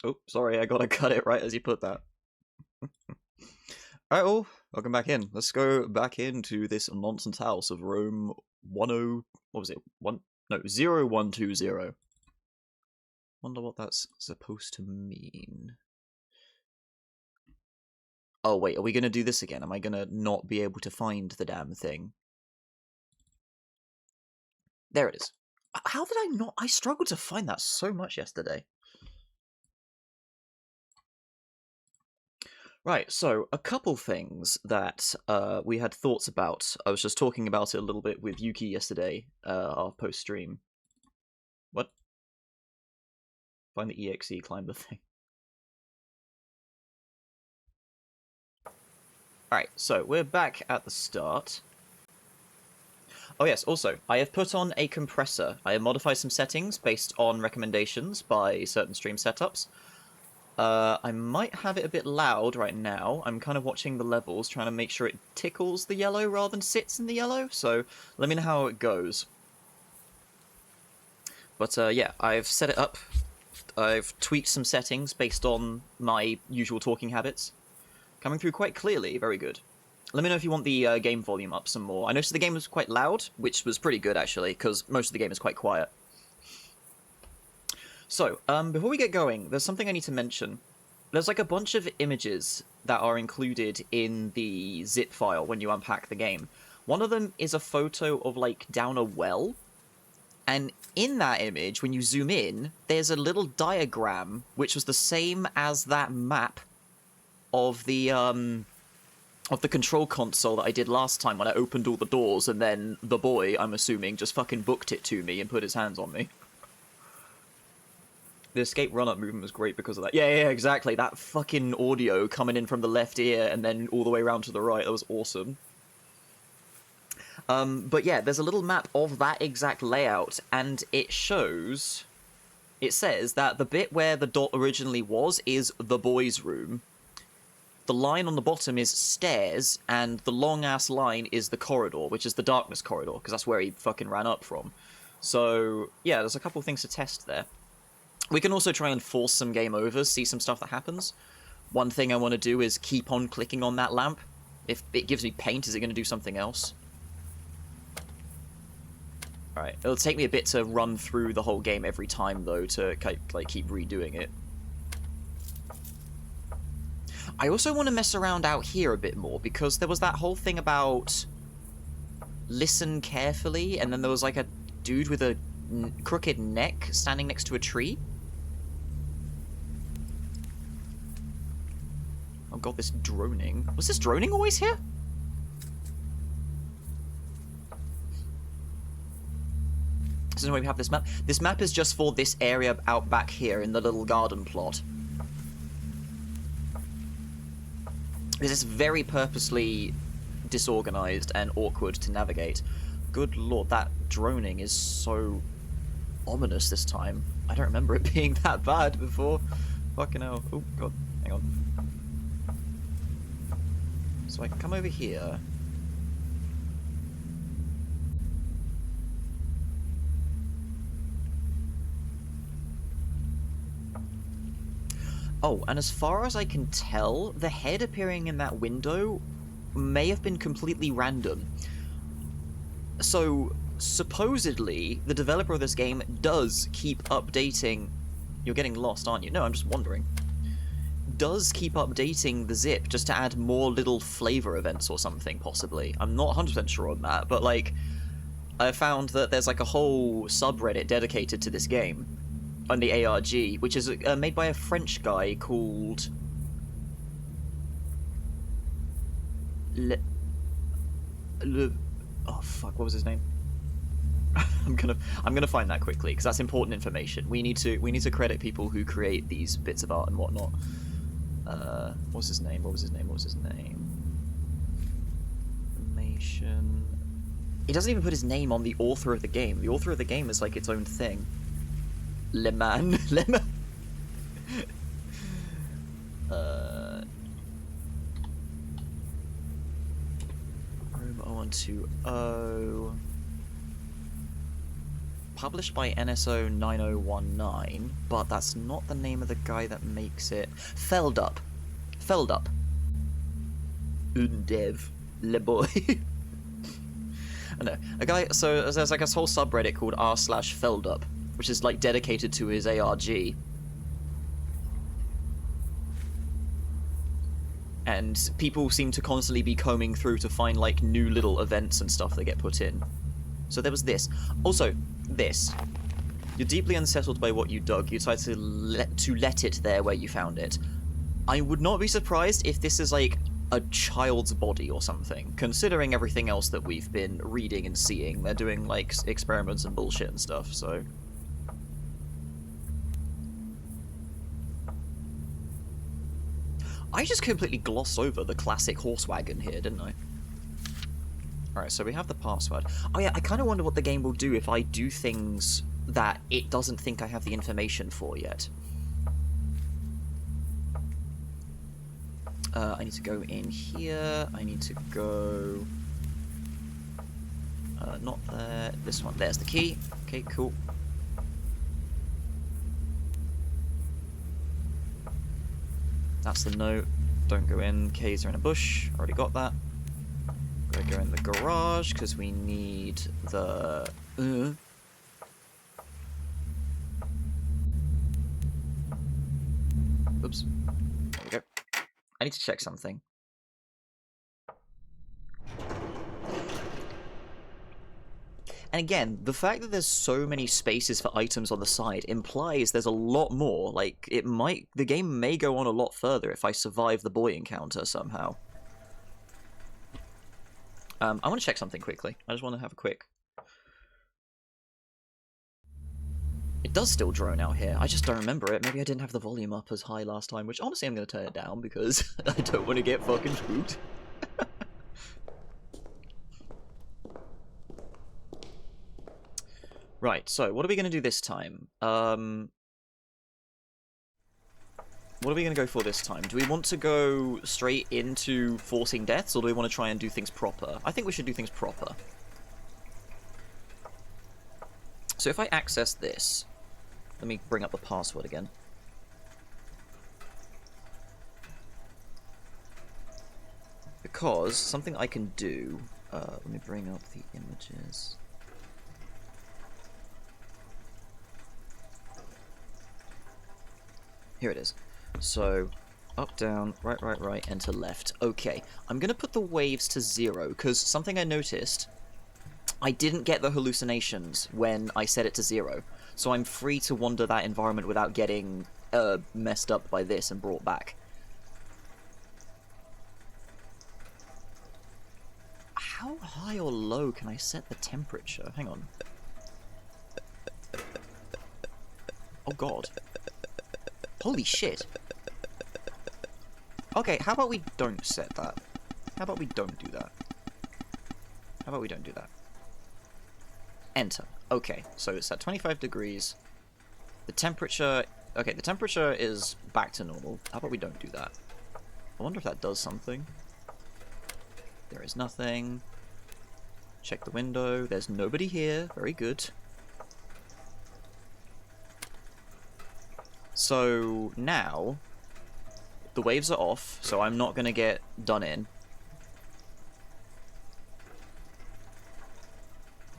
Oh, sorry, I gotta cut it right as you put that. Alright, all, welcome back in. Let's go back into this nonsense house of Rome 10. What was it? 1? No, 0120. Wonder what that's supposed to mean. Oh, wait, are we gonna do this again? Am I gonna not be able to find the damn thing? There it is. How did I not? I struggled to find that so much yesterday. Right, so a couple things that we had thoughts about. I was just talking about it a little bit with Yuki yesterday, our post-stream. What? Find the EXE, climb the thing. Alright, so we're back at the start. Oh yes, also, I have put on a compressor. I have modified some settings based on recommendations by certain stream setups. I might have it a bit loud right now. I'm kind of watching the levels, trying to make sure it tickles the yellow rather than sits in the yellow, so let me know how it goes. But yeah, I've set it up. I've tweaked some settings based on my usual talking habits. Coming through quite clearly, very good. Let me know if you want the game volume up some more. I noticed the game was quite loud, which was pretty good actually, because most of the game is quite quiet. So, before we get going, there's something I need to mention. There's like a bunch of images that are included in the zip file when you unpack the game. One of them is a photo of like down a well, and in that image, when you zoom in, there's a little diagram which was the same as that map of the control console that I did last time when I opened all the doors, and then the boy, I'm assuming, just fucking booked it to me and put his hands on me. The escape run-up movement was great because of that. Yeah, exactly. That fucking audio coming in from the left ear and then all the way around to the right. That was awesome. But yeah, there's a little map of that exact layout, and it shows... It says that the bit where the dot originally was is the boys' room. The line on the bottom is stairs, and the long-ass line is the corridor, which is the darkness corridor, because that's where he fucking ran up from. So, yeah, there's a couple of things to test there. We can also try and force some game overs, see some stuff that happens. One thing I want to do is keep on clicking on that lamp. If it gives me paint, is it going to do something else? Alright, it'll take me a bit to run through the whole game every time, though, to like keep redoing it. I also want to mess around out here a bit more, because there was that whole thing about listen carefully, and then there was like a dude with a crooked neck standing next to a tree. Oh god, this droning. Was this droning always here? So anyway, we have this map. This map is just for this area out back here in the little garden plot. This is very purposely disorganized and awkward to navigate. Good lord, that droning is so ominous this time. I don't remember it being that bad before. Fucking hell. Oh god, hang on. So I can come over here. Oh, and as far as I can tell, the head appearing in that window may have been completely random. So, supposedly, the developer of this game does keep updating... You're getting lost, aren't you? No, I'm just wondering. Does keep updating the zip just to add more little flavor events or something, possibly. I'm not 100% sure on that, but, like, I found that there's, like, a whole subreddit dedicated to this game on the ARG, which is made by a French guy called... Oh fuck, what was his name? I'm gonna find that quickly, because that's important information. We need to credit people who create these bits of art and whatnot. What's his name? What was his name? What was his name? Information. He doesn't even put his name on the author of the game. The author of the game is like its own thing. Le Man. Le Man. ROAM0120. published by NSO9019, but that's not the name of the guy that makes it. Feldup. Feldup. Undev. Le boy. I know. A guy, so there's like this whole subreddit called r/Feldup, which is like dedicated to his ARG. And people seem to constantly be combing through to find like new little events and stuff that get put in. So there was this. Also, this. You're deeply unsettled by what you dug. You tried to let it there where you found it. I would not be surprised if this is like a child's body or something, considering everything else that we've been reading and seeing. They're doing like experiments and bullshit and stuff, so... I just completely glossed over the classic horse wagon here, didn't I? Alright, so we have the password. Oh yeah, I kind of wonder what the game will do if I do things that it doesn't think I have the information for yet. I need to go in here. I need to go... not there. This one. There's the key. Okay, cool. That's the note. Don't go in. Keys are in a bush. Already got that. Gotta go in the garage, because we need the... Oops. There we go. I need to check something. And again, the fact that there's so many spaces for items on the side implies there's a lot more. Like, the game may go on a lot further if I survive the boy encounter somehow. I want to check something quickly. I just want to have a quick... It does still drone out here. I just don't remember it. Maybe I didn't have the volume up as high last time, which honestly I'm going to turn it down because I don't want to get fucking spooked. Right, so what are we going to do this time? What are we going to go for this time? Do we want to go straight into forcing deaths, or do we want to try and do things proper? I think we should do things proper. So if I access this... Let me bring up the password again. Because something I can do... let me bring up the images... Here it is. So, up, down, right, enter left. Okay, I'm going to put the waves to 0, because something I noticed, I didn't get the hallucinations when I set it to 0. So I'm free to wander that environment without getting messed up by this and brought back. How high or low can I set the temperature? Hang on. Oh god. Holy shit. Okay, how about we don't set that? How about we don't do that? How about we don't do that? Enter. Okay, so it's at 25 degrees. The temperature... Okay, the temperature is back to normal. How about we don't do that? I wonder if that does something. There is nothing. Check the window. There's nobody here. Very good. So now, the waves are off, so I'm not going to get done in.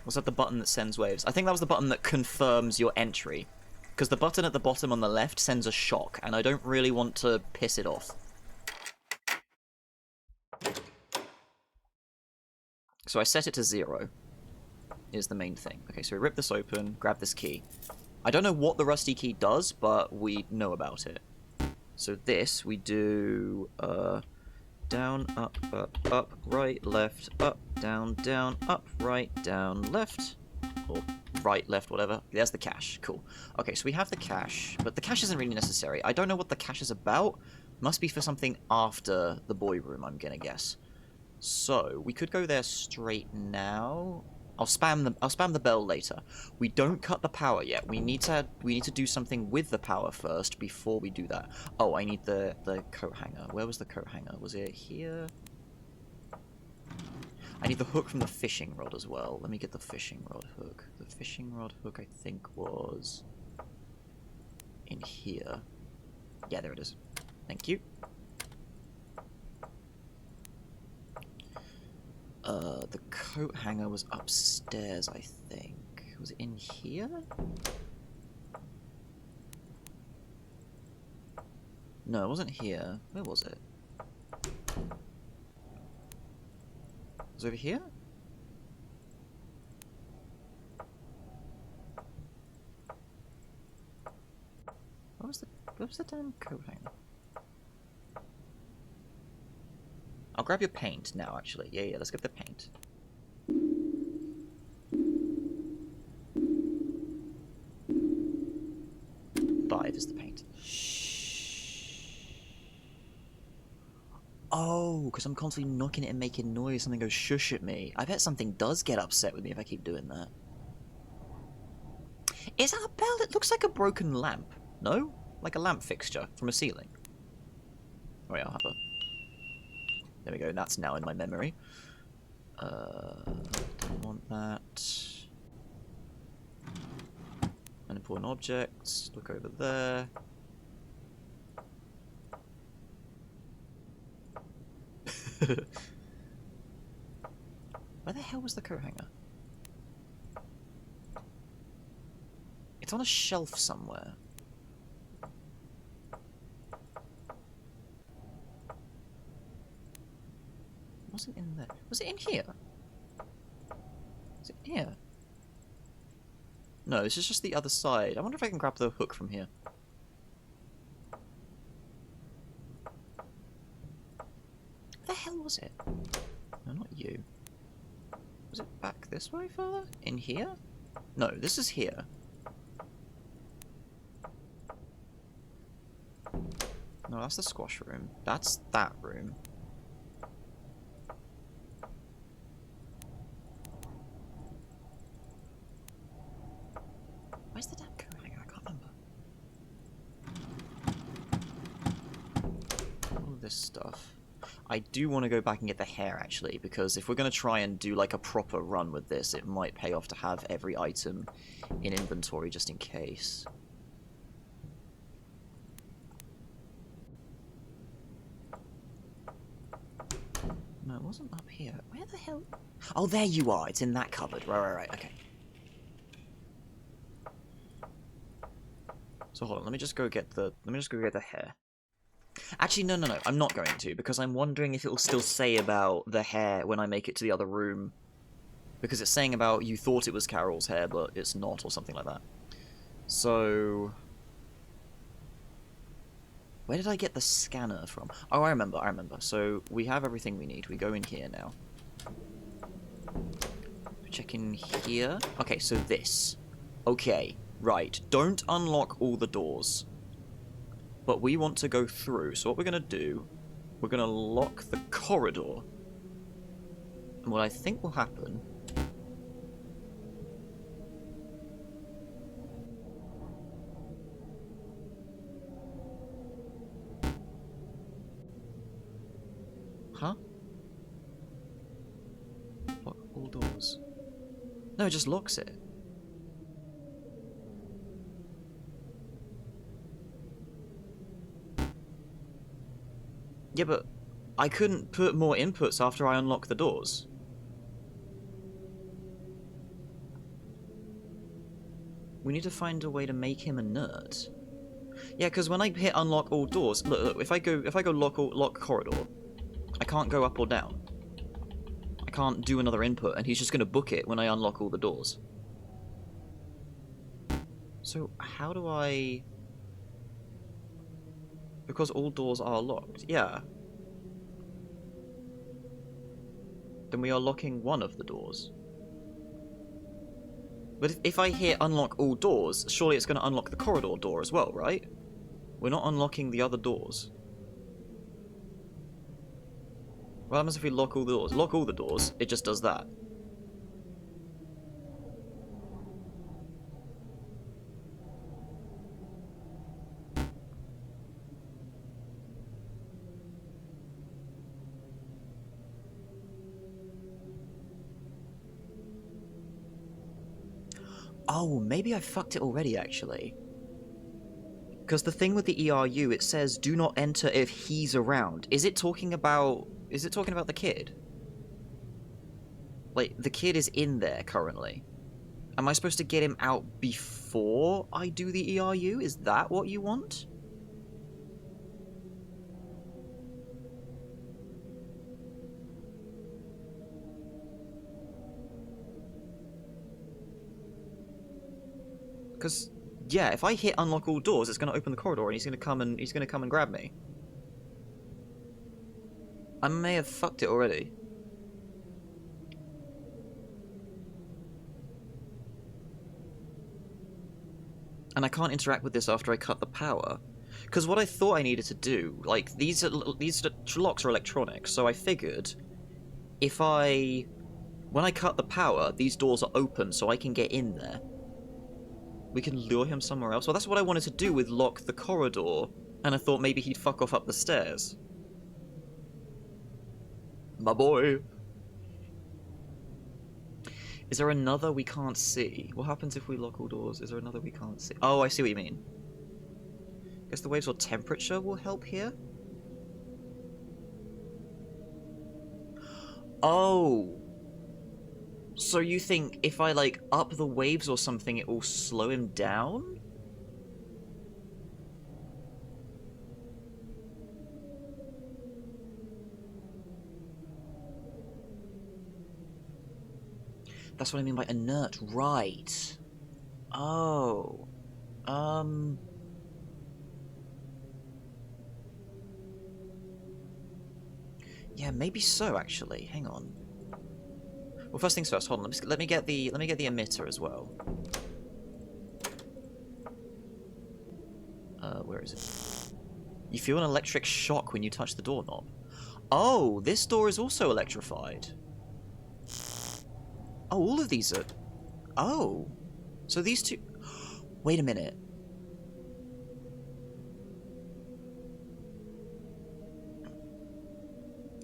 Was that the button that sends waves? I think that was the button that confirms your entry. Because the button at the bottom on the left sends a shock, and I don't really want to piss it off. So I set it to 0, is the main thing. Okay, so we rip this open, grab this key. I don't know what the rusty key does, but we know about it. So this, we do down, up, right, left, up, down, up, right, down, left. Or right, left, whatever. There's the cache. Cool. Okay, so we have the cache, but the cache isn't really necessary. I don't know what the cache is about. Must be for something after the boy room, I'm gonna guess. So, we could go there straight now. I'll spam the bell later. We don't cut the power yet. We need to do something with the power first before we do that. Oh, I need the coat hanger. Where was the coat hanger? Was it here? I need the hook from the fishing rod as well. Let me get the fishing rod hook. The fishing rod hook, I think, was in here. Yeah, there it is. Thank you. The coat hanger was upstairs, I think. Was it in here? No, it wasn't here. Where was it? Was it over here? Where was the damn coat hanger? I'll grab your paint now, actually. Yeah, let's get the paint. Five is the paint. Oh, because I'm constantly knocking it and making noise, something goes shush at me. I bet something does get upset with me if I keep doing that. Is that a bell? It looks like a broken lamp. No? Like a lamp fixture from a ceiling. Oh yeah, I'll have a... There we go, that's now in my memory. Don't want that. An important object. Look over there. Where the hell was the coat hanger? It's on a shelf somewhere. It wasn't in there. Was it in here? Is it in here? No, this is just the other side. I wonder if I can grab the hook from here. Where the hell was it? No, not you. Was it back this way further? In here? No, this is here. No, that's the squash room. That's that room. Where's the damn coat hanger? I can't remember. All this stuff. I do want to go back and get the hair, actually, because if we're going to try and do, like, a proper run with this, it might pay off to have every item in inventory just in case. No, it wasn't up here. Where the hell? Oh, there you are. It's in that cupboard. Right. Okay. So hold on. Let me just go get the hair. Actually, no. I'm not going to, because I'm wondering if it will still say about the hair when I make it to the other room. Because it's saying about you thought it was Carol's hair, but it's not, or something like that. So... where did I get the scanner from? Oh, I remember. So, we have everything we need. We go in here now. Check in here. Okay, so this. Okay, right. Don't unlock all the doors. But we want to go through. So what we're going to do, we're going to lock the corridor. And what I think will happen... Huh? Lock all doors. No, it just locks it. Yeah, but I couldn't put more inputs after I unlock the doors. We need to find a way to make him a nerd. Yeah, because when I hit unlock all doors, look, if I go lock corridor, I can't go up or down. I can't do another input, and he's just going to book it when I unlock all the doors. So how do I... because all doors are locked. Yeah. Then we are locking one of the doors. But if I hit unlock all doors, surely it's going to unlock the corridor door as well, right? We're not unlocking the other doors. What happens if we lock all the doors? Lock all the doors, it just does that. Oh, maybe I fucked it already, actually. Because the thing with the ERU, it says, do not enter if he's around. Is it talking about... Is it talking about the kid? Like, the kid is in there currently. Am I supposed to get him out before I do the ERU? Is that what you want? Because, yeah, if I hit unlock all doors, it's going to open the corridor and he's going to come and grab me. I may have fucked it already. And I can't interact with this after I cut the power. Because what I thought I needed to do, like, these locks are electronic, so I figured if when I cut the power, these doors are open so I can get in there. We can lure him somewhere else. Well, that's what I wanted to do with lock the corridor, and I thought maybe he'd fuck off up the stairs. My boy. Is there another we can't see? What happens if we lock all doors? Is there another we can't see? Oh, I see what you mean. Guess the waves or temperature will help here? Oh. So you think if I, like, up the waves or something, it will slow him down? That's what I mean by inert, right. Oh. Yeah, maybe so, actually. Hang on. Well, first things first, hold on. Let me get the emitter as well. Where is it? You feel an electric shock when you touch the doorknob. Oh, this door is also electrified. Oh, all of these are... Oh. So these two... Wait a minute.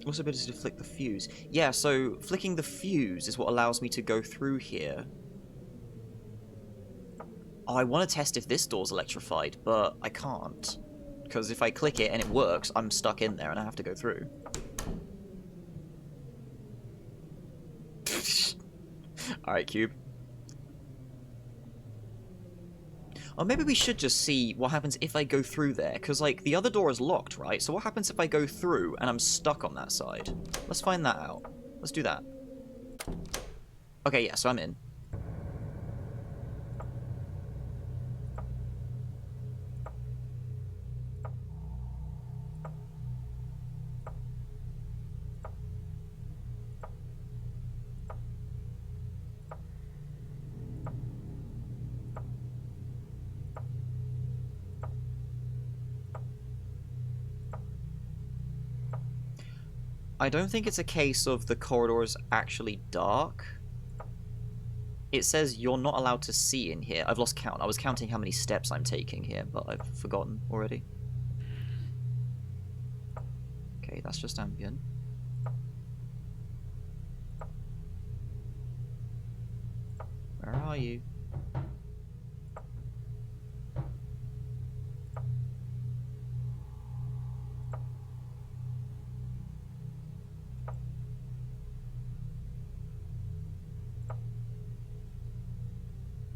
Also ability to flick the fuse. Yeah, so flicking the fuse is what allows me to go through here. Oh, I want to test if this door's electrified, but I can't. Because if I click it and it works, I'm stuck in there and I have to go through. Alright, Cube. Or maybe we should just see what happens if I go through there, because, like, the other door is locked, right? So what happens if I go through and I'm stuck on that side? Let's find that out. Let's do that. Okay, yeah, so I'm in. I don't think it's a case of the corridor is actually dark. It says you're not allowed to see in here. I've lost count. I was counting how many steps I'm taking here, but I've forgotten already. Okay, that's just ambient. Where are you?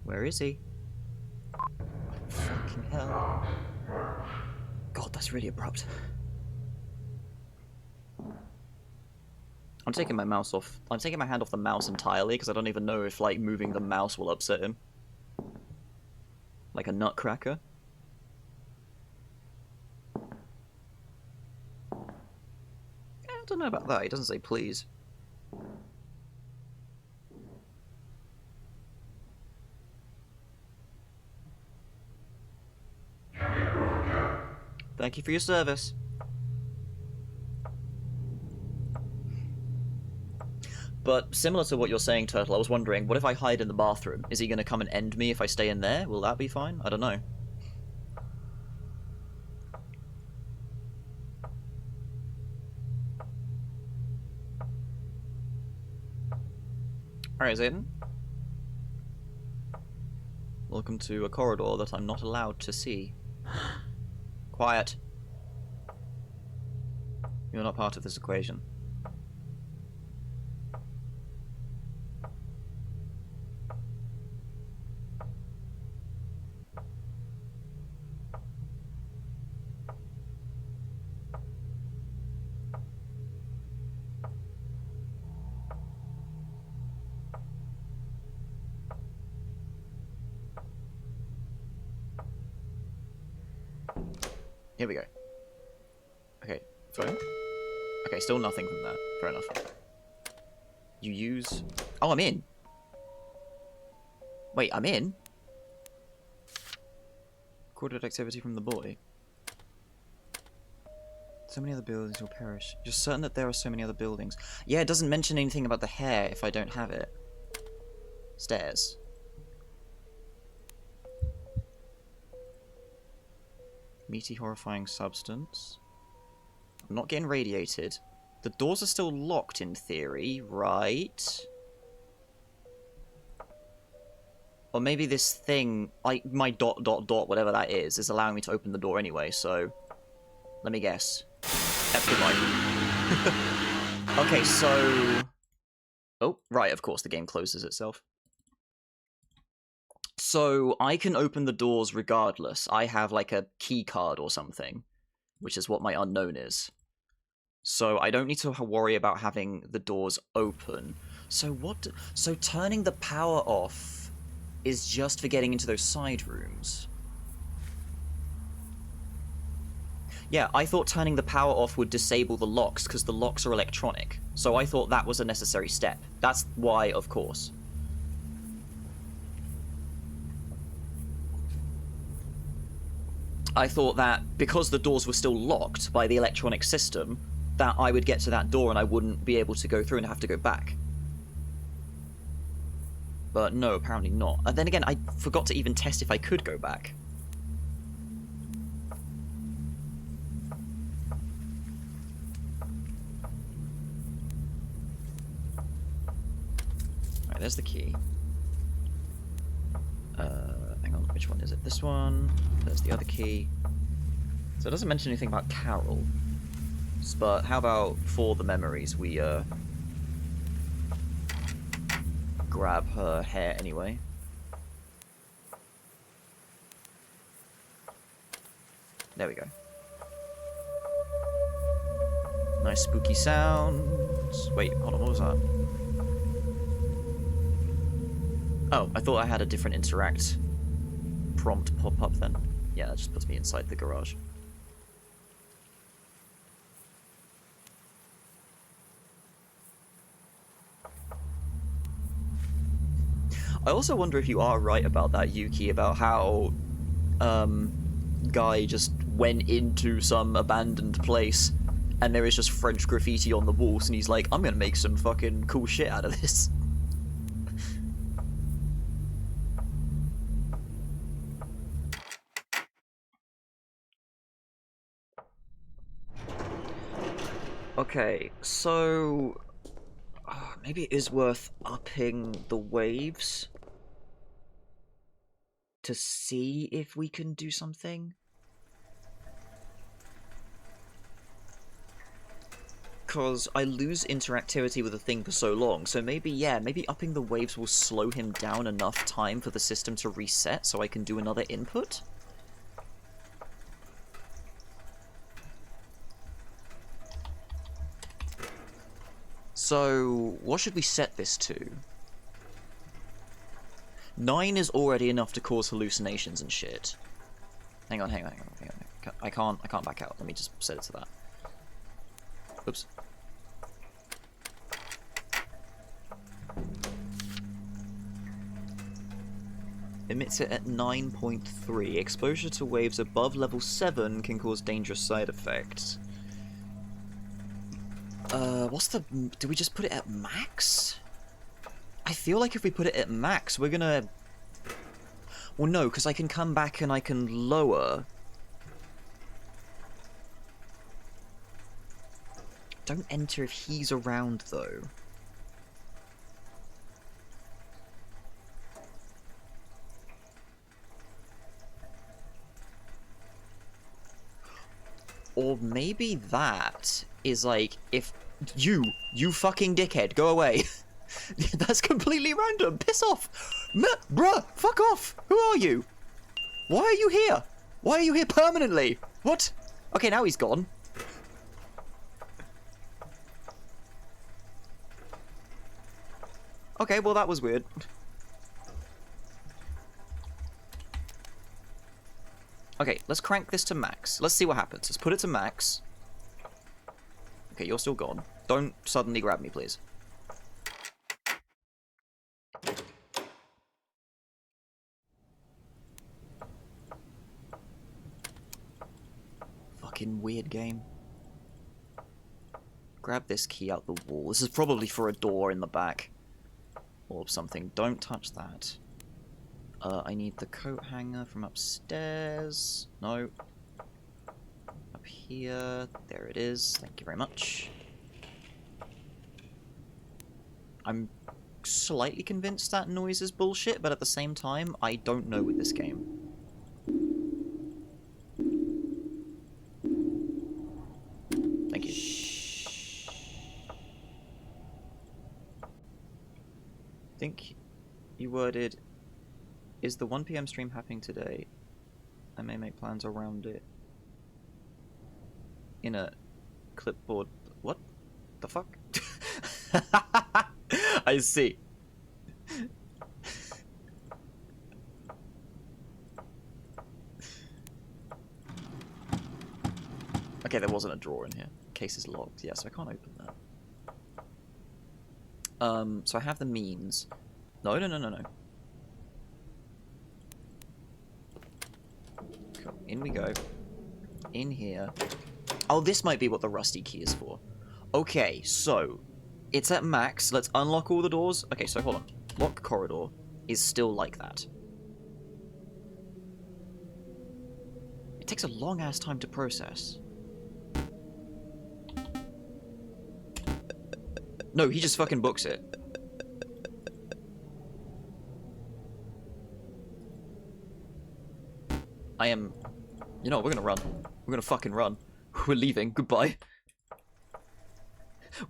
Where is he? Fucking hell. God, that's really abrupt. I'm taking my mouse off. I'm taking my hand off the mouse entirely because I don't even know if, like, moving the mouse will upset him. Like a nutcracker. I don't know about that. He doesn't say please. Thank you for your service. But similar to what you're saying, Turtle, I was wondering, what if I hide in the bathroom? Is he going to come and end me if I stay in there? Will that be fine? I don't know. Alright, Zayden. Welcome to a corridor that I'm not allowed to see. Quiet. You're not part of this equation. Here we go. Okay, phone. Okay, still nothing from that. Fair enough. You use... Oh, I'm in! Wait, I'm in? Recorded activity from the boy. So many other buildings will perish. You're certain that there are so many other buildings. Yeah, it doesn't mention anything about the hair if I don't have it. Stairs. Meaty, horrifying substance. I'm not getting radiated. The doors are still locked in theory, right? Or maybe this thing, my ... whatever that is allowing me to open the door anyway, so... Let me guess. That's good line. Okay, so... Oh, right, of course, the game closes itself. So, I can open the doors regardless. I have, like, a key card or something, which is what my unknown is. So, I don't need to worry about having the doors open. So, so turning the power off is just for getting into those side rooms. Yeah, I thought turning the power off would disable the locks, because the locks are electronic. So I thought that was a necessary step. That's why, of course. I thought that because the doors were still locked by the electronic system, that I would get to that door and I wouldn't be able to go through and have to go back. But no, apparently not. And then again, I forgot to even test if I could go back. Alright, there's the key. Hang on, which one is it? This one. There's the other key. So it doesn't mention anything about Carol. But how about for the memories we grab her hair anyway. There we go. Nice spooky sounds. Wait, hold on, what was that? Oh, I thought I had a different interact prompt pop up then. Yeah, that just puts me inside the garage. I also wonder if you are right about that, Yuki, about how Guy just went into some abandoned place and there is just French graffiti on the walls and he's like, I'm gonna make some fucking cool shit out of this. Okay, so maybe it is worth upping the waves to see if we can do something. Because I lose interactivity with the thing for so long, so maybe, yeah, maybe upping the waves will slow him down enough time for the system to reset so I can do another input? So, what should we set this to? 9 is already enough to cause hallucinations and shit. Hang on. I can't back out. Let me just set it to that. Oops. Emits it at 9.3. Exposure to waves above level 7 can cause dangerous side effects. What's the... Do we just put it at max? I feel like if we put it at max, we're gonna... Well, no, because I can come back and I can lower. Don't enter if he's around, though. Or maybe that is like, if you fucking dickhead, go away. That's completely random. Piss off. Bruh, fuck off. Who are you? Why are you here? Why are you here permanently? What? Okay, now he's gone. Okay, well that was weird. Okay, let's crank this to max. Let's see what happens. Let's put it to max. Okay, you're still gone. Don't suddenly grab me, please. Fucking weird game. Grab this key out the wall. This is probably for a door in the back. Or something. Don't touch that. I need the coat hanger from upstairs. No. Up here. There it is. Thank you very much. I'm slightly convinced that noise is bullshit, but at the same time, I don't know with this game. Thank you. I think you worded, is the 1 PM stream happening today? I may make plans around it. In a clipboard. What the fuck? I see. Okay, there wasn't a drawer in here. Case is locked. Yeah, so I can't open that. So I have the means. No. Cool. In we go. In here. Oh, this might be what the rusty key is for. Okay, so it's at max. Let's unlock all the doors. Okay, so hold on. Lock corridor is still like that. It takes a long-ass time to process. No, he just fucking books it. You know, we're gonna run. We're gonna fucking run. We're leaving. Goodbye.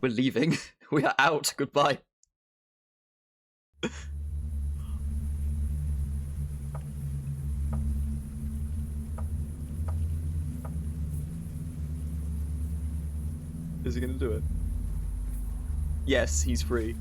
We're leaving. We are out. Goodbye. Is he gonna do it? Yes, he's free.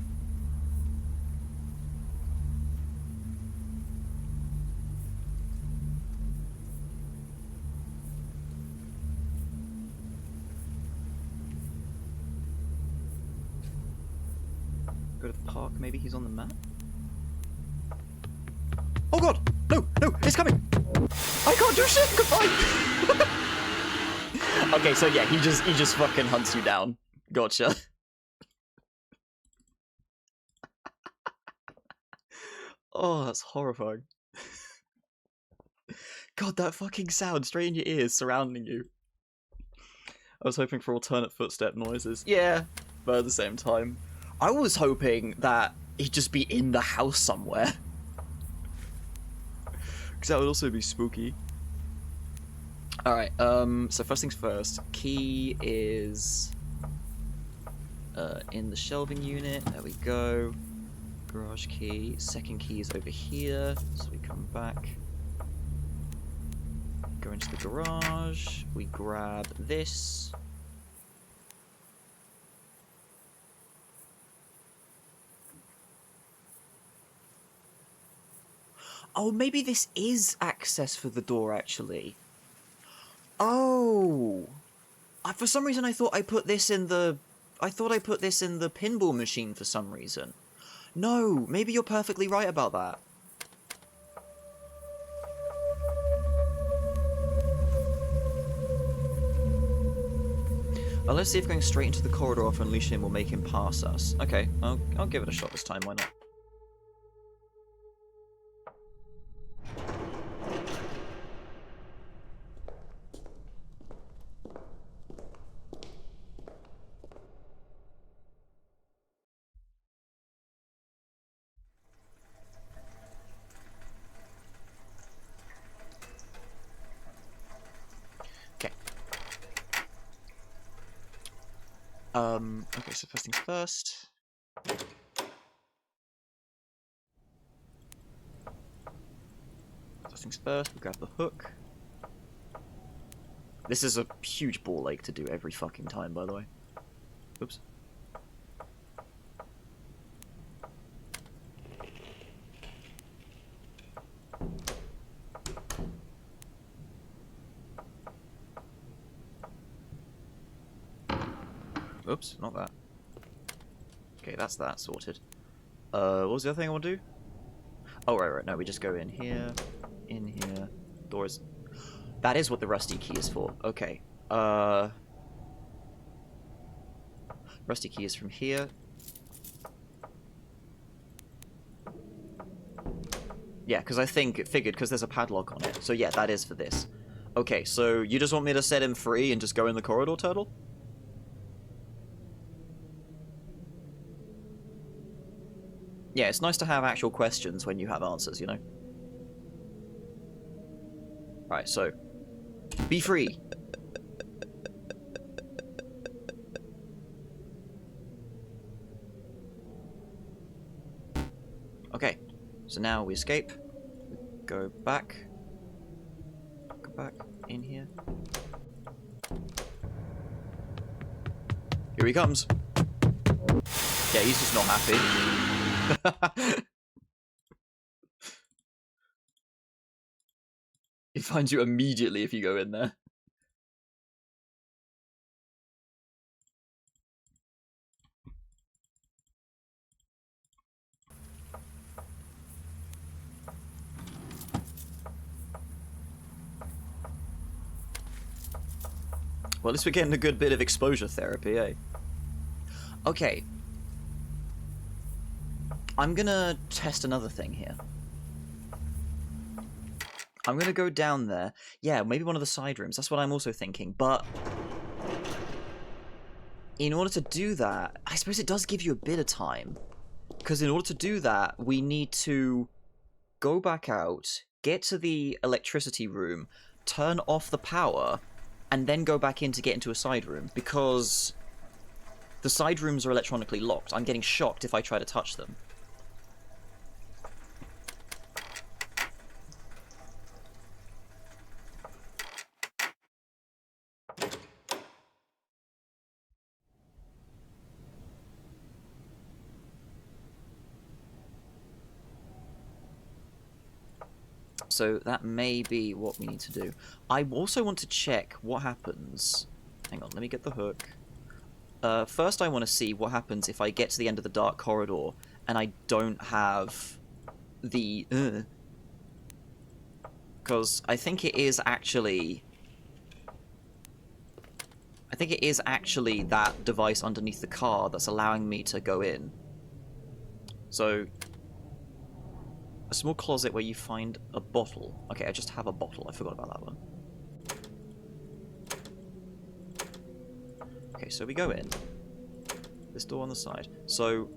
Go to the park, maybe he's on the map? Oh god! No! No! It's coming! I can't do shit! Goodbye! Okay, so yeah, he just fucking hunts you down. Gotcha. Oh, that's horrifying. God, that fucking sound straight in your ears surrounding you. I was hoping for alternate footstep noises. Yeah, but at the same time, I was hoping that he'd just be in the house somewhere. Because that would also be spooky. Alright, so first things first. Key is in the shelving unit. There we go. Garage key. Second key is over here. So we come back. Go into the garage. We grab this. Oh, maybe this is access for the door, actually. Oh! For some reason I thought I put this in the... I thought I put this in the pinball machine for some reason. No, maybe you're perfectly right about that. Well, let's see if going straight into the corridor off Unleash Him will make him pass us. Okay, I'll give it a shot this time, why not? Okay. Okay, so first things first. First things first, we grab the hook. This is a huge ball ache to do every fucking time, by the way. Oops. Oops, not that. Okay, that's that sorted. What was the other thing I want to do? Oh, right, no, we just go in here, doors. That is what the rusty key is for. Okay. Rusty key is from here. Yeah, because I figured, because there's a padlock on it. So yeah, that is for this. Okay, so you just want me to set him free and just go in the corridor, Turtle? Yeah, it's nice to have actual questions when you have answers, you know? Right, so, be free. Okay, so now we escape. Go back. Go back in here. Here he comes. Yeah, he's just not happy. He finds you immediately if you go in there. Well, at least we're getting a good bit of exposure therapy, eh? Okay. I'm gonna test another thing here. I'm gonna go down there. Yeah, maybe one of the side rooms. That's what I'm also thinking. But in order to do that, I suppose it does give you a bit of time. Because in order to do that, we need to go back out, get to the electricity room, turn off the power, and then go back in to get into a side room. Because the side rooms are electronically locked. I'm getting shocked if I try to touch them. So that may be what we need to do. I also want to check what happens. Hang on, let me get the hook. First, I want to see what happens if I get to the end of the dark corridor and I don't have the... Because I think it is actually... I think it is actually that device underneath the car that's allowing me to go in. So... A small closet where you find a bottle. Okay, I just have a bottle. I forgot about that one. Okay, so we go in. This door on the side. So,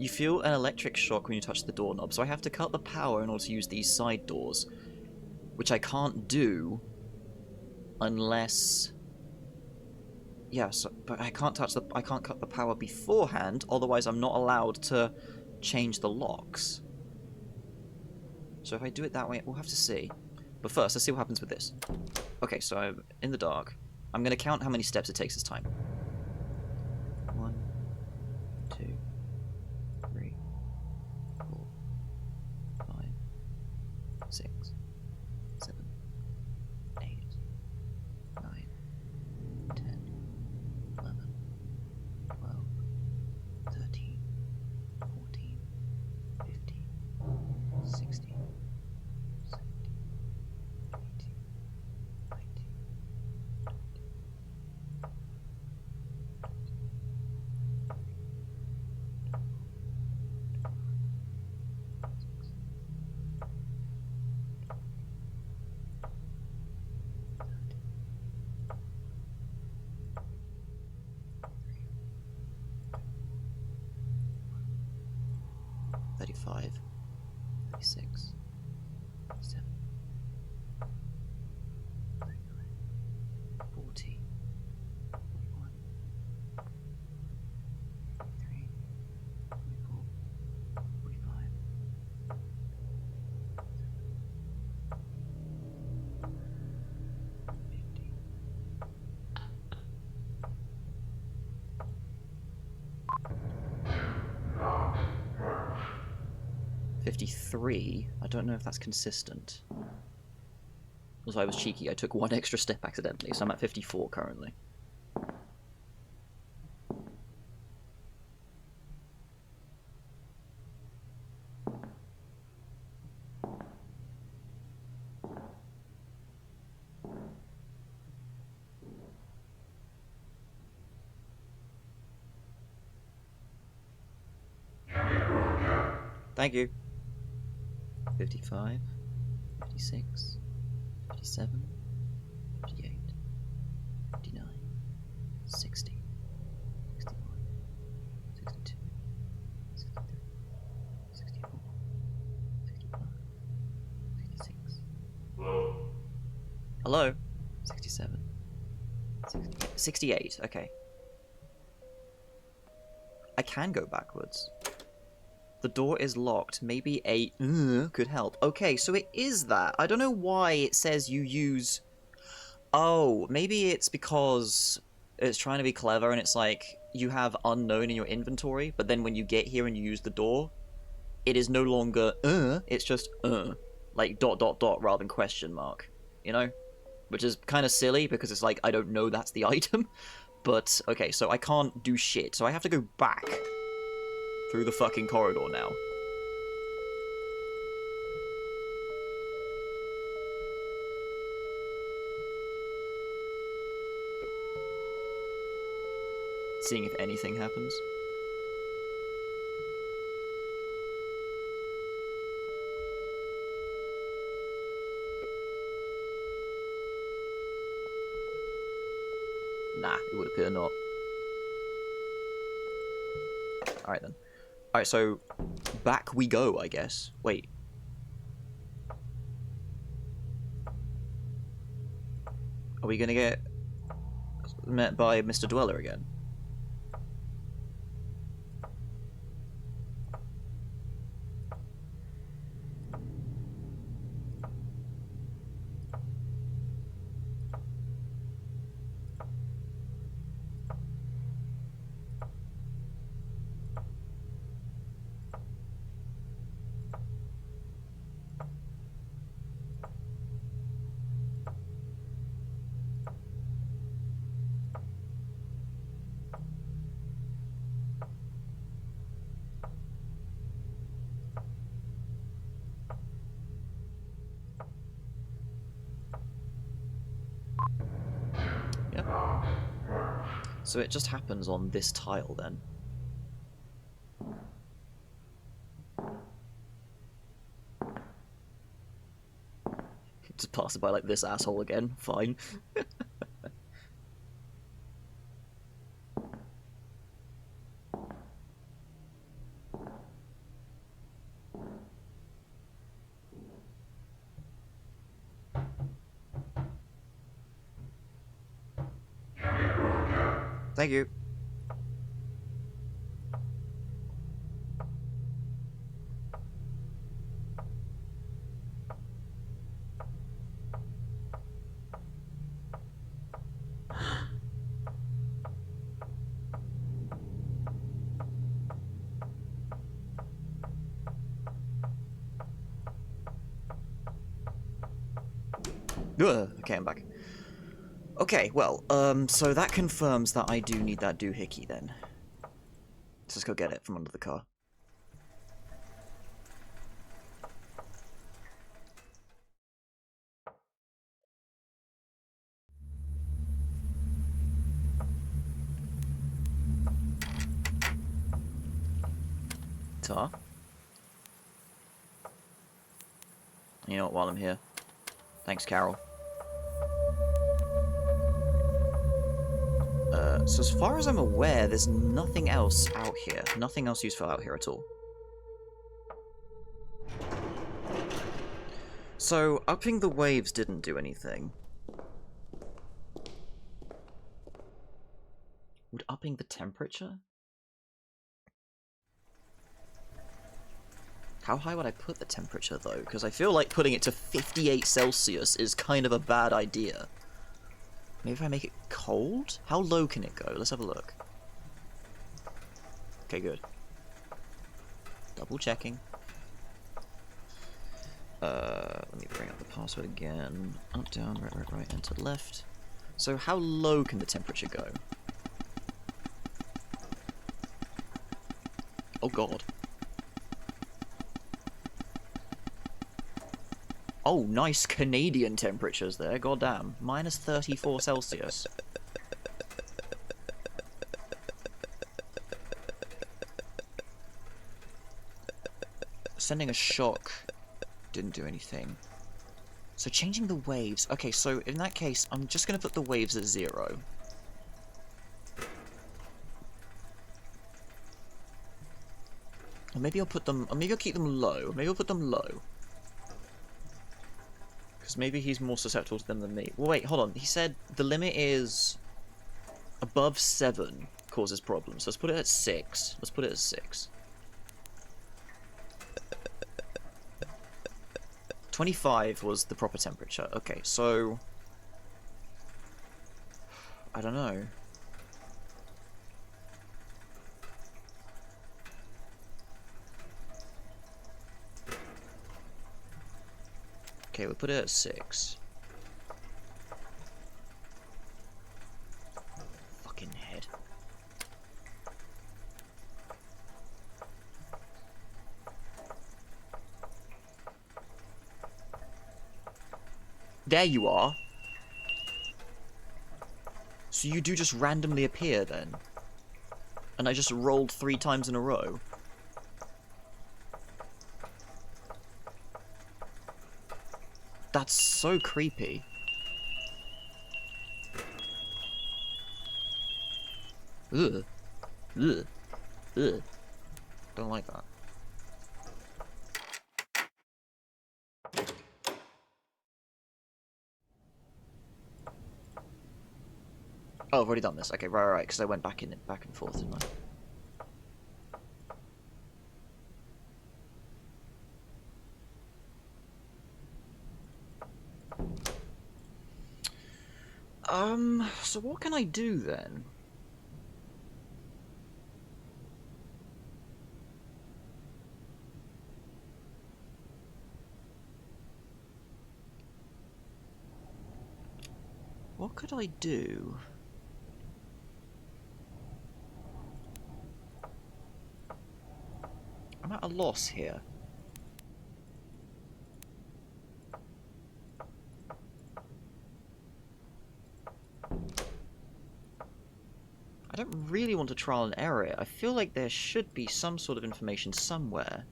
you feel an electric shock when you touch the doorknob, so I have to cut the power in order to use these side doors. Which I can't do unless... Yeah, so, but I can't cut the power beforehand, otherwise I'm not allowed to change the locks. So if I do it that way, we'll have to see. But first, let's see what happens with this. Okay, so I'm in the dark. I'm going to count how many steps it takes this time. 1, 2, 3, 4, 5, 6, 7, 8, 9, 10, 11, 12, 13, 14, 15, 16, 17, 18, 19, 35, 36, 37, 39, 40, 41, 53. I don't know if that's consistent. Also, I was cheeky. I took one extra step accidentally, so I'm at 54 currently. Thank you. 55, 56, 57, 58, 59, 60, 61, 62, 63, 64, 65, 66. Hello? 67. 68, okay. I can go backwards. The door is locked. Maybe a could help. Okay, so it is that. I don't know why it says you use... Oh, maybe it's because it's trying to be clever and it's like you have unknown in your inventory, but then when you get here and you use the door, it is no longer it's just like ... rather than question mark, you know? Which is kind of silly because it's like, I don't know that's the item. But, okay, so I can't do shit, so I have to go back through the fucking corridor now. Seeing if anything happens. Nah, it would appear not. Alright then. Alright, so back we go, I guess. Wait. Are we gonna get met by Mr. Dweller again? Yep. So it just happens on this tile then. Just pass it by like this asshole again. Fine. Thank you. Okay, I'm back. Okay, well, so that confirms that I do need that doohickey then. Let's just go get it from under the car. Tar? You know what, while I'm here. Thanks, Carol. So as far as I'm aware, there's nothing else out here. Nothing else useful out here at all. So, upping the waves didn't do anything. Would upping the temperature? How high would I put the temperature, though? Because I feel like putting it to 58 Celsius is kind of a bad idea. Maybe if I make it cold? How low can it go? Let's have a look. Okay, good. Double checking. Let me bring up the password again. Up, down, right, enter, left. So how low can the temperature go? Oh god. Oh, nice Canadian temperatures there, goddamn. Minus 34 Celsius. Sending a shock didn't do anything. So changing the waves. Okay, so in that case, I'm just going to put the waves at 0. Or maybe I'll put them... Or maybe I'll keep them low. Maybe I'll put them low. Because maybe he's more susceptible to them than me. Well, wait, hold on. He said the limit is... above 7 causes problems. Let's put it at 6. Let's put it at 6. 25 was the proper temperature. Okay, so... I don't know. Okay, we'll put it at 6. Fucking head. There you are. So you do just randomly appear then? And I just rolled 3 times in a row? That's so creepy. Ugh. Ugh. Ugh. Don't like that. Oh, I've already done this. Okay, right, because I went back and forth, didn't I? So what can I do then? What could I do? I'm at a loss here. I don't really want to trial and error it. I feel like there should be some sort of information somewhere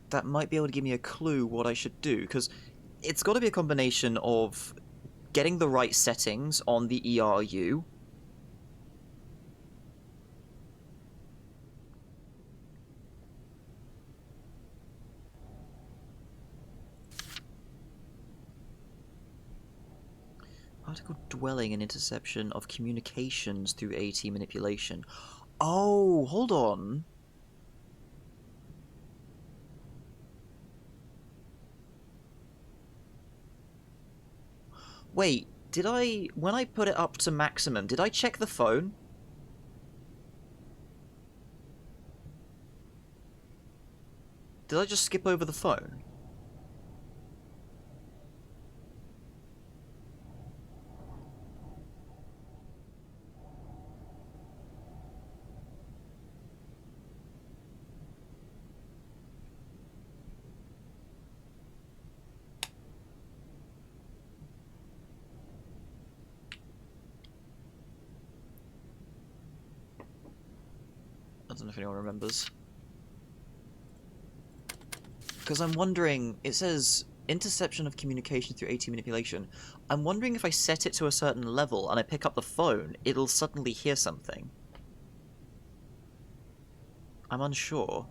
that might be able to give me a clue what I should do, because it's got to be a combination of getting the right settings on the ERU, article dwelling and interception of communications through AT manipulation. Oh, hold on. Wait, did I... When I put it up to maximum, did I check the phone? Did I just skip over the phone? I don't know if anyone remembers. Because I'm wondering, it says interception of communication through AT manipulation. I'm wondering if I set it to a certain level and I pick up the phone, it'll suddenly hear something. I'm unsure.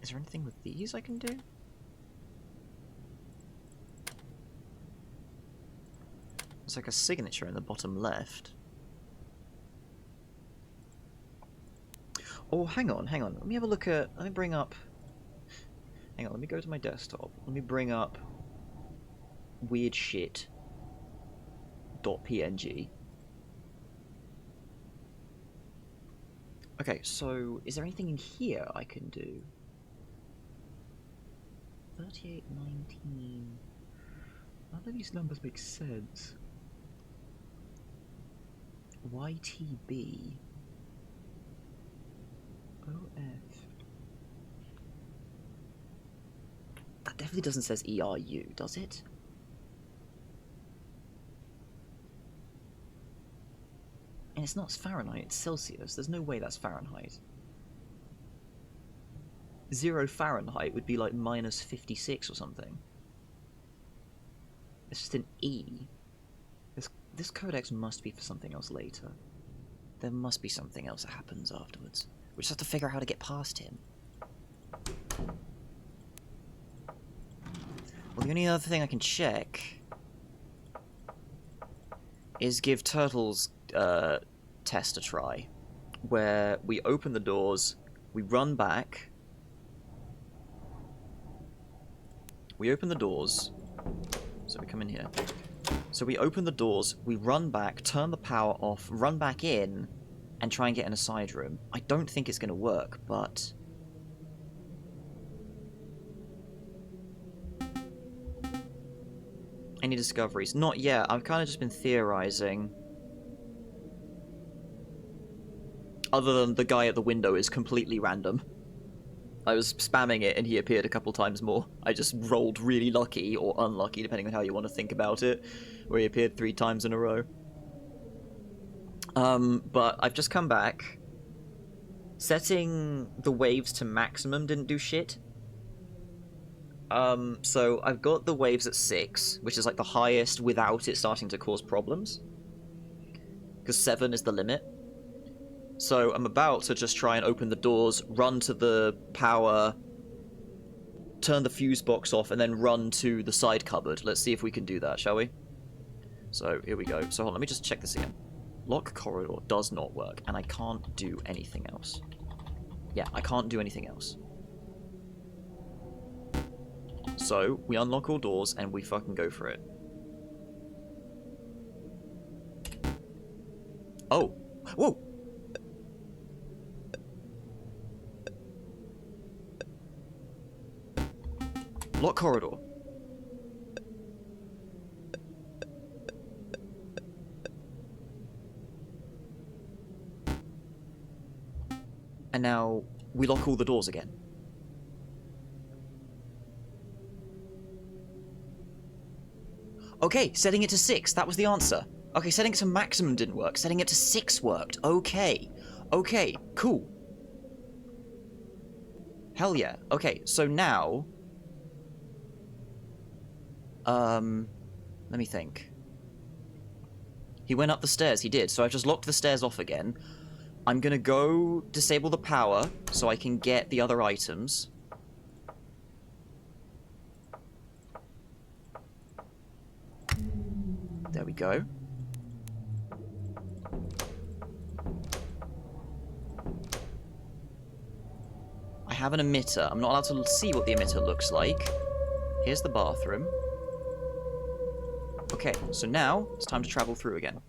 Is there anything with these I can do? It's like a signature in the bottom left. Oh, hang on, hang on. Let me have a look at... Let me bring up... Hang on, let me go to my desktop. Let me bring up... weird shit. .png. Okay, so is there anything in here I can do? 3819. None of these numbers make sense. YTB. OF. That definitely doesn't say ERU, does it? And it's not Fahrenheit, it's Celsius. There's no way that's Fahrenheit. 0 Fahrenheit would be like minus 56 or something. It's just an E. This codex must be for something else later. There must be something else that happens afterwards. We just have to figure out how to get past him. Well, the only other thing I can check is give Turtle's test a try, where we open the doors, we run back, we open the doors, so we come in here. So we open the doors, we run back, turn the power off, run back in, and try and get in a side room. I don't think it's going to work, but... Any discoveries? Not yet. I've kind of just been theorizing. Other than the guy at the window is completely random. I was spamming it and he appeared a couple times more. I just rolled really lucky or unlucky, depending on how you want to think about it, where he appeared 3 times in a row. But I've just come back. Setting the waves to maximum didn't do shit. So I've got the waves at 6, which is like the highest without it starting to cause problems. Because 7 is the limit. So I'm about to just try and open the doors, run to the power, turn the fuse box off, and then run to the side cupboard. Let's see if we can do that, shall we? So here we go. So hold on, let me just check this again. Lock corridor does not work, and I can't do anything else. Yeah, I can't do anything else. So we unlock all doors and we fucking go for it. Oh! Whoa! Lock corridor. And now we lock all the doors again. Okay, setting it to 6, that was the answer. Okay, setting it to maximum didn't work. Setting it to 6 worked. Okay. Okay, cool. Hell yeah. Okay, so now... let me think. He went up the stairs, he did. So I've just locked the stairs off again. I'm gonna go disable the power so I can get the other items. There we go. I have an emitter. I'm not allowed to see what the emitter looks like. Here's the bathroom. Okay, so now it's time to travel through again.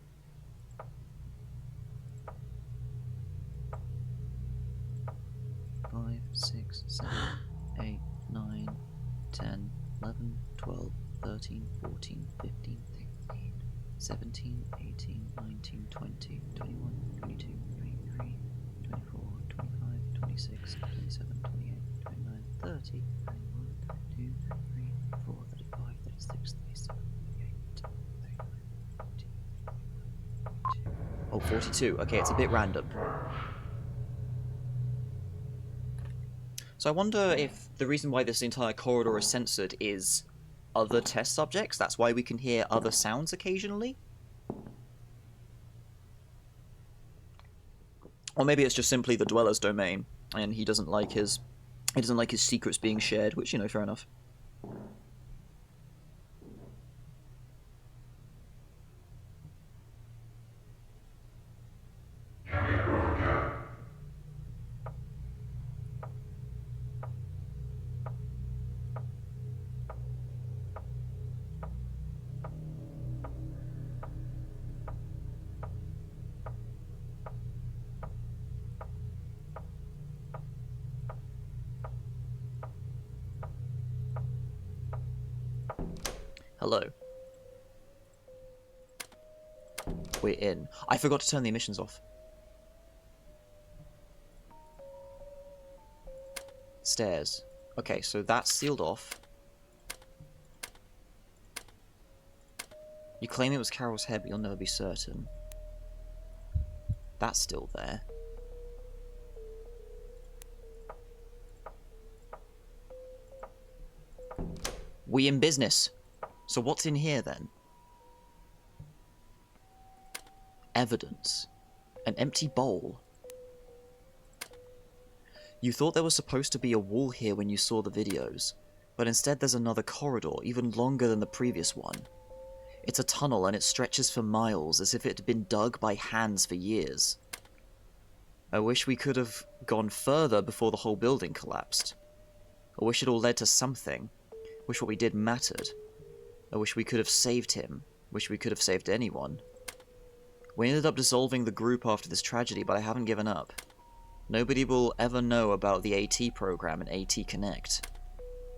Five, 6, 7, 8, 9, 10, 11, 12, 13, 14, 15, 16, 17, 18, 19, 20, 21, 22, 23, 24, 25, 26, 27, 28, 29, 30, 31, 32, 33, 34, 35, 36, 37, 38, 39, 40, 41, 42. Oh, 42. Okay, it's a bit random. So I wonder if the reason why this entire corridor is censored is other test subjects. That's why we can hear other sounds occasionally. Or maybe it's just simply the dweller's domain, and he doesn't like his secrets being shared, which, you know, fair enough. Hello. We're in. I forgot to turn the emissions off. Stairs. Okay, so that's sealed off. You claim it was Carol's head, but you'll never be certain. That's still there. We in business. So what's in here then? Evidence. An empty bowl. You thought there was supposed to be a wall here when you saw the videos, but instead there's another corridor, even longer than the previous one. It's a tunnel and it stretches for miles, as if it had been dug by hands for years. I wish we could have gone further before the whole building collapsed. I wish it all led to something. Wish what we did mattered. I wish we could have saved him. Wish we could have saved anyone. We ended up dissolving the group after this tragedy, but I haven't given up. Nobody will ever know about the AT program and AT Connect.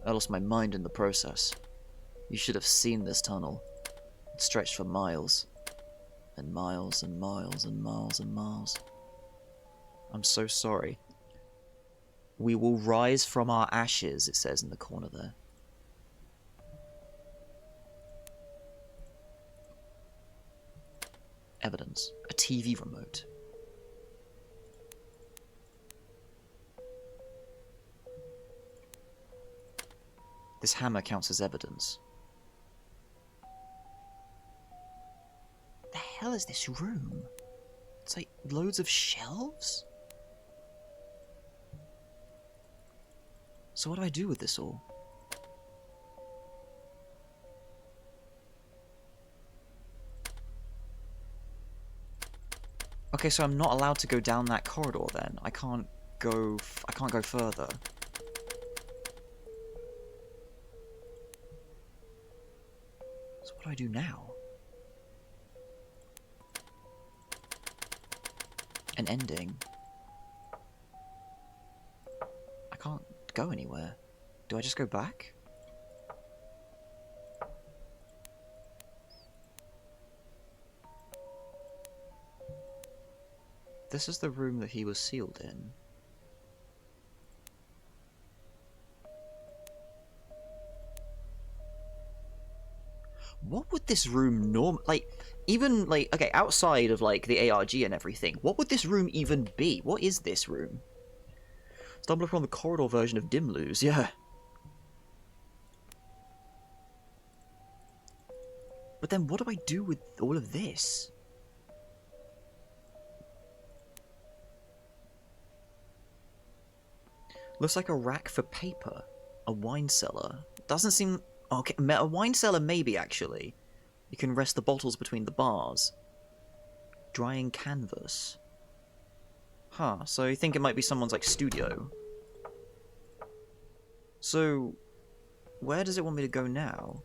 I lost my mind in the process. You should have seen this tunnel. It stretched for miles. And miles and miles and miles and miles. I'm so sorry. We will rise from our ashes, it says in the corner there. Evidence. A TV remote. This hammer counts as evidence. The hell is this room? It's like loads of shelves? So what do I do with this all? Okay, so I'm not allowed to go down that corridor then. I can't go further. So what do I do now? An ending. I can't go anywhere. Do I just go back? This is the room that he was sealed in. What would this room even, okay, outside of, the ARG and everything, what would this room even be? What is this room? Stumble upon the corridor version of Dimlu's, yeah. But then what do I do with all of this? Looks like a rack for paper. A wine cellar. Doesn't seem... Okay, a wine cellar maybe, actually. You can rest the bottles between the bars. Drying canvas. Huh, so you think it might be someone's, studio. So, where does it want me to go now?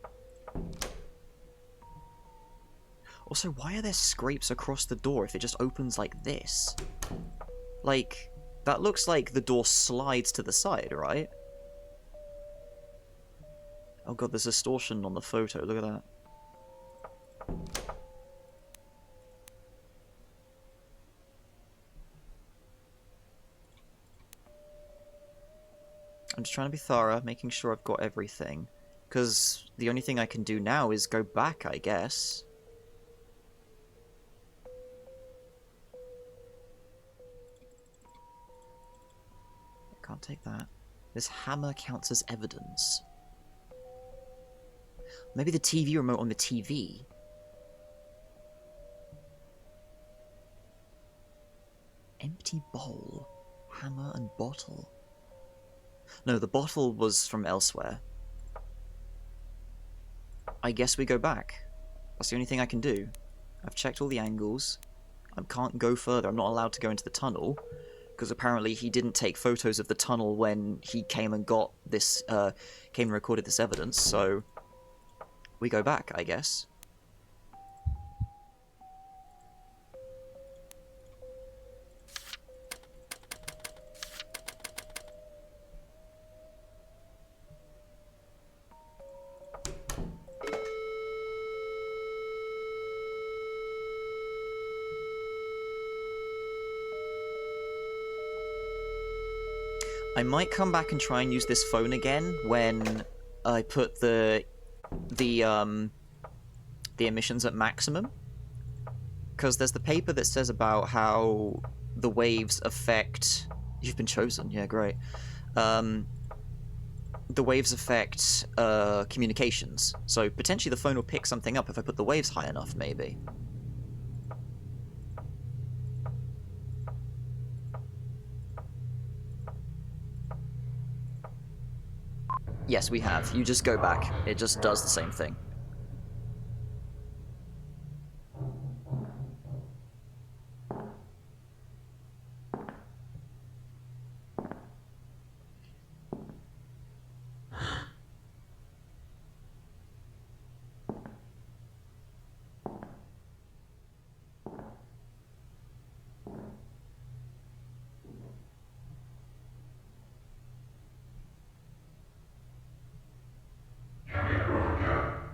Also, why are there scrapes across the door if it just opens like this? That looks like the door slides to the side, right? Oh god, there's distortion on the photo, look at that. I'm just trying to be thorough, making sure I've got everything. Because the only thing I can do now is go back, I guess. Can't take that. This hammer counts as evidence. Maybe the TV remote on the TV. Empty bowl. Hammer and bottle. No, the bottle was from elsewhere. I guess we go back. That's the only thing I can do. I've checked all the angles. I can't go further. I'm not allowed to go into the tunnel. Because apparently he didn't take photos of the tunnel when he came and got this, came and recorded this evidence, so we go back, I guess. I might come back and try and use this phone again when I put the emissions at maximum. Because there's the paper that says about how the waves affect... You've been chosen, yeah, great. The waves affect communications. So potentially the phone will pick something up if I put the waves high enough, maybe. Yes, we have. You just go back. It just does the same thing.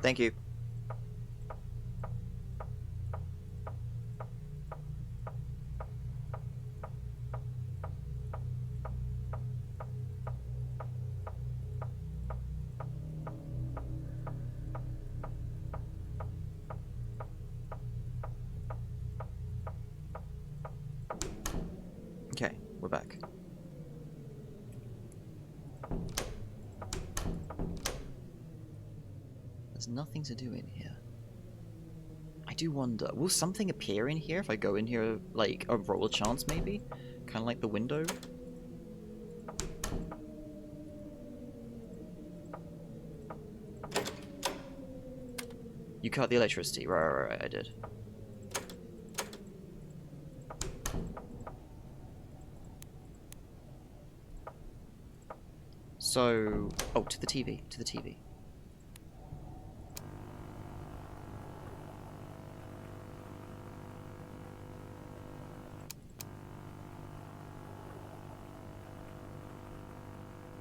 Thank you. Okay, we're back. There's nothing to do in here. I do wonder, will something appear in here if I go in here, like, a roll chance, maybe? Kind of like the window? You cut the electricity. Right, I did. So... Oh, to the TV. To the TV.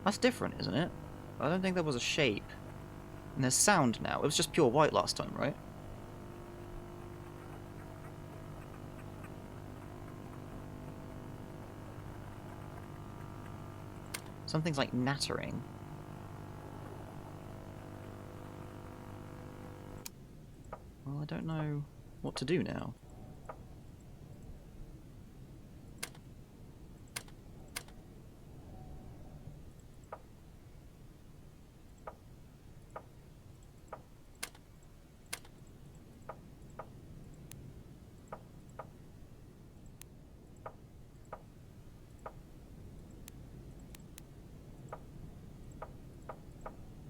That's different, isn't it? I don't think there was a shape. And there's sound now. It was just pure white last time, right? Something's like nattering. Well, I don't know what to do now.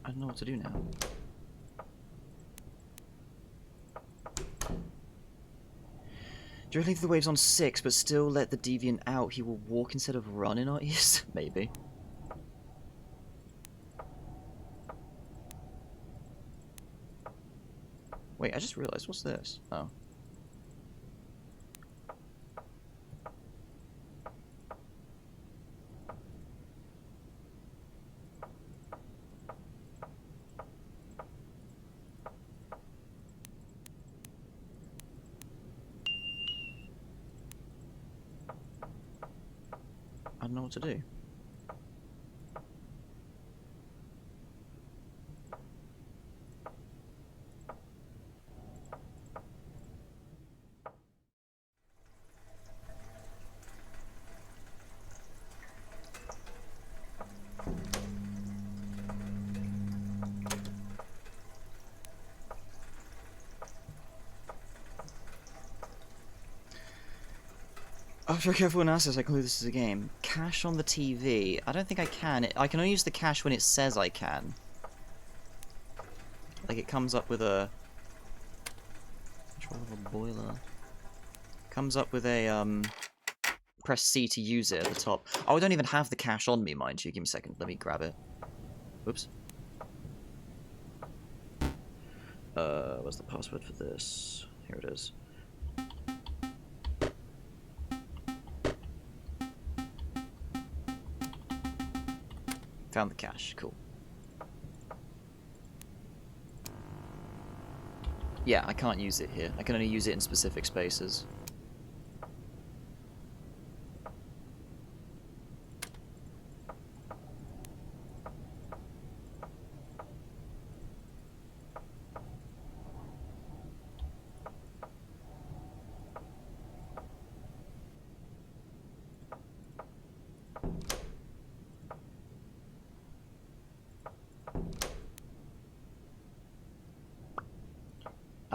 I don't know what to do now. Do you leave the waves on 6 but still let the deviant out? He will walk instead of run in our ears? Maybe. Wait, I just realized. What's this? Oh. I don't know what to do. After a careful analysis, I conclude this is a game. Cache on the TV. I don't think I can. I can only use the cache when it says I can. Like, it comes up with a... Control of a boiler. Comes up with a, press C to use it at the top. Oh, I don't even have the cache on me, mind you. Give me a second. Let me grab it. Whoops. What's the password for this? Here it is. Found the cache. Cool. Yeah, I can't use it here. I can only use it in specific spaces.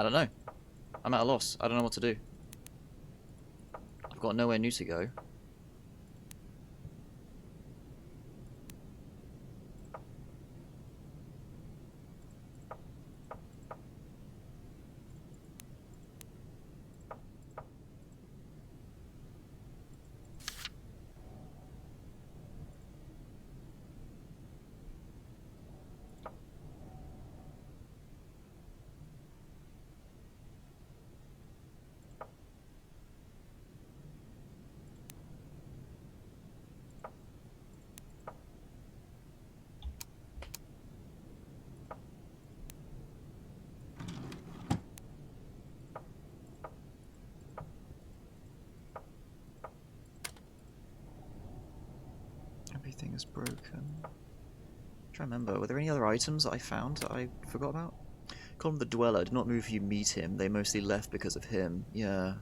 I don't know. I'm at a loss. I don't know what to do. I've got nowhere new to go. Everything is broken. I'm trying to remember, were there any other items that I found that I forgot about? Call him the Dweller. Do not move if you meet him. They mostly left because of him. Yeah.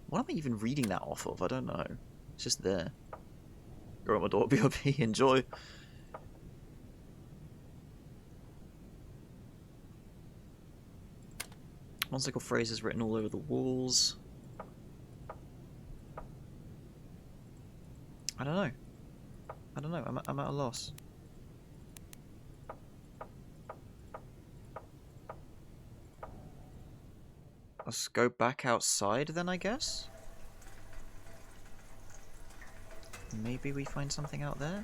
What am I even reading that off of? I don't know. It's just there. Go on my door, BRB. Enjoy. Monstical phrases written all over the walls. I don't know. I don't know. I'm at a loss. Let's go back outside then, I guess? Maybe we find something out there?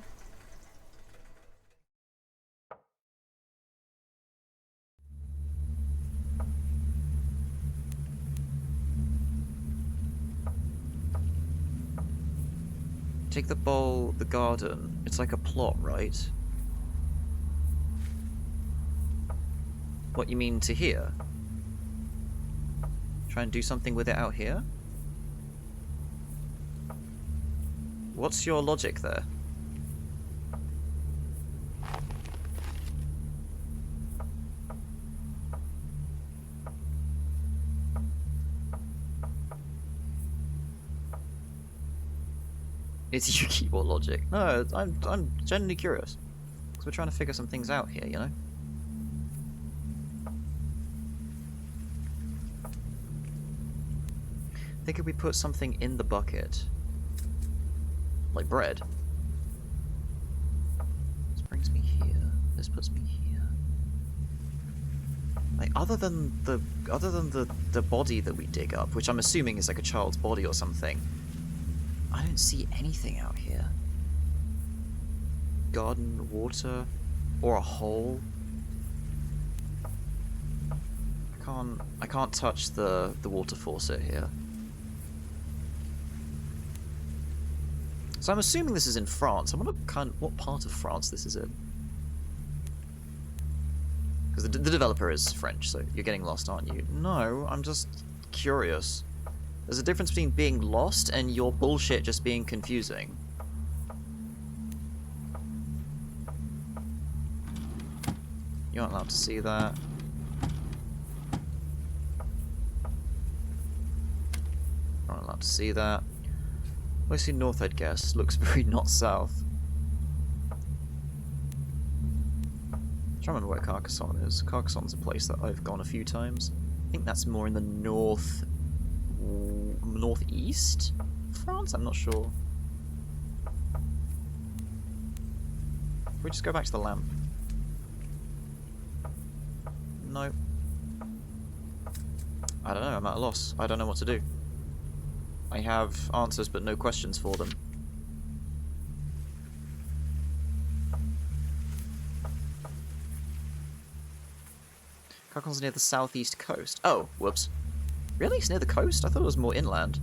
Take the bowl, the garden. It's like a plot, right? What, you mean to here? Try and do something with it out here? What's your logic there? It's your keyboard logic. No, I'm genuinely curious. Because we're trying to figure some things out here, you know? I think if we put something in the bucket, like bread. This brings me here. This puts me here. Like other than the body that we dig up, which I'm assuming is like a child's body or something, I don't see anything out here. Garden, water, or a hole. I can't touch the water faucet here. So I'm assuming this is in France. I wonder what part of France this is in. Because the developer is French, so you're getting lost, aren't you? No, I'm just curious. There's a difference between being lost and your bullshit just being confusing. You aren't allowed to see that. You aren't allowed to see that. Mostly north, I'd guess. Looks very not south. I'm trying to remember where Carcassonne is. Carcassonne's a place that I've gone a few times. I think that's more in the northeast France? I'm not sure. If we just go back to the lamp. No. I don't know, I'm at a loss. I don't know what to do. I have answers but no questions for them. Carcasonne's near the southeast coast. Oh, whoops. Really? It's near the coast? I thought it was more inland.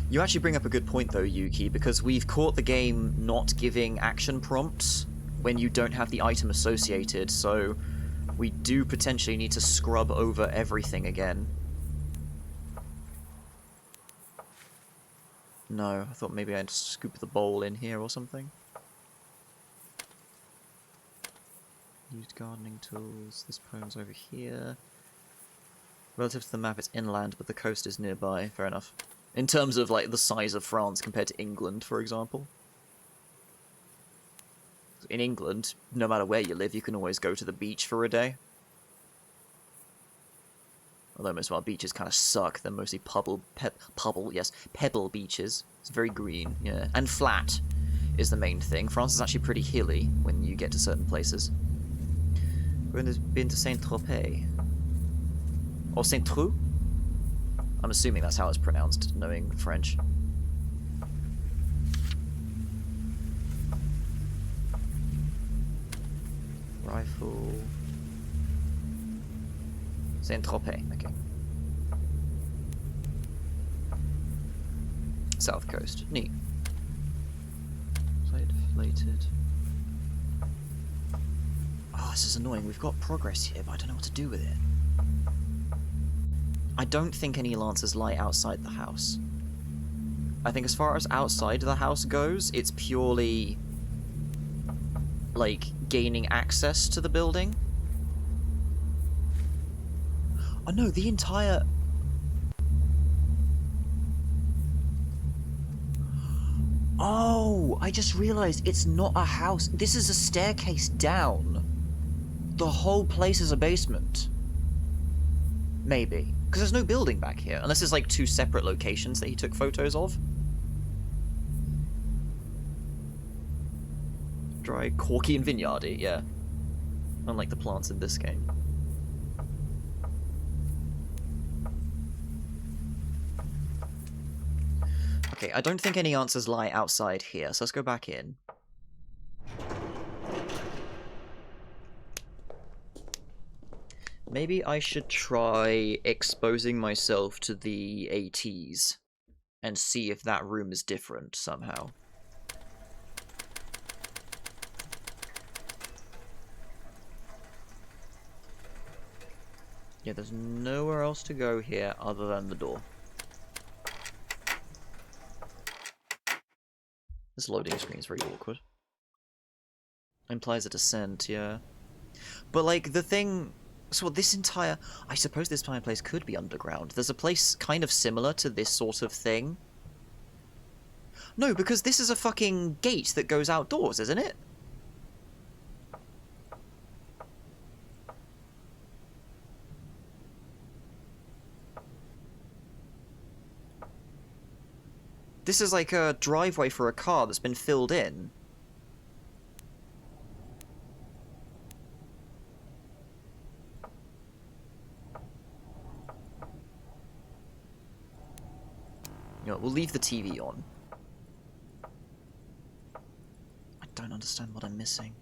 You actually bring up a good point though, Yuki, because we've caught the game not giving action prompts when you don't have the item associated, so we do potentially need to scrub over everything again. No, I thought maybe I'd scoop the bowl in here or something. Used gardening tools. This poem's over here. Relative to the map, it's inland, but the coast is nearby. Fair enough. In terms of, like, the size of France compared to England, for example. In England, no matter where you live, you can always go to the beach for a day. Although most of our beaches kind of suck. They're mostly pebble beaches. It's very green, yeah. And flat is the main thing. France is actually pretty hilly when you get to certain places. We've been to Saint-Tropez. Or Saint-Trou? I'm assuming that's how it's pronounced, knowing French. Rifle... Saint-Tropez, okay. South coast. Neat. Slightly deflated. Oh, this is annoying. We've got progress here, but I don't know what to do with it. I don't think any lancers lie outside the house. I think as far as outside the house goes, it's purely, like, gaining access to the building. Oh no, the entire... Oh, I just realized it's not a house. This is a staircase down. The whole place is a basement. Maybe. Because there's no building back here. Unless there's like two separate locations that he took photos of. Dry, corky and vineyardy, yeah. Unlike the plants in this game. Okay, I don't think any answers lie outside here, so let's go back in. Maybe I should try exposing myself to the ATs and see if that room is different somehow. Yeah, there's nowhere else to go here other than the door. This loading screen is very awkward. Implies a descent, yeah. But, like, the thing... So this entire... I suppose this entire place could be underground. There's a place kind of similar to this sort of thing. No, because this is a fucking gate that goes outdoors, isn't it? This is like a driveway for a car that's been filled in. You know, we'll leave the TV on. I don't understand what I'm missing.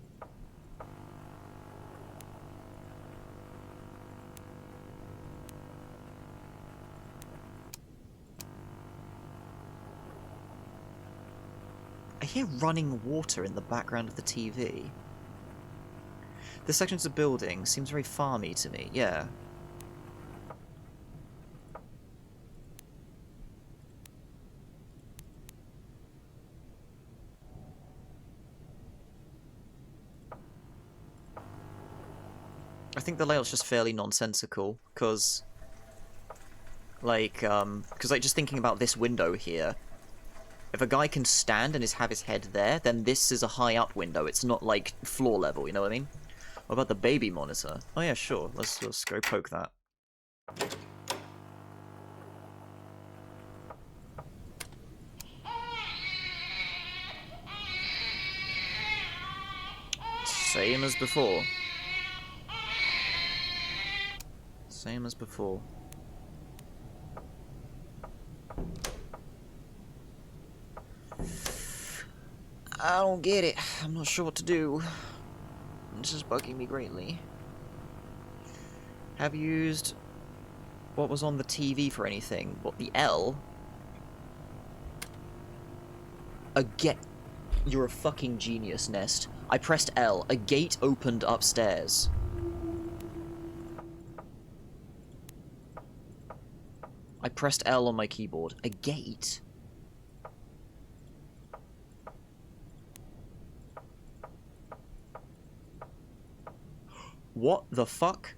I hear running water in the background of the TV. This section of the building seems very farmy to me, yeah. I think the layout's just fairly nonsensical, because... Like, just thinking about this window here, if a guy can stand and have his head there, then this is a high-up window. It's not, like, floor level, you know what I mean? What about the baby monitor? Oh yeah, sure. Let's go poke that. Same as before. Same as before. I don't get it. I'm not sure what to do. This is bugging me greatly. Have you used what was on the TV for anything? What, the L? You're a fucking genius, Nest. I pressed L. A gate opened upstairs. I pressed L on my keyboard. A gate? What the fuck?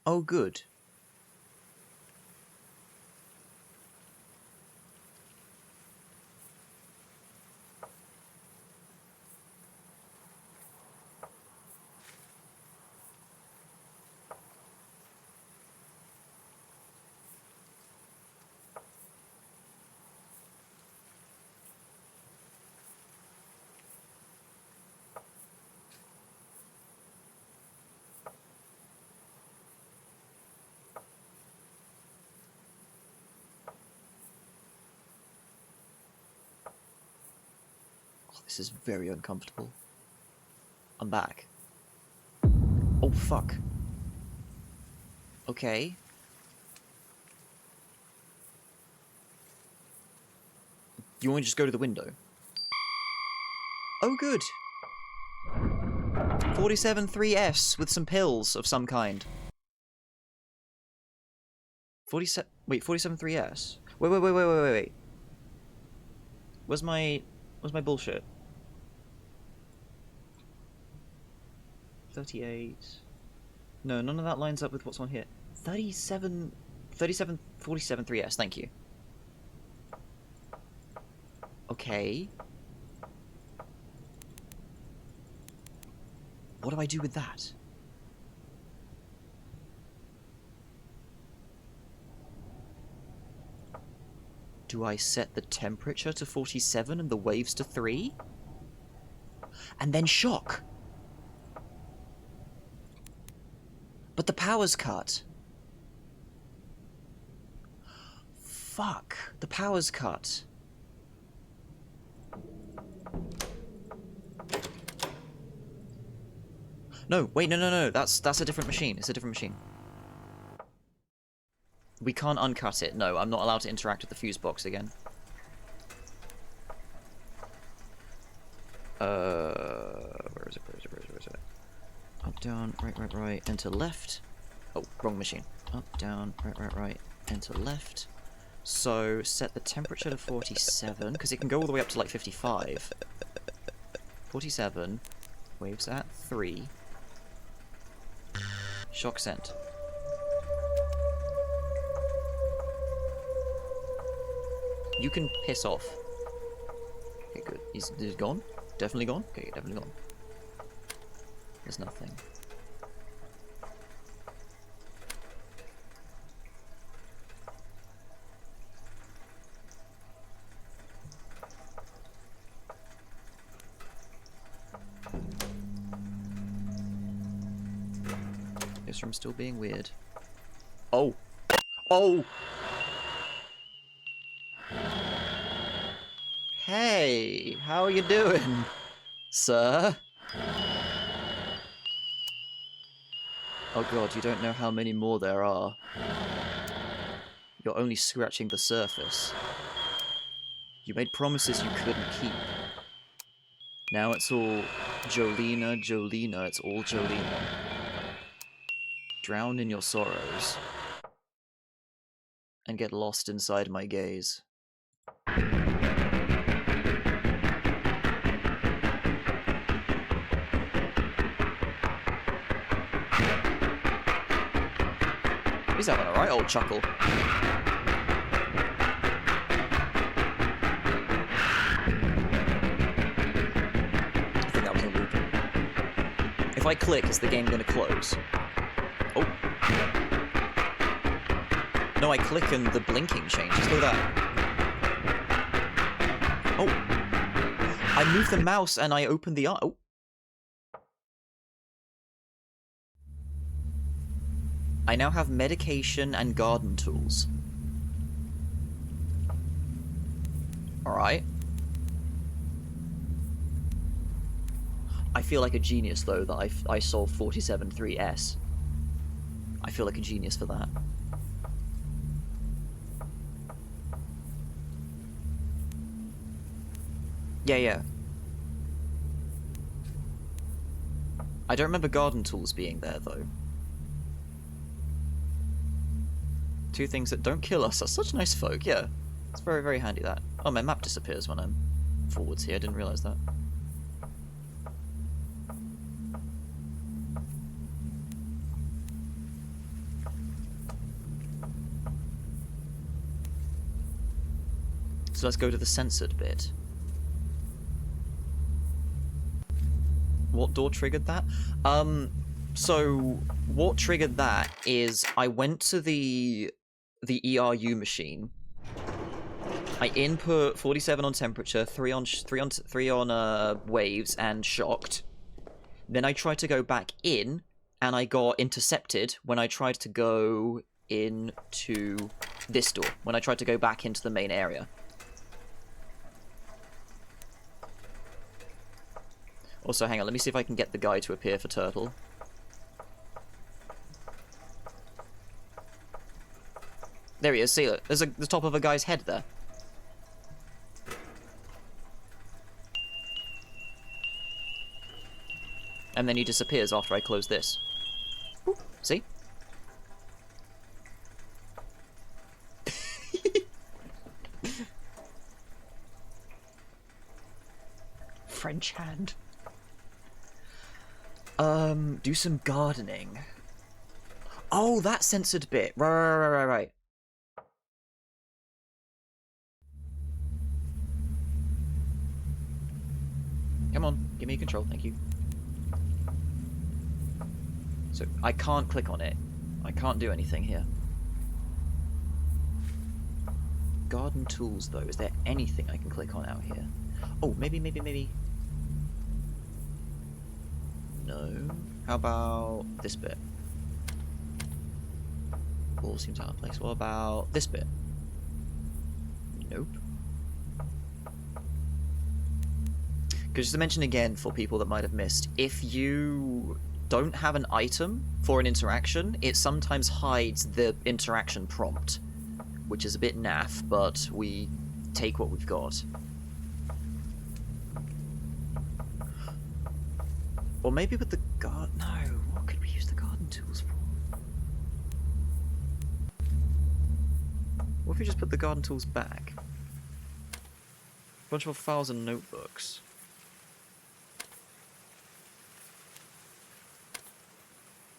Oh, good. This is very uncomfortable. I'm back. Oh, fuck. Okay. You want me to just go to the window? Oh, good. 47-3S with some pills of some kind. 47-3S? Wait. Where's my bullshit? 38. No, none of that lines up with what's on here. 47-3S, thank you. Okay. What do I do with that? Do I set the temperature to 47 and the waves to 3? And then shock? But the power's cut. Fuck. The power's cut. No, wait, no. That's a different machine. It's a different machine. We can't uncut it. No, I'm not allowed to interact with the fuse box again. Where is it? Up, down, right, enter left. Oh, wrong machine. Up, down, right, enter left. So, set the temperature to 47, because it can go all the way up to like 55. 47, waves at 3. Shock sent. You can piss off. Okay, good. Is it gone? Definitely gone? Okay, definitely gone. There's nothing. This room's still being weird. Oh! Oh! Hey! How are you doing, sir? Oh god, you don't know how many more there are. You're only scratching the surface. You made promises you couldn't keep. Now it's all Jolina, it's all Jolina. Drown in your sorrows. And get lost inside my gaze. He's having a right old chuckle. I think that was a loop. If I click, is the game gonna close? Oh. No, I click and the blinking changes. Look at that. Oh. I move the mouse and I open the eye. Oh. I now have medication and garden tools. Alright. I feel like a genius, though, that I solved 47-3S. I feel like a genius for that. Yeah. I don't remember garden tools being there, though. Two things that don't kill us are such nice folk, yeah. It's very, very handy, that. Oh, my map disappears when I'm forwards here, I didn't realise that. So let's go to the censored bit. What door triggered that? So what triggered that is I went to the ERU machine. I input 47 on temperature, 3 on waves, and shocked. Then I tried to go back in, and I got intercepted when I tried to go into this door. When I tried to go back into the main area. Also, hang on, let me see if I can get the guy to appear for Turtle. There he is, see it. There's the top of a guy's head there. And then he disappears after I close this. Ooh, see? French hand. Do some gardening. Oh, that censored bit. Right. Come on, give me control, thank you. So, I can't click on it. I can't do anything here. Garden tools, though. Is there anything I can click on out here? Oh, maybe. No. How about this bit? All seems out of place. What about this bit? Nope. Because just to mention again, for people that might have missed, if you don't have an item for an interaction, it sometimes hides the interaction prompt, which is a bit naff, but we take what we've got. Or maybe with the garden... No, what could we use the garden tools for? What if we just put the garden tools back? A bunch of files and notebooks.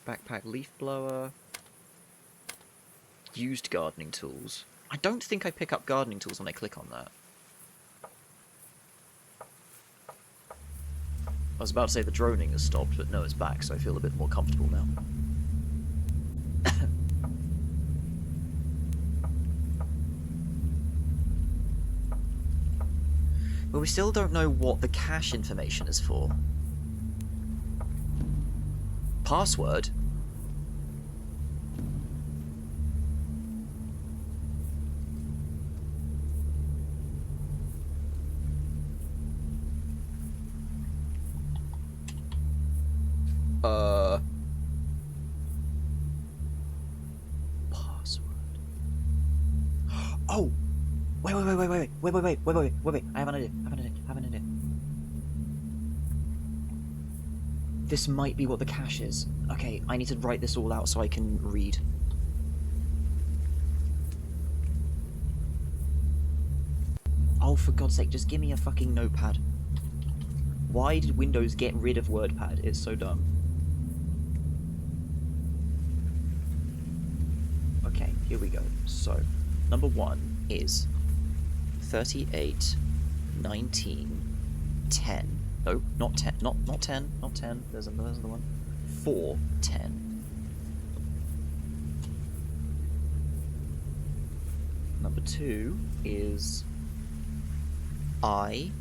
Backpack leaf blower. Used gardening tools. I don't think I pick up gardening tools when I click on that. I was about to say the droning has stopped, but no, it's back, so I feel a bit more comfortable now. But we still don't know what the cache information is for. Password? Password. Oh! Wait. I have an idea. This might be what the cache is. Okay, I need to write this all out so I can read. Oh, for God's sake, just give me a fucking notepad. Why did Windows get rid of WordPad? It's so dumb. Okay, here we go. So, number 1 is 38, 19, 10. No, not 10. Not 10. Not 10. There's another one. 4, 10. Number 2 is I,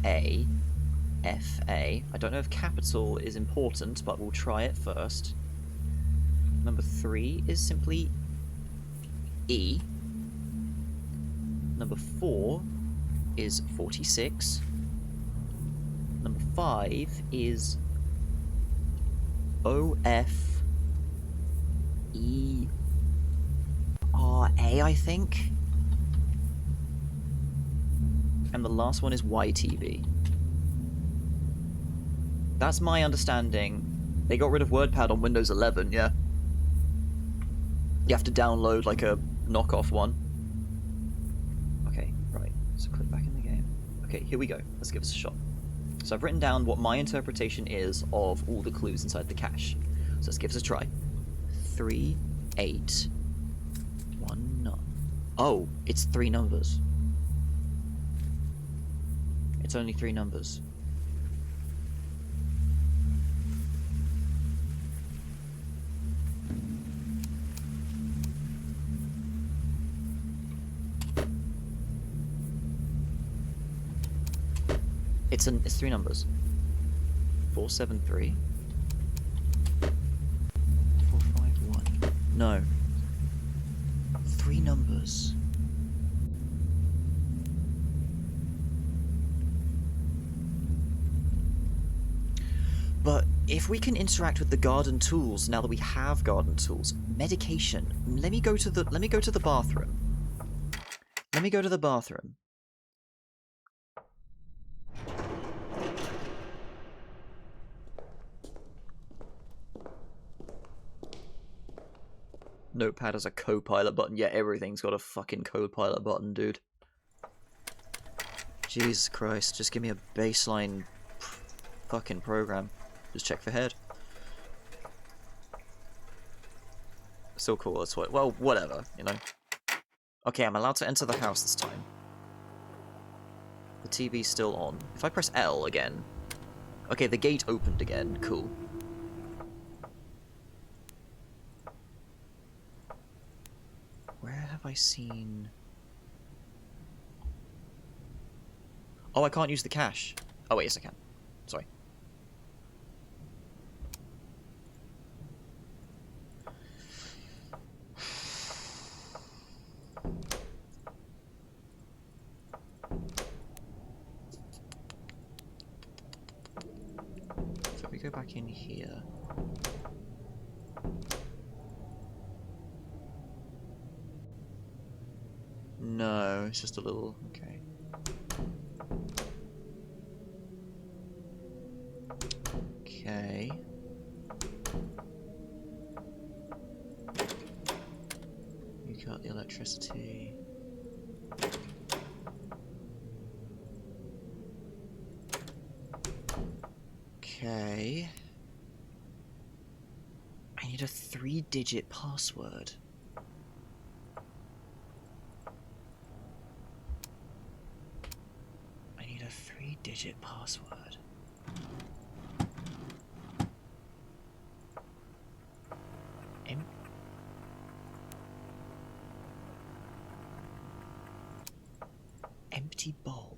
A, F, A. I don't know if capital is important, but we'll try it first. Number 3 is simply E. Number 4 is 46. Number 5 is O, F, E, R, A, I think. And the last one is YTV. That's my understanding. They got rid of WordPad on Windows 11, yeah. You have to download like a knockoff one. Okay, right. So click back in the game. Okay, here we go. Let's give this a shot. So I've written down what my interpretation is of all the clues inside the cache. So let's give this a try. 3, 8, 1, 9. Oh, it's 3 numbers. It's only 3 numbers. It's 3 numbers. 473. 451. No. 3 numbers. But if we can interact with the garden tools now that we have garden tools, medication. Let me go to the bathroom. Let me go to the bathroom. Notepad has a co-pilot button. Yeah, everything's got a fucking co-pilot button, dude. Jesus Christ, just give me a baseline fucking program. Just check for head. Still cool, that's what. Well, whatever, you know. Okay, I'm allowed to enter the house this time. The TV's still on. If I press L again... Okay, the gate opened again. Cool. Where have I seen... Oh, I can't use the cache. Oh, wait, yes I can. Sorry. So if we go back in here... No, it's just a little... Okay. Okay. You got the electricity. Okay. I need a 3-digit password. I need a 3-digit password. Empty bowl.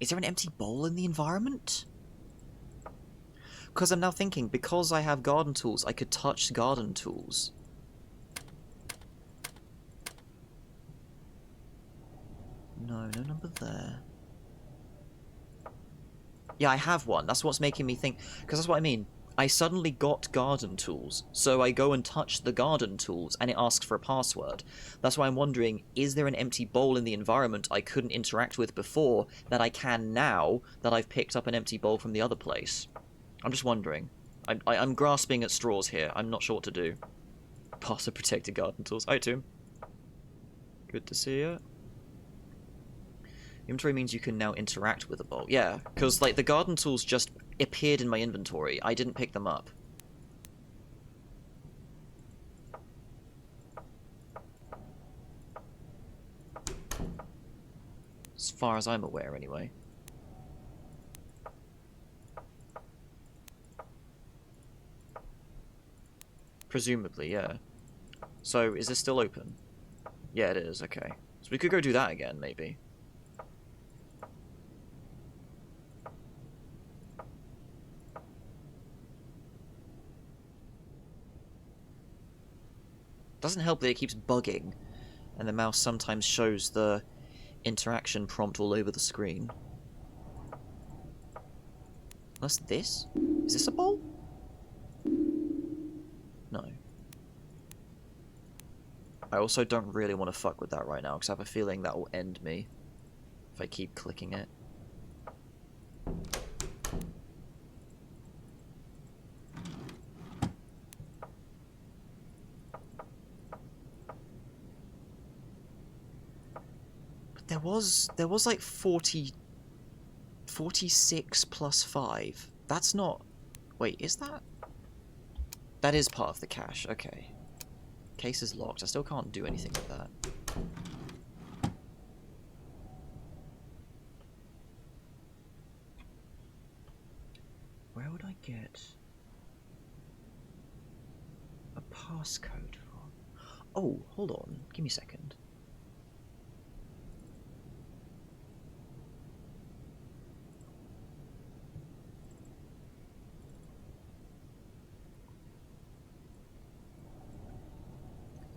Is there an empty bowl in the environment? Because I'm now thinking, because I have garden tools, I could touch garden tools. No, no number there. Yeah, I have one. That's what's making me think. Because that's what I mean. I suddenly got garden tools, so I go and touch the garden tools, and it asks for a password. That's why I'm wondering, is there an empty bowl in the environment I couldn't interact with before that I can now that I've picked up an empty bowl from the other place? I'm just wondering. I'm grasping at straws here. I'm not sure what to do. Password protected garden tools. Hi, Toom. Good to see you. Inventory means you can now interact with a bowl. Yeah, because like the garden tools just appeared in my inventory. I didn't pick them up. As far as I'm aware, anyway. Presumably, yeah. So, is this still open? Yeah, it is, okay. So we could go do that again, maybe. Doesn't help that it keeps bugging, and the mouse sometimes shows the interaction prompt all over the screen. Unless this? Is this a bowl? No. I also don't really want to fuck with that right now, because I have a feeling that will end me if I keep clicking it. there was like 46 plus 5. That's not... Wait, is that... That is part of the cache, okay. Case is locked. I still can't do anything with that. Where would I get a passcode from? Oh, hold on. Give me a second.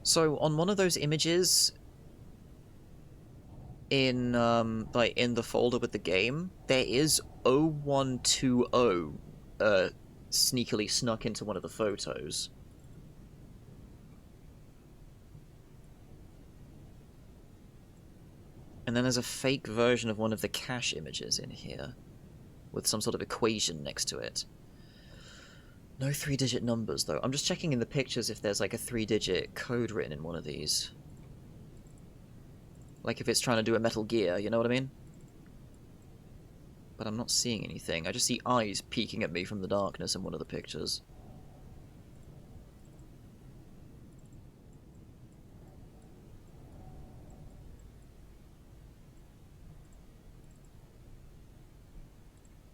So on one of those images in like in the folder with the game, there is 0120 sneakily snuck into one of the photos. And then there's a fake version of one of the cache images in here with some sort of equation next to it. No 3-digit numbers, though. I'm just checking in the pictures if there's like a 3-digit code written in one of these. Like if it's trying to do a Metal Gear, you know what I mean? But I'm not seeing anything. I just see eyes peeking at me from the darkness in one of the pictures.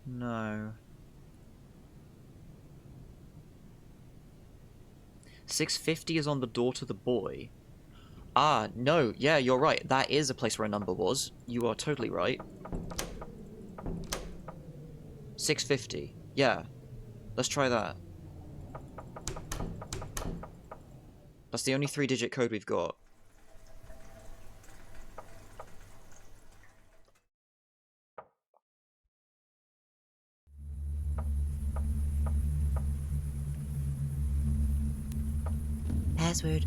No. 650 is on the door to the boy. Ah, no, yeah, you're right. That is a place where a number was. You are totally right. 650. Yeah. Let's try that. That's the only 3-digit code we've got. Password.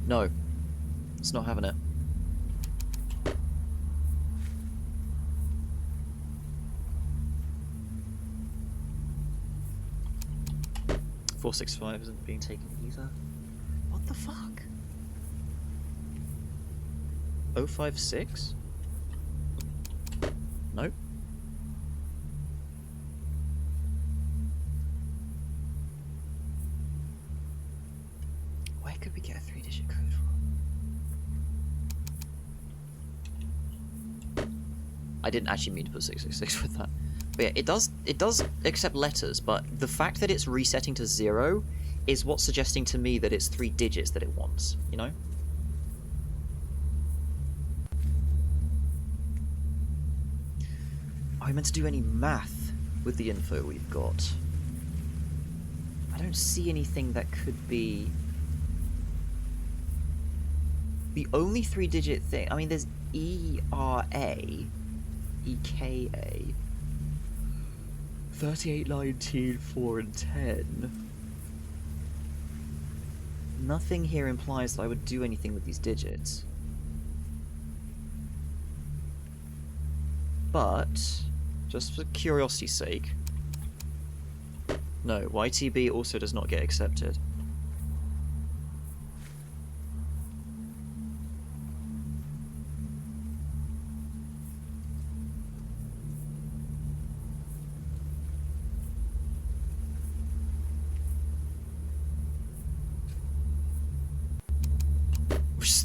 No. It's not having it. .465 isn't being taken either. What the fuck? 056? Nope. Where could we get a 3-digit code from? I didn't actually mean to put 666 with that. But yeah, it does accept letters, but the fact that it's resetting to 0 is what's suggesting to me that it's 3 digits that it wants, you know? Are we meant to do any math with the info we've got? I don't see anything that could be... The only 3-digit thing... I mean, there's ERA, EKA... 38, 19, 4, and 10. Nothing here implies that I would do anything with these digits. But, just for curiosity's sake... No, YTB also does not get accepted.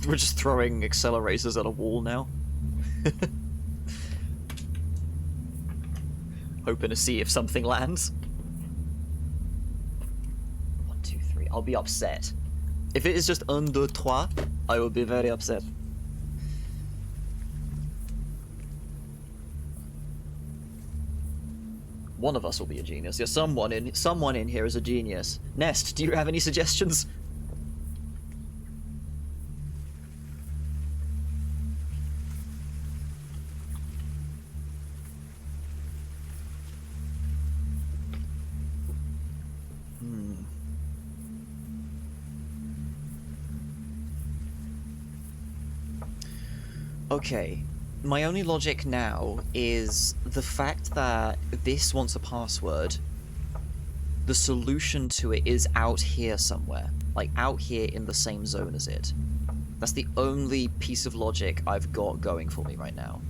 We're just throwing accelerators at a wall now. Hoping to see if something lands. 1, 2, 3. I'll be upset. If it is just 1, 2, 3, I will be very upset. One of us will be a genius. Yeah, someone in here is a genius. Nest, do you have any suggestions? Okay, my only logic now is the fact that this wants a password. The solution to it is out here somewhere. Like, out here in the same zone as it. That's the only piece of logic I've got going for me right now.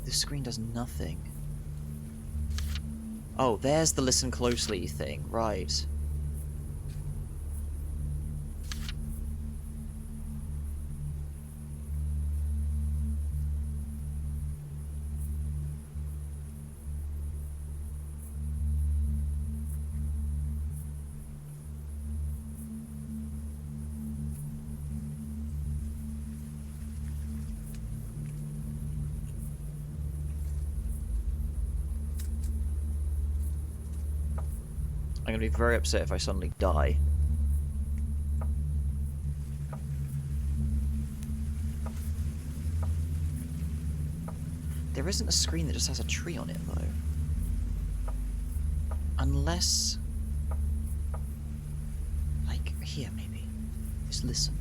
This screen does nothing. Oh, there's the listen closely thing, right. I'm gonna be very upset if I suddenly die. There isn't a screen that just has a tree on it, though. Unless... like, here, maybe. Just listen.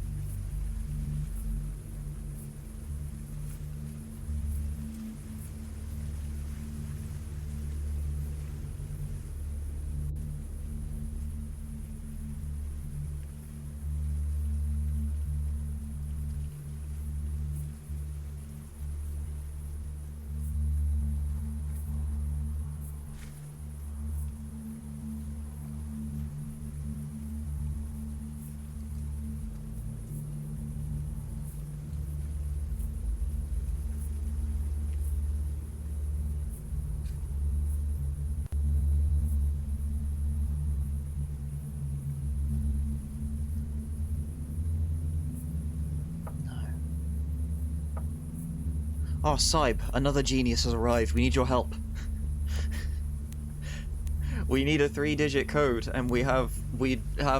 Oh, Saib, another genius has arrived. We need your help. We need a 3-digit code, and we have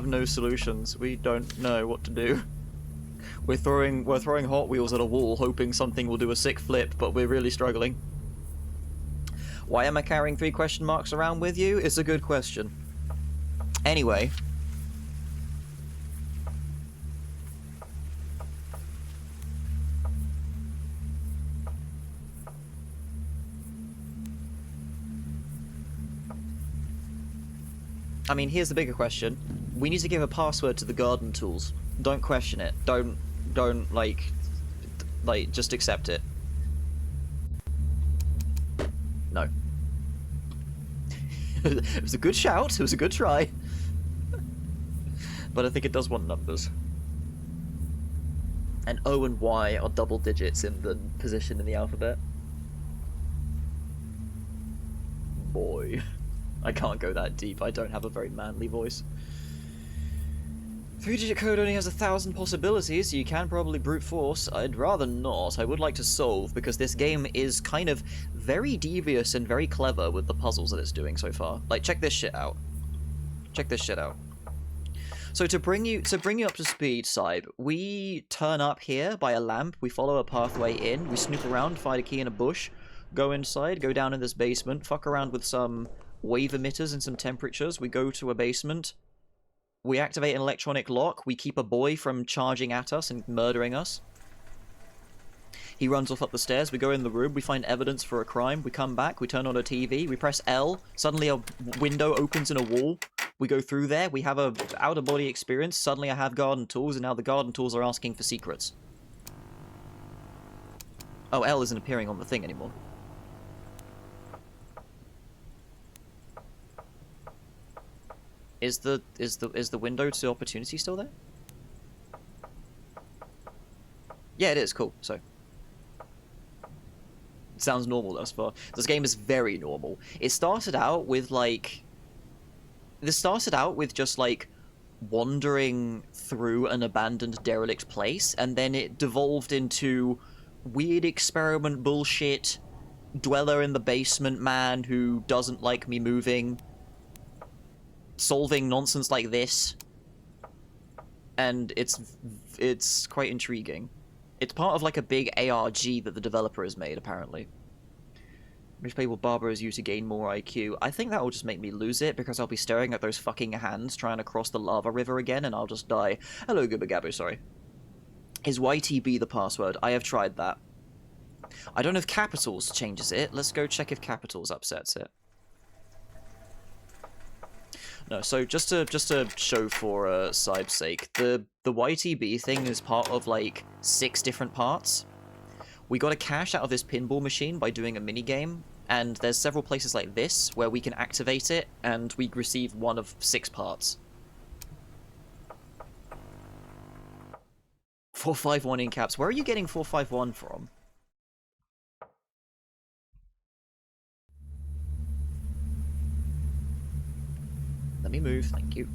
no solutions. We don't know what to do. We're throwing Hot Wheels at a wall, hoping something will do a sick flip, but we're really struggling. Why am I carrying 3 question marks around with you? It's a good question. Anyway. I mean, here's the bigger question. We need to give a password to the garden tools. Don't question it. Don't, like, just accept it. No. It was a good shout, it was a good try. But I think it does want numbers. And O and Y are double digits in the position in the alphabet. Boy. I can't go that deep, I don't have a very manly voice. 3-digit code only has 1,000 possibilities, so you can probably brute force. I'd rather not. I would like to solve, because this game is kind of very devious and very clever with the puzzles that it's doing so far. Like, check this shit out. Check this shit out. So to bring you up to speed, Saib, we turn up here by a lamp, we follow a pathway in, we snoop around, find a key in a bush, go inside, go down in this basement, fuck around with some wave emitters and some temperatures, we go to a basement, we activate an electronic lock, we keep a boy from charging at us and murdering us. He runs off up the stairs, we go in the room, we find evidence for a crime, we come back, we turn on a TV, we press L, suddenly a window opens in a wall, we go through there, we have a out-of-body experience, suddenly I have garden tools, and now the garden tools are asking for secrets. Oh, L isn't appearing on the thing anymore. Is the window to opportunity still there? Yeah, it is. Cool. So, it sounds normal thus far. This game is very normal. It started out with like, just like wandering through an abandoned derelict place, and then it devolved into weird experiment bullshit, dweller in the basement man who doesn't like me moving, solving nonsense like this, and it's quite intriguing. It's part of like a big ARG that the developer has made, apparently. Which play will Barbara as you to gain more IQ? I think that will just make me lose it, because I'll be staring at those fucking hands trying to cross the lava river again, and I'll just die. Hello, Gubba Gabbo, sorry. Is YTB the password? I have tried that. I don't know if capitals changes it. Let's go check if capitals upsets it. No, so just to show for Saib's sake, the YTB thing is part of like 6 different parts. We got a cache out of this pinball machine by doing a mini game, and there's several places like this where we can activate it, and we receive one of 6 parts. 451 in caps. Where are you getting 451 from? Let me move, thank you.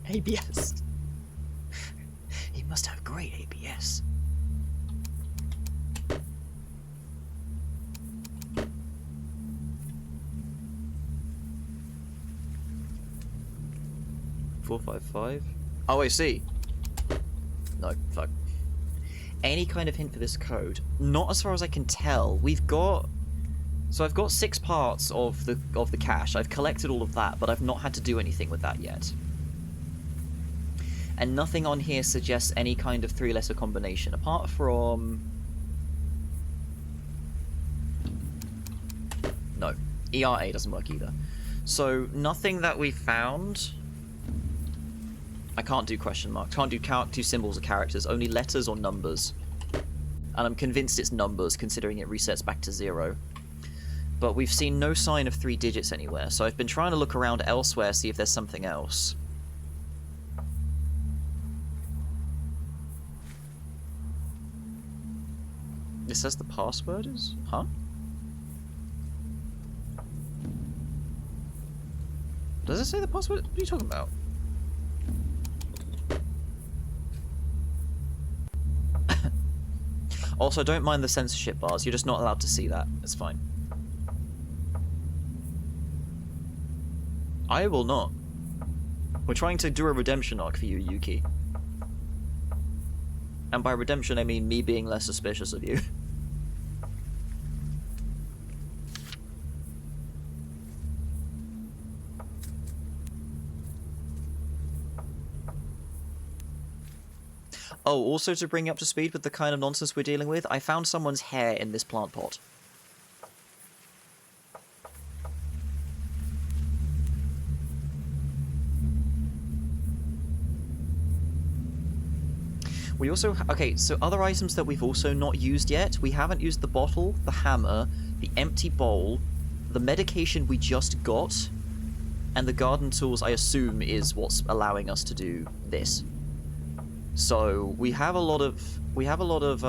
ABS. He must have great ABS. $455. Oh, I see. No, fuck. Any kind of hint for this code? Not as far as I can tell. We've got. So I've got 6 parts of the cache. I've collected all of that, but I've not had to do anything with that yet. And nothing on here suggests any kind of 3-letter combination, apart from... No. ERA doesn't work either. So, nothing that we found... I can't do question marks, can't do symbols or characters, only letters or numbers. And I'm convinced it's numbers, considering it resets back to 0. But we've seen no sign of 3 digits anywhere, so I've been trying to look around elsewhere, see if there's something else. It says the password is... Huh? Does it say the password? What are you talking about? Also, don't mind the censorship bars. You're just not allowed to see that. It's fine. I will not. We're trying to do a redemption arc for you, Yuki. And by redemption, I mean me being less suspicious of you. Oh, also to bring you up to speed with the kind of nonsense we're dealing with, I found someone's hair in this plant pot. We also... Okay, so other items that we've also not used yet. We haven't used the bottle, the hammer, the empty bowl, the medication we just got, and the garden tools, I assume, is what's allowing us to do this. So, we have a lot of... We have a lot of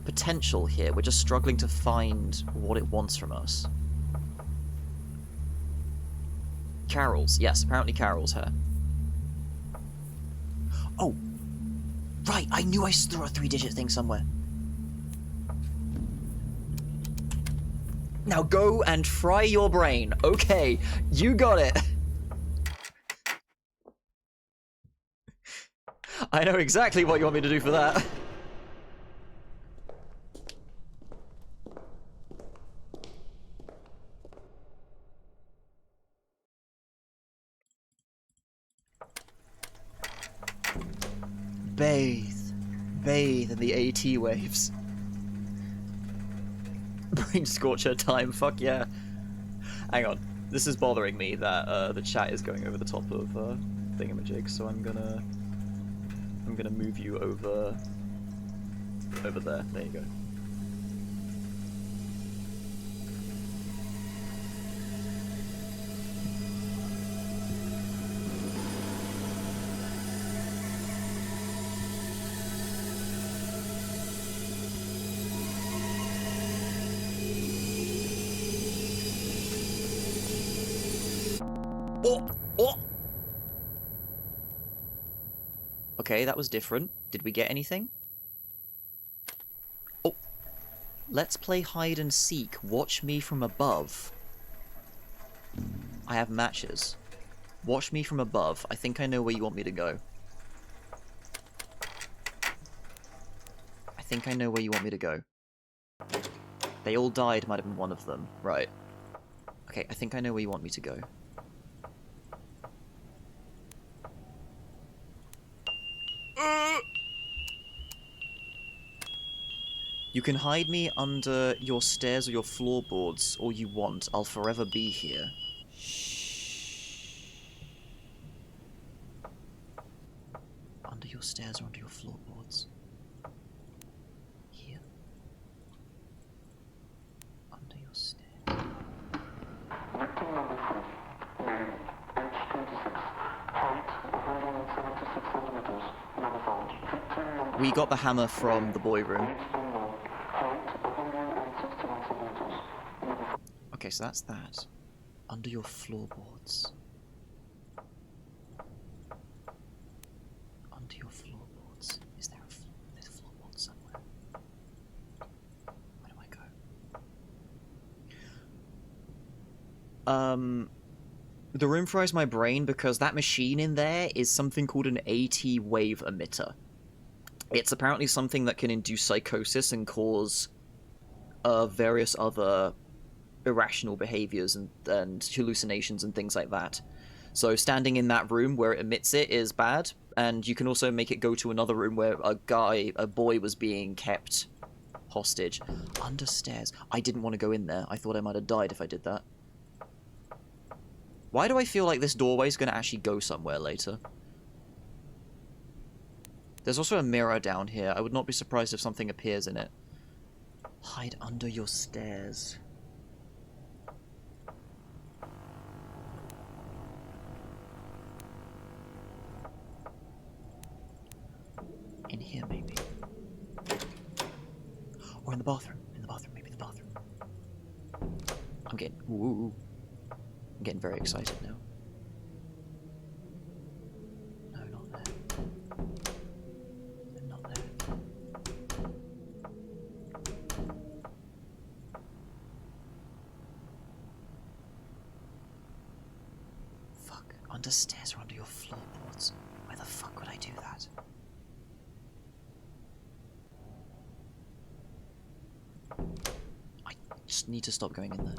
potential here. We're just struggling to find what it wants from us. Carol's. Yes, apparently Carol's hair. Oh! Right, I knew I threw a 3-digit thing somewhere. Now go and fry your brain. Okay, you got it. I know exactly what you want me to do for that. Bathe. Bathe in the AT waves. Brain scorcher time, fuck yeah. Hang on, this is bothering me that the chat is going over the top of thingamajig, so I'm gonna move you over there. There you go. Oh! Oh! Okay, that was different. Did we get anything? Oh! Let's play hide and seek. Watch me from above. I have matches. Watch me from above. I think I know where you want me to go. I think I know where you want me to go. They all died, might have been one of them. Right. Okay, I think I know where you want me to go. You can hide me under your stairs or your floorboards all you want. I'll forever be here. Shh. Under your stairs or under your floorboards. Here. Under your stairs. Victim number 3, male, age 26, height 176 centimeters, never found. Victim number We got the hammer from the boy room. Okay, so that's that. Under your floorboards. Under your floorboards. Is there there's a floorboard somewhere? Where do I go? The room fries my brain because that machine in there is something called an AT wave emitter. It's apparently something that can induce psychosis and cause various other irrational behaviors and hallucinations and things like that. So standing in that room where it emits it is bad, and you can also make it go to another room where a boy was being kept hostage. Under stairs. I didn't want to go in there. I thought I might have died if I did that. Why do I feel like this doorway is going to actually go somewhere later? There's also a mirror down here. I would not be surprised if something appears in it. Hide under your stairs. In here, maybe. Or in the bathroom. In the bathroom, maybe the bathroom. I'm getting very excited now. No, not there. Not there. Fuck. Under stairs or under your floorboards? Why the fuck would I do that? I just need to stop going in there.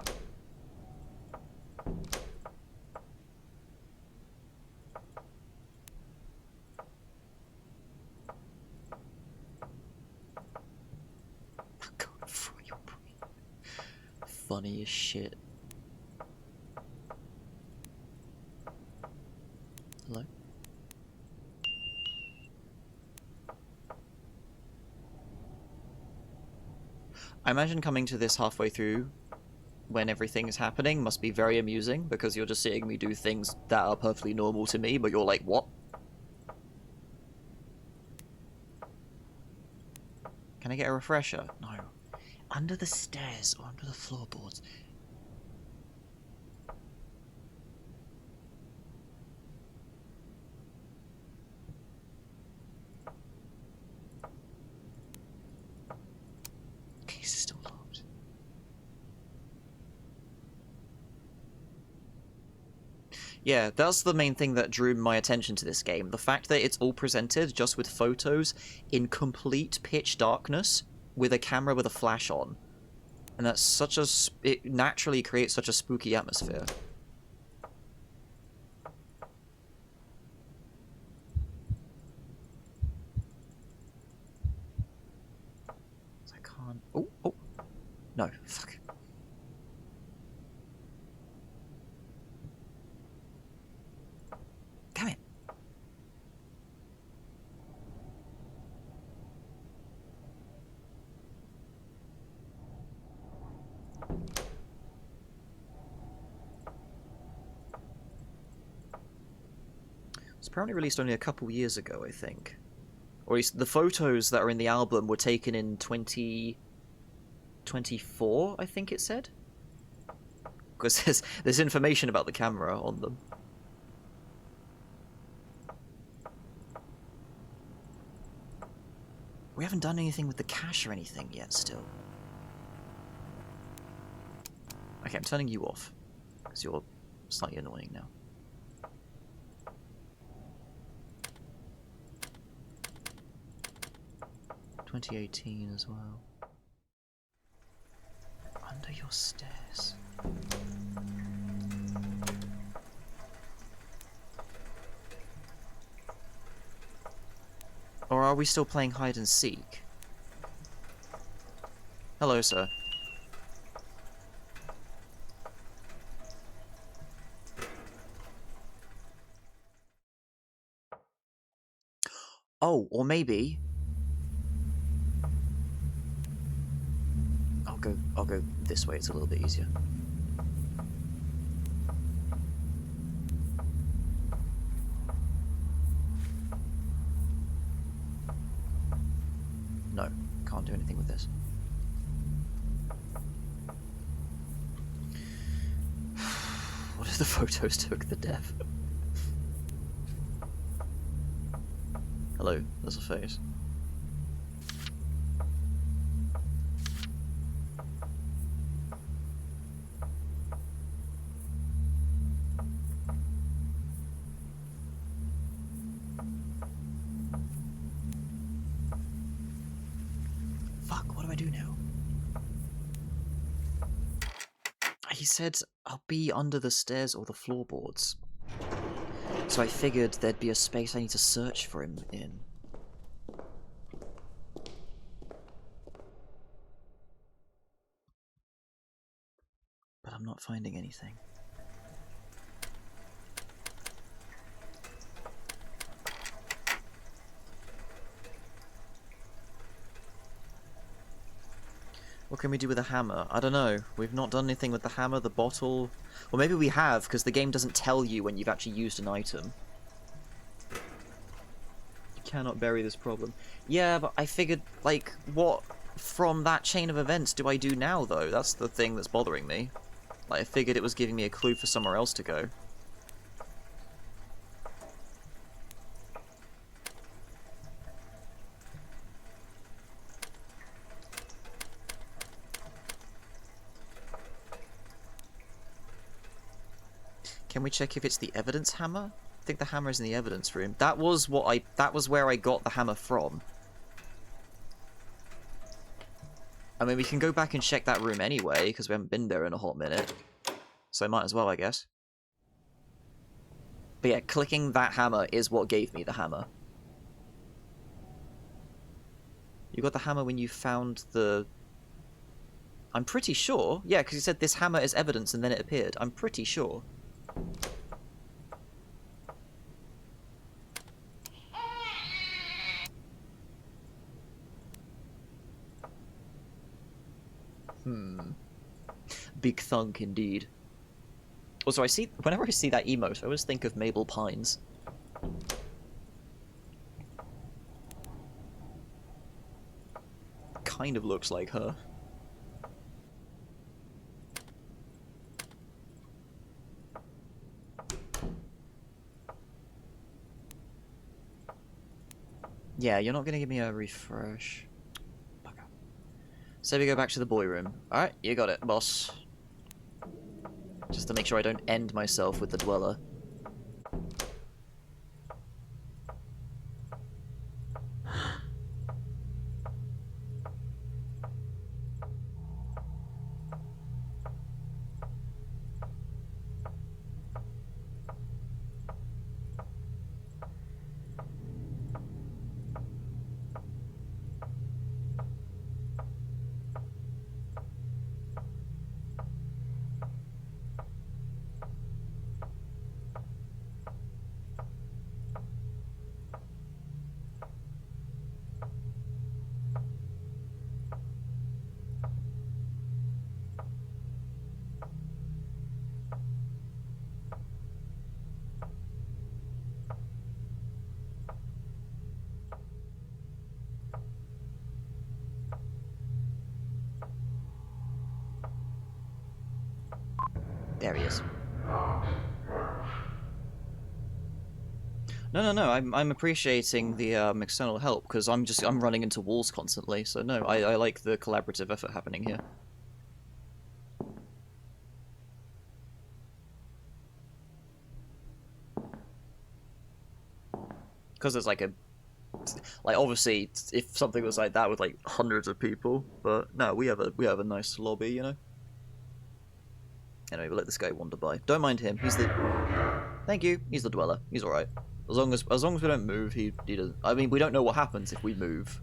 I'm going through your brain. Funny as shit. Hello? I imagine coming to this halfway through when everything is happening must be very amusing, because you're just seeing me do things that are perfectly normal to me, but you're like, what? Can I get a refresher? No. Under the stairs or under the floorboards? Case is still locked. Yeah, that's the main thing that drew my attention to this game. The fact that it's all presented just with photos in complete pitch darkness with a camera with a flash on. And that's such a... it naturally creates such a spooky atmosphere. I can't... Oh. No, fuck. Damn it. It's apparently released only a couple years ago, I think. Or at least the photos that are in the album were taken in 2024, I think it said. Because there's information about the camera on them. We haven't done anything with the cache or anything yet still. Okay, I'm turning you off, because you're slightly annoying now. .2018 as well. Under your stairs. Or are we still playing hide and seek? Hello, sir. Oh, or maybe I'll go this way, it's a little bit easier. No, can't do anything with this. What if the photos took the dev? Hello, there's a face. Fuck, what do I do now? He said I'll be under the stairs or the floorboards. So I figured there'd be a space I need to search for him in. But I'm not finding anything. What can we do with a hammer? I don't know. We've not done anything with the hammer, the bottle... Or maybe we have, because the game doesn't tell you when you've actually used an item. You cannot bury this problem. Yeah, but I figured, like, what from that chain of events do I do now, though? That's the thing that's bothering me. Like, I figured it was giving me a clue for somewhere else to go. Can we check if it's the evidence hammer? I think the hammer is in the evidence room. That was where I got the hammer from. I mean, we can go back and check that room anyway, because we haven't been there in a hot minute. So might as well, I guess. But yeah, clicking that hammer is what gave me the hammer. You got the hammer when you found the... I'm pretty sure. Yeah, because you said this hammer is evidence and then it appeared. I'm pretty sure. Big thunk indeed. Also, whenever I see that emote, I always think of Mabel Pines. Kind of looks like her. Yeah, you're not gonna give me a refresh. Bugger. So we go back to the boy room. Alright, you got it, boss. Just to make sure I don't end myself with the dweller. There he is. No. I'm appreciating the external help because I'm running into walls constantly. So no, I like the collaborative effort happening here. Because there's like obviously if something was like that with like hundreds of people, but no, we have a nice lobby, you know. Anyway, we'll let this guy wander by. Don't mind him. He's the Thank you. He's the dweller. He's all right. As long as we don't move, he doesn't. I mean, we don't know what happens if we move,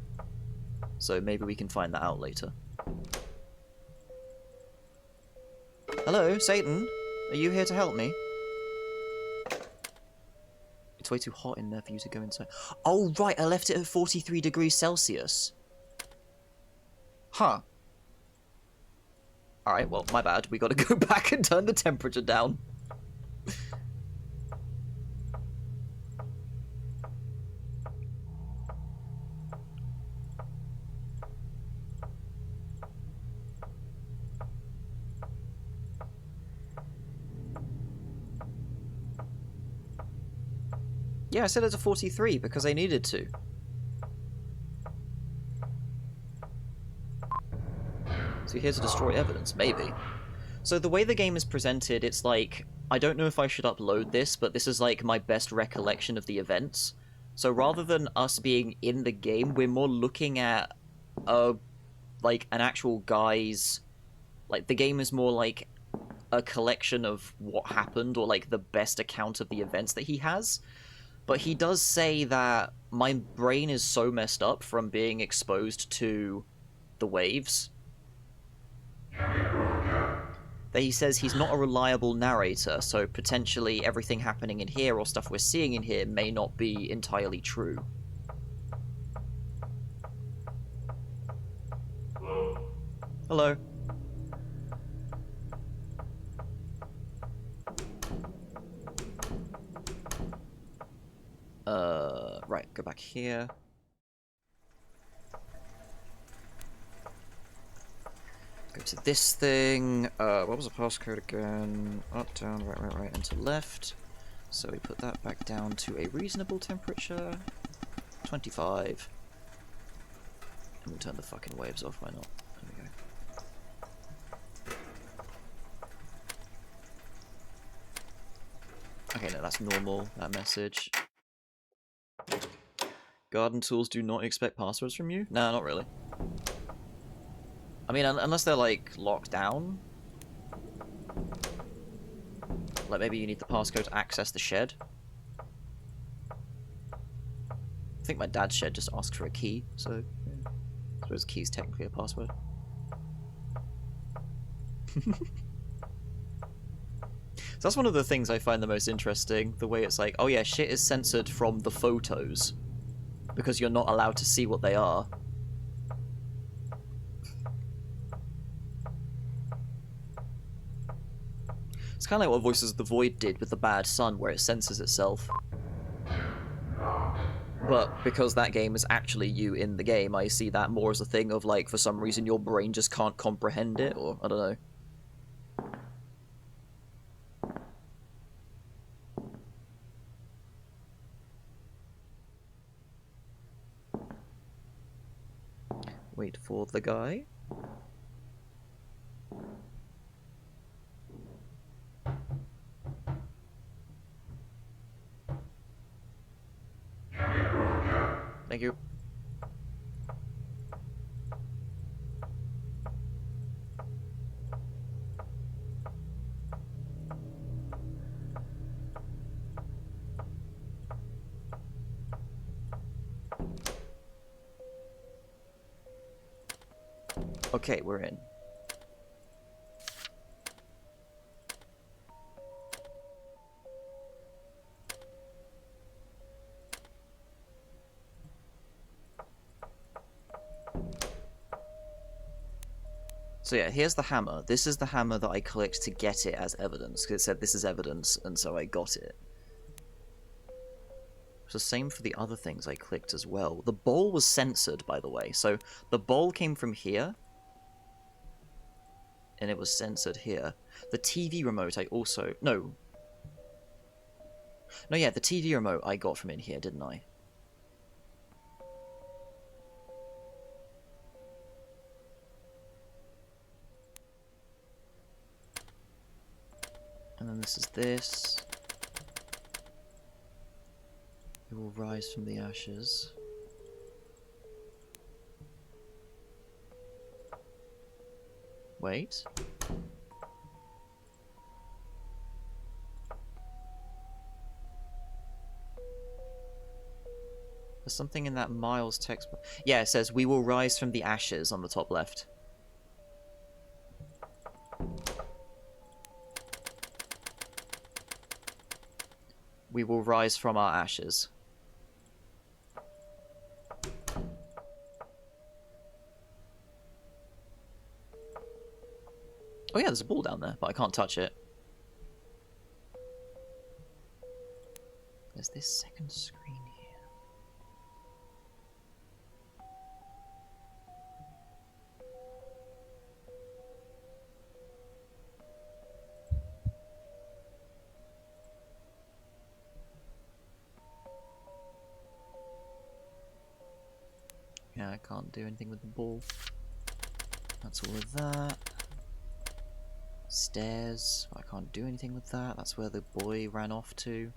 so maybe we can find that out later. Hello, Satan. Are you here to help me? It's way too hot in there for you to go inside. Oh right, I left it at 43 degrees Celsius. Huh. All right. Well, my bad. We got to go back and turn the temperature down. Yeah, I set it to 43 because I needed to. So you're here to destroy evidence, maybe. So the way the game is presented, it's like, I don't know if I should upload this, but this is like my best recollection of the events. So rather than us being in the game, we're more looking at like an actual guy's, like the game is more like a collection of what happened or like the best account of the events that he has. But he does say that my brain is so messed up from being exposed to the waves that he says he's not a reliable narrator, so potentially everything happening in here or stuff we're seeing in here may not be entirely true. Hello. Right, go back here. Go to this thing. What was the passcode again? Up, down, right, and to left. So we put that back down to a reasonable temperature. 25. And we'll turn the fucking waves off, why not? There we go. Okay, no, that's normal, that message. Garden tools do not expect passwords from you? Nah, not really. I mean, unless they're, like, locked down. Like, maybe you need the passcode to access the shed. I think my dad's shed just asked for a key, so yeah. I suppose key is technically a password. So that's one of the things I find the most interesting, the way it's like, oh yeah, shit is censored from the photos, because you're not allowed to see what they are. It's kind of like what Voices of the Void did with The Bad Son, where it censors itself. But because that game is actually you in the game, I see that more as a thing of, like, for some reason your brain just can't comprehend it, or I don't know. Wait for the guy. Thank you. Okay, we're in. So yeah, here's the hammer. This is the hammer that I clicked to get it as evidence, because it said this is evidence, and so I got it. It's the same for the other things I clicked as well. The bowl was censored, by the way. So the bowl came from here, and it was censored here. The TV remote I also... No. No, yeah, the TV remote I got from in here, didn't I? And then this is this. It will rise from the ashes. Wait. There's something in that Miles text. Yeah, it says, "We will rise from the ashes" on the top left. We will rise from our ashes. Oh yeah, there's a ball down there, but I can't touch it. There's this second screen here. Yeah, I can't do anything with the ball. That's all of that. Stairs. I can't do anything with that. That's where the boy ran off to.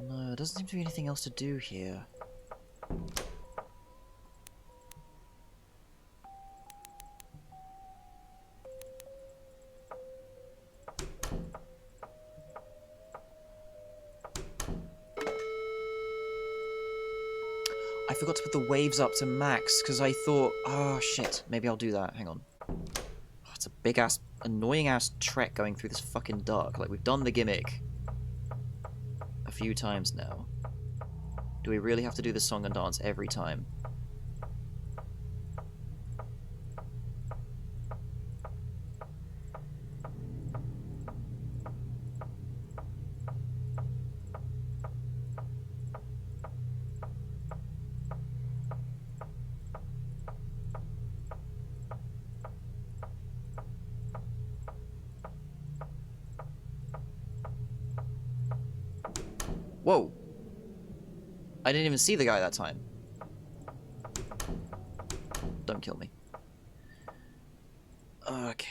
No, there doesn't seem to be anything else to do here. I forgot to put the waves up to max, because I thought, oh shit, maybe I'll do that. Hang on. Oh, it's a big-ass, annoying-ass trek going through this fucking dark. Like, we've done the gimmick a few times now. Do we really have to do the song and dance every time? Whoa! I didn't even see the guy that time. Don't kill me. Okay.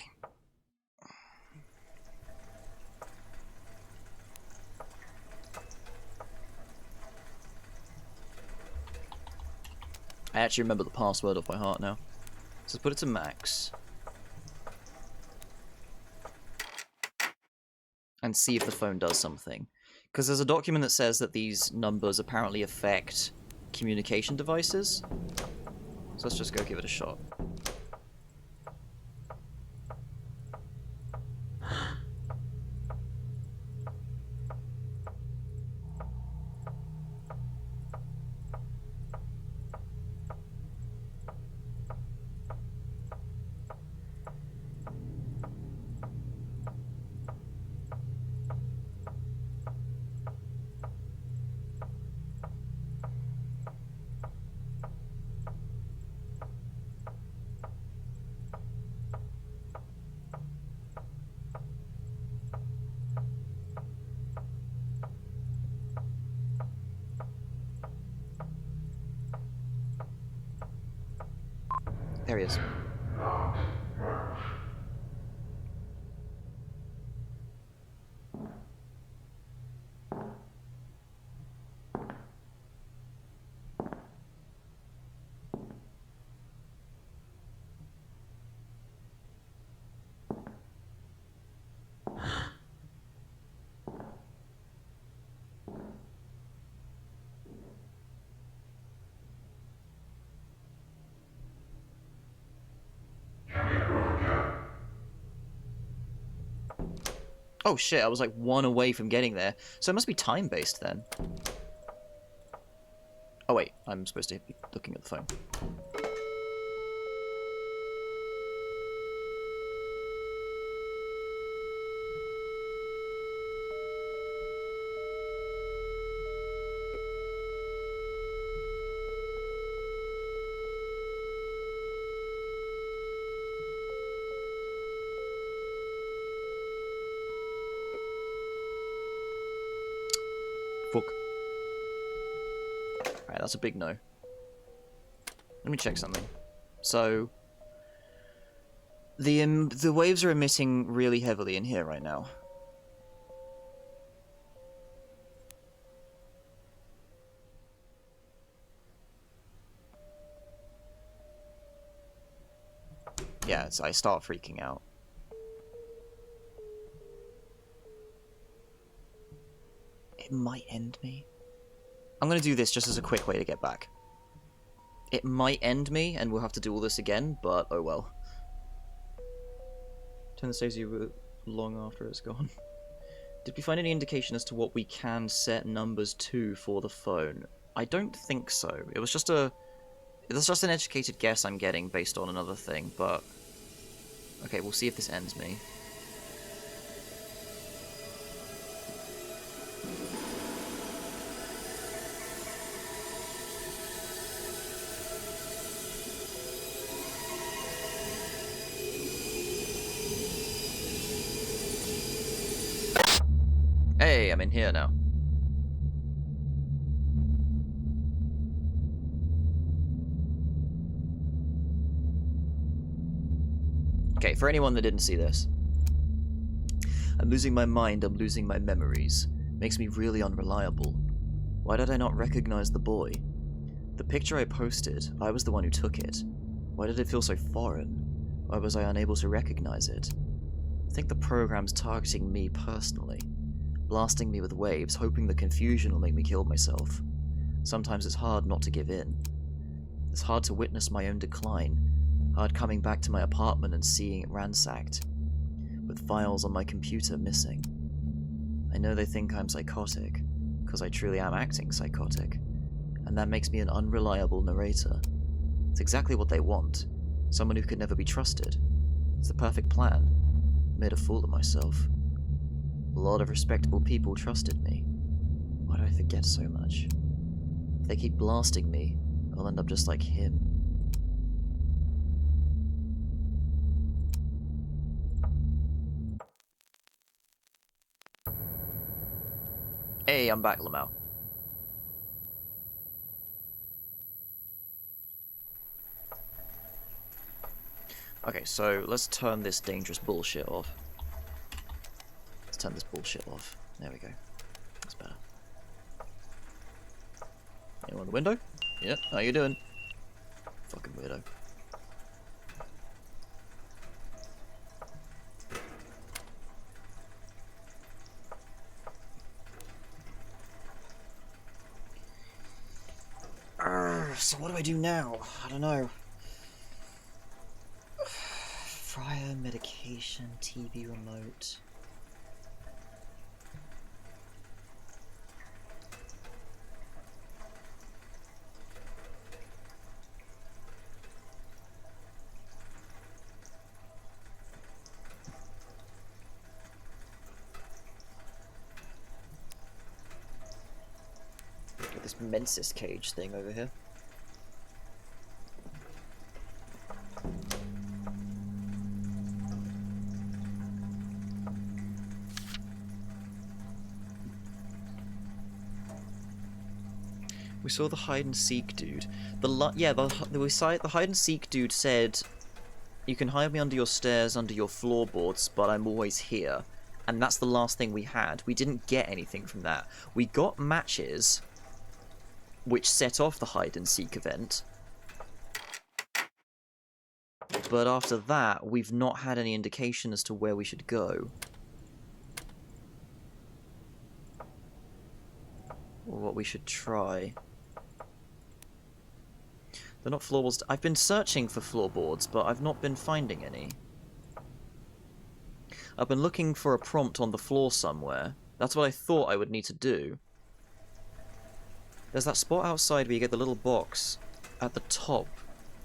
I actually remember the password off by heart now. So let's put it to max. And see if the phone does something. Because there's a document that says that these numbers apparently affect communication devices. So let's just go give it a shot. There he is. Oh shit, I was like one away from getting there. So it must be time-based then. Oh wait, I'm supposed to be looking at the phone. Fuck. Alright, that's a big no. Let me check something. So, the waves are emitting really heavily in here right now. Yeah, so I start freaking out. It might end me. I'm gonna do this just as a quick way to get back. It might end me, and we'll have to do all this again, but oh well. Turn the stays you long after it's gone. Did we find any indication as to what we can set numbers to for the phone? I don't think so. It was just an educated guess I'm getting based on another thing, but... Okay, we'll see if this ends me. Hey, I'm in here now. Okay, for anyone that didn't see this. I'm losing my mind, I'm losing my memories. Makes me really unreliable. Why did I not recognize the boy? The picture I posted, I was the one who took it. Why did it feel so foreign? Why was I unable to recognize it? I think the program's targeting me personally. Blasting me with waves, hoping the confusion will make me kill myself. Sometimes it's hard not to give in. It's hard to witness my own decline. Hard coming back to my apartment and seeing it ransacked. With files on my computer missing. I know they think I'm psychotic, because I truly am acting psychotic. And that makes me an unreliable narrator. It's exactly what they want. Someone who could never be trusted. It's the perfect plan. I made a fool of myself. A lot of respectable people trusted me. Why do I forget so much? If they keep blasting me, I'll end up just like him. Hey, I'm back, Lamau. Okay, so let's turn this dangerous bullshit off. Let's turn this bullshit off. There we go. That's better. Anyone in the window? Yep, how you doing? Fucking weirdo. So what do I do now? I don't know. Fryer, medication, TV remote. Got this Mensis cage thing over here. We saw the hide and seek dude. The hide and seek dude said, "You can hide me under your stairs, under your floorboards, but I'm always here." And that's the last thing we had. We didn't get anything from that. We got matches, which set off the hide and seek event. But after that, we've not had any indication as to where we should go. Or what we should try. They're not floorboards. I've been searching for floorboards, but I've not been finding any. I've been looking for a prompt on the floor somewhere. That's what I thought I would need to do. There's that spot outside where you get the little box at the top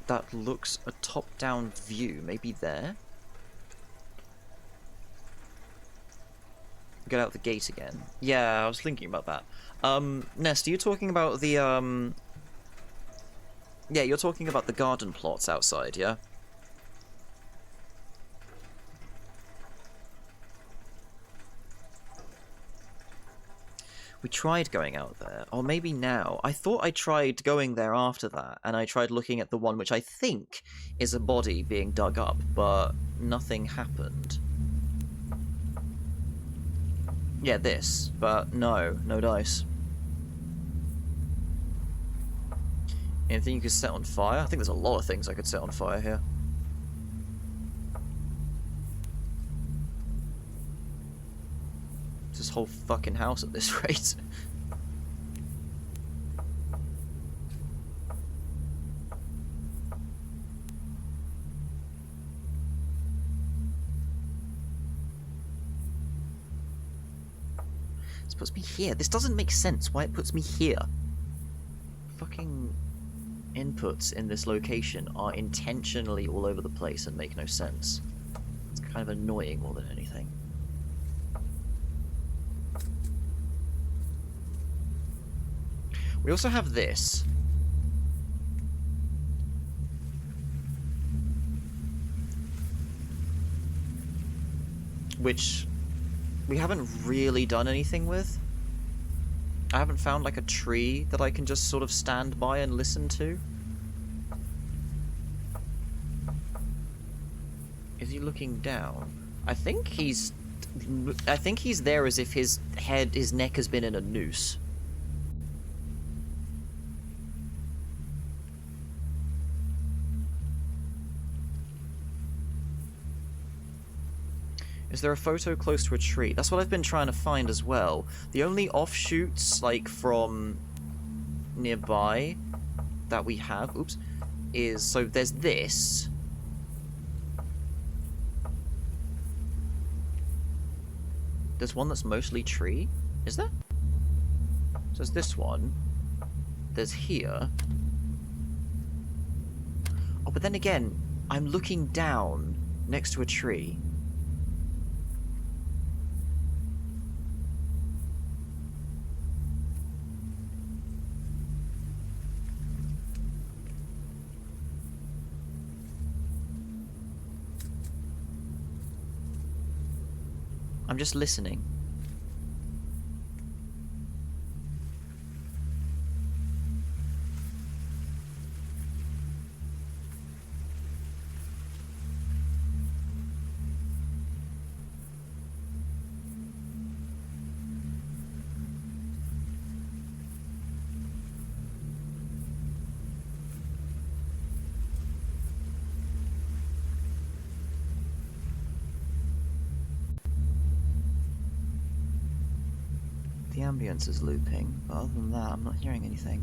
that looks a top-down view. Maybe there? Get out the gate again. Yeah, I was thinking about that. Nest, are you talking about the, Yeah, you're talking about the garden plots outside, yeah? We tried going out there. Or maybe now. I thought I tried going there after that, and I tried looking at the one which I think is a body being dug up, but nothing happened. Yeah, this. But no. No dice. Anything you could set on fire? I think there's a lot of things I could set on fire here. It's this whole fucking house at this rate. This puts me here. This doesn't make sense why it puts me here. Fucking inputs in this location are intentionally all over the place and make no sense. It's kind of annoying more than anything. We also have this. Which we haven't really done anything with. I haven't found like a tree that I can just sort of stand by and listen to. Is he looking down? I think he's there as if his neck has been in a noose. Is there a photo close to a tree? That's what I've been trying to find as well. The only offshoots, like, from nearby that we have, oops, is, so there's this. There's one that's mostly tree. Is there? So there's this one. There's here. Oh, but then again, I'm looking down next to a tree. I'm just listening. The ambience is looping, but other than that, I'm not hearing anything.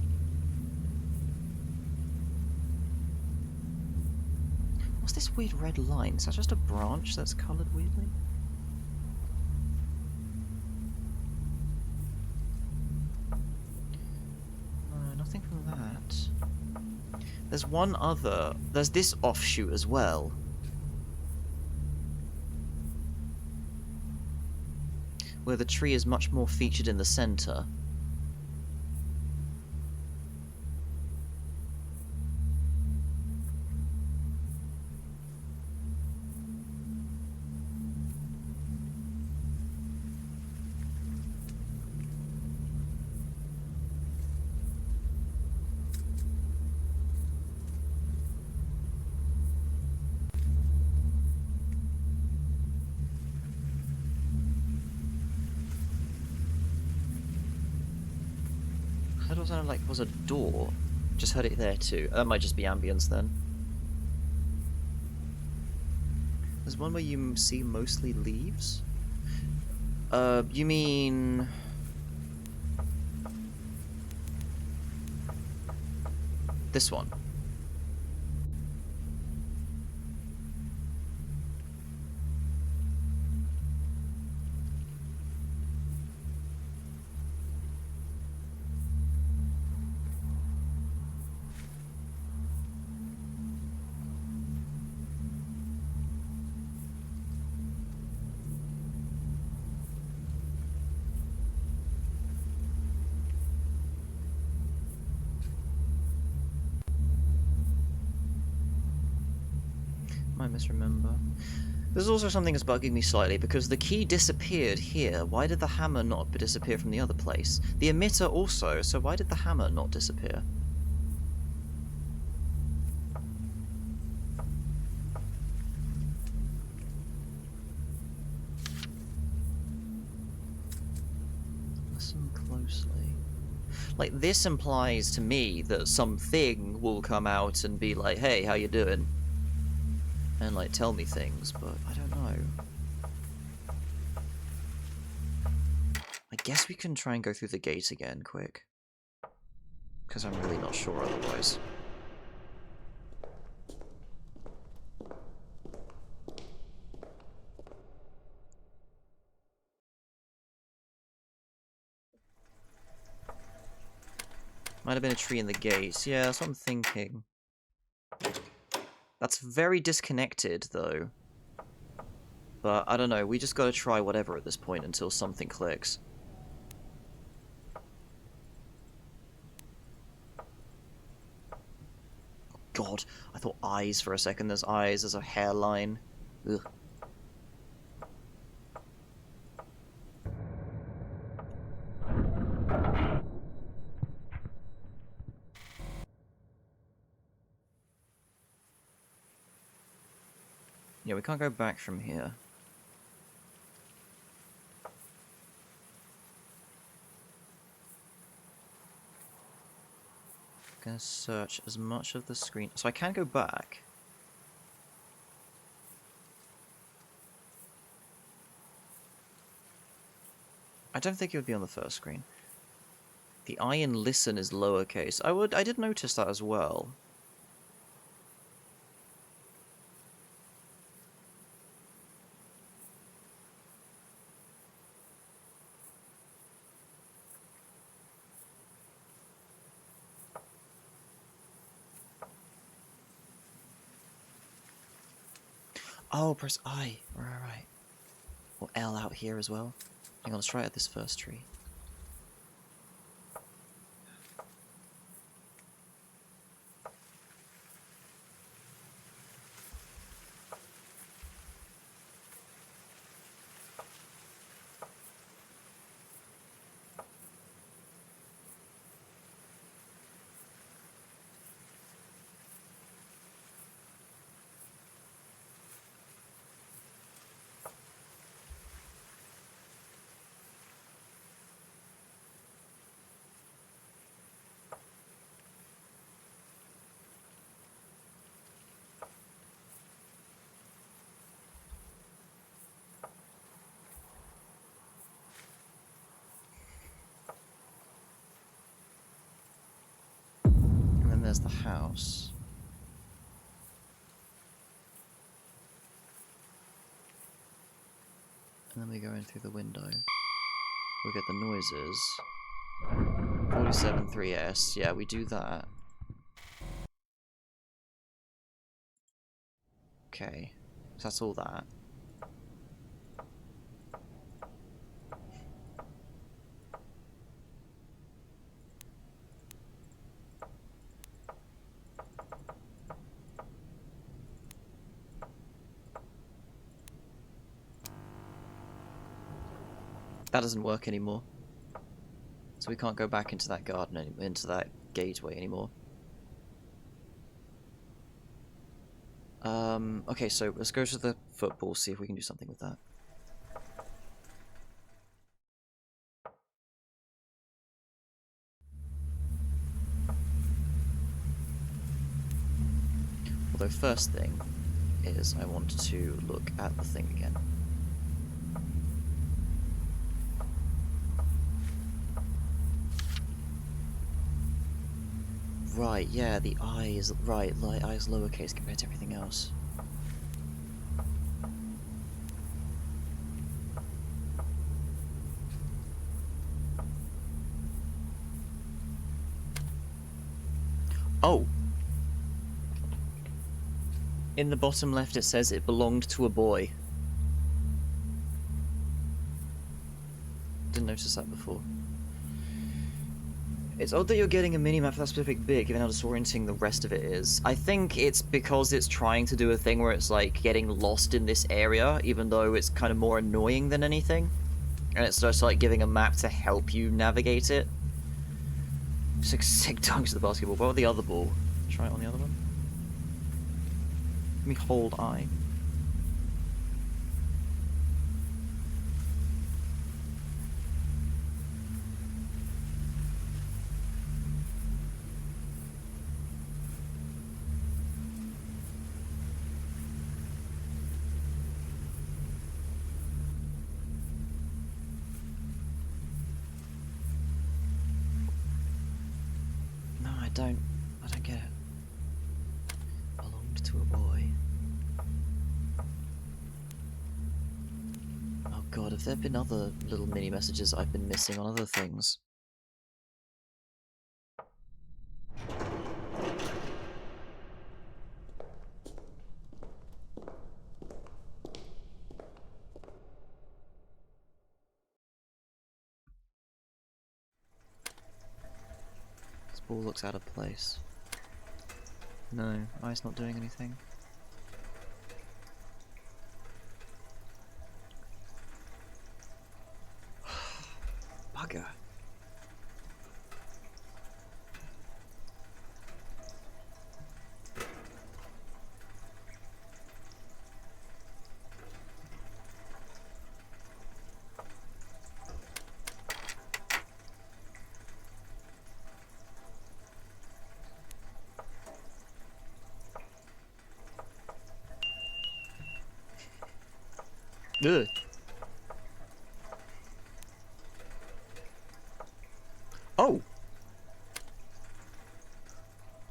What's this weird red line? Is that just a branch that's coloured weirdly? No, nothing from that. There's one other... There's this offshoot as well. Where the tree is much more featured in the center. That also sounded like it was a door. Just heard it there too. That might just be ambience then. There's one where you see mostly leaves? You mean... this one. Might misremember. There's also something that's bugging me slightly, because the key disappeared here. Why did the hammer not disappear from the other place? The emitter also, so why did the hammer not disappear? Listen closely. Like, this implies to me that something will come out and be like, hey, how you doing? And, like, tell me things, but I don't know. I guess we can try and go through the gate again, quick. Because I'm really not sure otherwise. Might have been a tree in the gate. Yeah, that's what I'm thinking. That's very disconnected, though. But, I don't know, we just gotta try whatever at this point until something clicks. God, I thought eyes for a second. There's eyes, there's a hairline. Ugh. Yeah, we can't go back from here. Gonna search as much of the screen. So I can go back. I don't think it would be on the first screen. The I in listen is lowercase. I did notice that as well. Oh, press I. Right. Or L out here as well. Hang on, let's try it at this first tree. And then there's the house. And then we go in through the window. We get the noises. 47.3S. Yeah, we do that. Okay. So that's all that. That doesn't work anymore. So we can't go back into that garden, into that gateway anymore. Okay, so let's go to the football, see if we can do something with that. Although first thing is I want to look at the thing again. Right, yeah, the I is right, I is lowercase compared to everything else. Oh! In the bottom left it says it belonged to a boy. Didn't notice that before. It's odd that you're getting a minimap for that specific bit, given how disorienting the rest of it is. I think it's because it's trying to do a thing where it's like getting lost in this area, even though it's kind of more annoying than anything. And it's just like giving a map to help you navigate it. Just like sick dunks to the basketball. What about the other ball? Try it on the other one. Let me hold I. No, I don't get it. Belonged to a boy. Oh god, have there been other little mini messages I've been missing on other things? This ball looks out of place. No, I's not doing anything. Bugger. Ugh. Oh!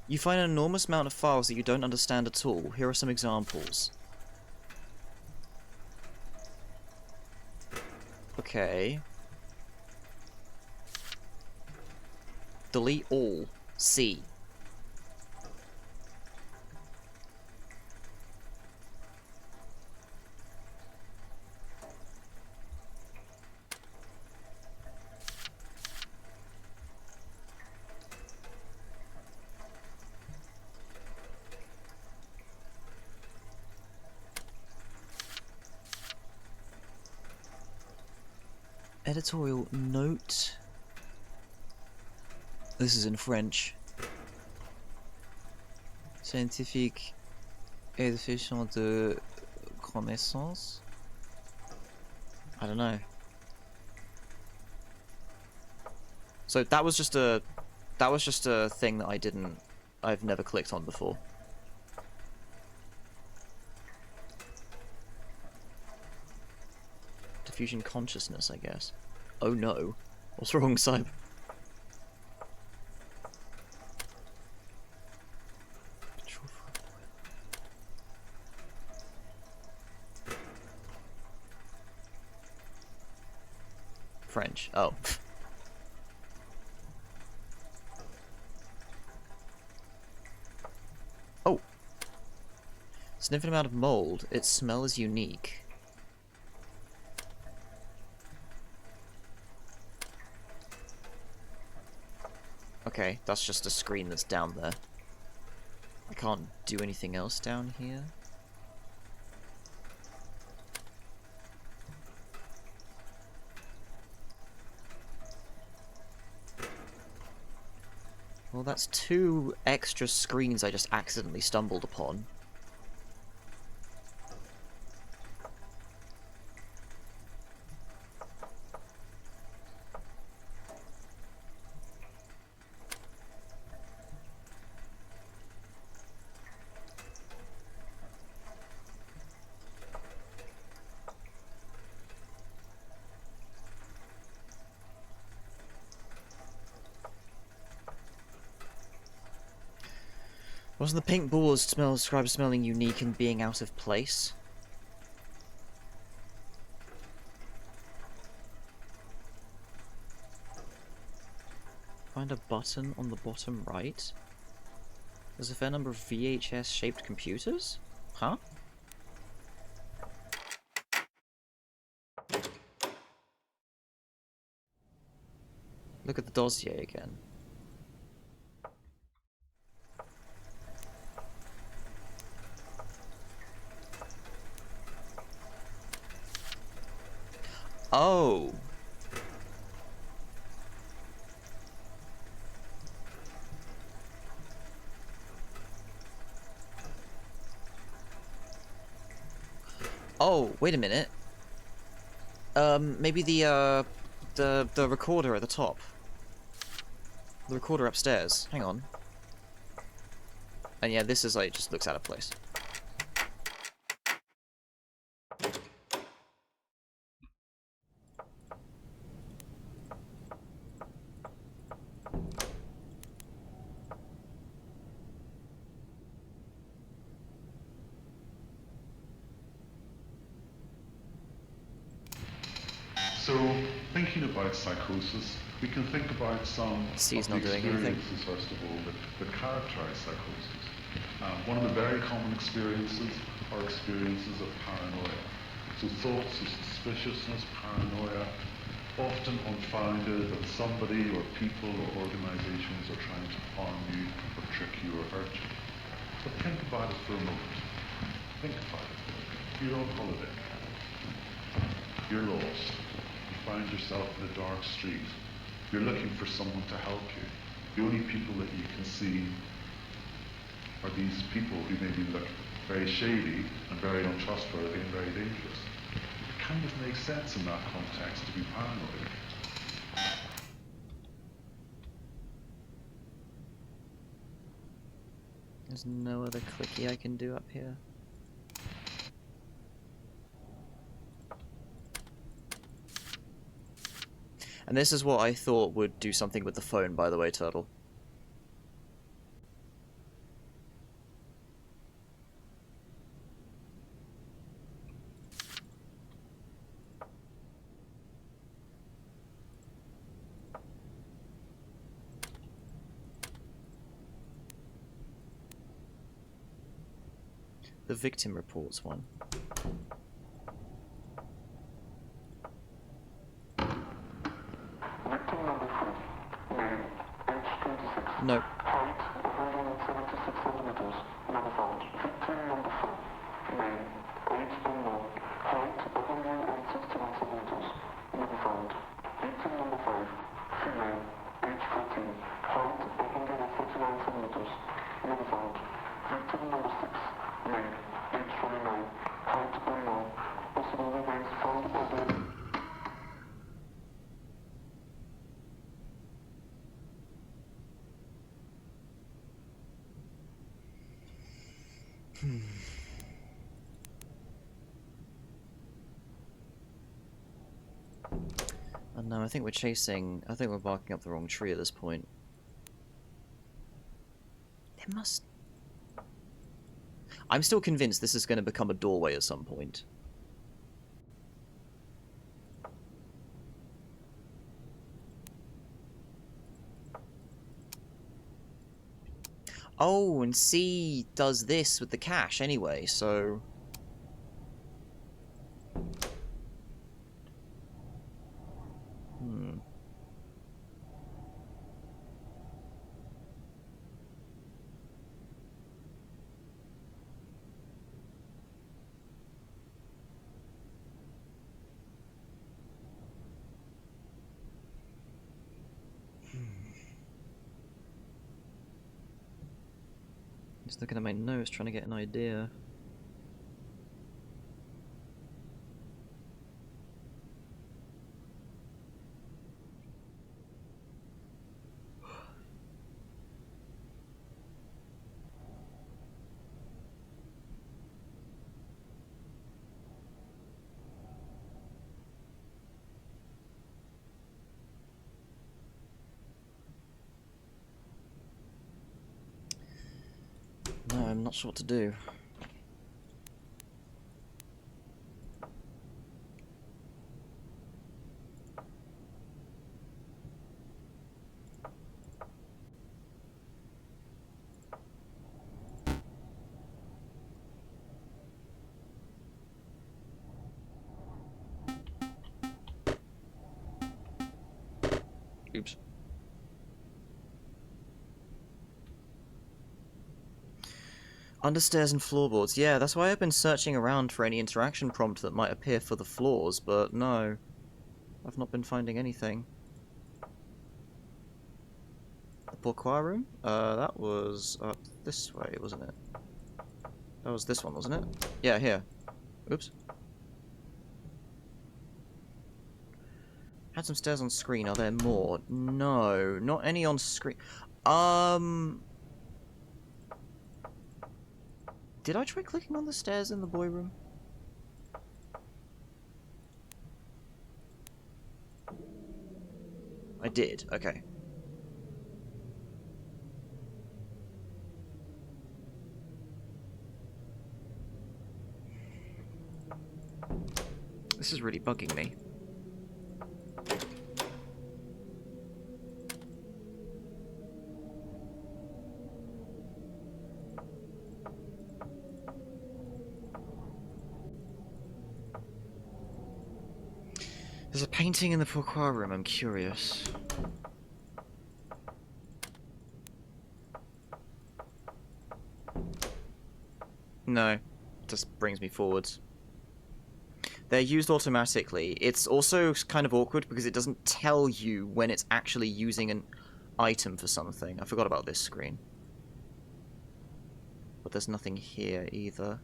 You find an enormous amount of files that you don't understand at all. Here are some examples. Okay. Delete all. C. Editorial note. This is in French. Scientifique édification de connaissance. I don't know. So that was just a thing that I've never clicked on before. Diffusion consciousness, I guess. Oh no. What's wrong, Cyber? French. Oh. Oh. Significant amount of mold. Its smell is unique. Okay, that's just a screen that's down there. I can't do anything else down here. Well, that's 2 extra screens I just accidentally stumbled upon. Wasn't the pink ball described as smelling unique and being out of place? Find a button on the bottom right. There's a fair number of VHS-shaped computers? Huh? Look at the dossier again. Oh. Oh, wait a minute. Maybe the recorder at the top. The recorder upstairs. Hang on. And yeah, this is like, just looks out of place. So, thinking about psychosis, we can think about some C's of the not doing anything. experiences, first of all, that characterize psychosis. One of the very common experiences are experiences of paranoia. So thoughts of suspiciousness, paranoia, often unfounded, that somebody or people or organizations are trying to harm you or trick you or hurt you. But think about it for a moment. Think about it. You're on holiday. You're lost. You find yourself in a dark street. You're looking for someone to help you. The only people that you can see are these people who maybe look very shady and very untrustworthy and very dangerous. It kind of makes sense in that context to be paranoid. There's no other clicky I can do up here. And this is what I thought would do something with the phone, by the way, Turtle. The victim reports one. Victim number 3, male, age 26. No. Height 176 centimeters, never found. Victim number 4, male, age unknown. Height 161 centimeters, never found. Victim number 5, female, age 14. Height 149 centimeters, never found. Victim number 6, male, age 29. Height unknown. Possible remains found or dead. Oh no, I think we're barking up the wrong tree at this point. There must... I'm still convinced this is going to become a doorway at some point. Oh, and C does this with the cache anyway, so... Just looking at my notes, trying to get an idea. No, I'm not sure what to do. Oops. Understairs and floorboards. Yeah, that's why I've been searching around for any interaction prompt that might appear for the floors, but no. I've not been finding anything. The pourquoi room? That was up this way, wasn't it? That was this one, wasn't it? Yeah, here. Oops. Had some stairs on screen. Are there more? No, not any on screen. Did I try clicking on the stairs in the boy room? I did. Okay. This is really bugging me. There's a painting in the pourquoi room, I'm curious. No, just brings me forwards. They're used automatically. It's also kind of awkward because it doesn't tell you when it's actually using an item for something. I forgot about this screen. But there's nothing here either.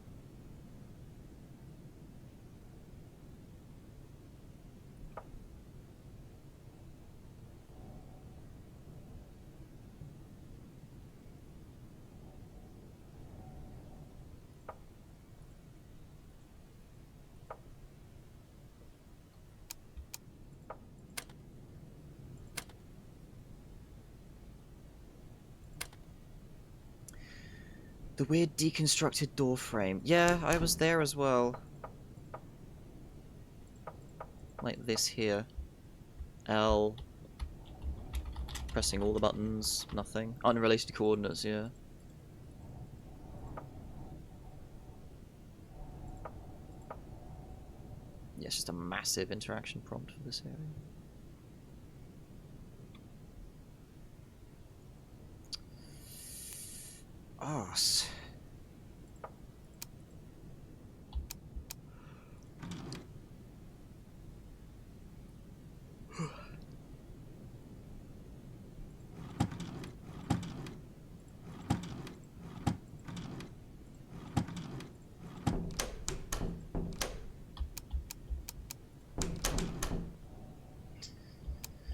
The weird deconstructed door frame. Yeah, I was there as well. Like this here. L. Pressing all the buttons. Nothing. Unrelated coordinates, yeah. Yeah, it's just a massive interaction prompt for this area. Arse.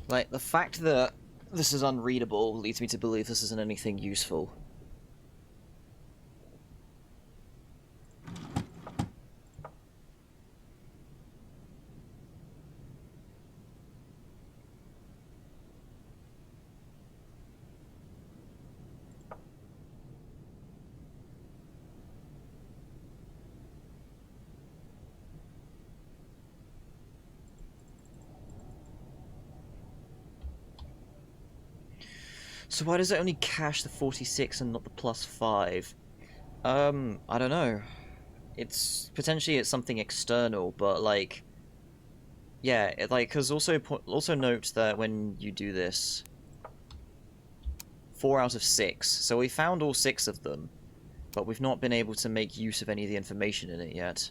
Like, the fact that this is unreadable leads me to believe this isn't anything useful. So why does it only cache the 46 and not the +5? I don't know. It's potentially it's something external, but like, yeah, because also note that when you do this, 4 out of 6. So we found all 6 of them, but we've not been able to make use of any of the information in it yet.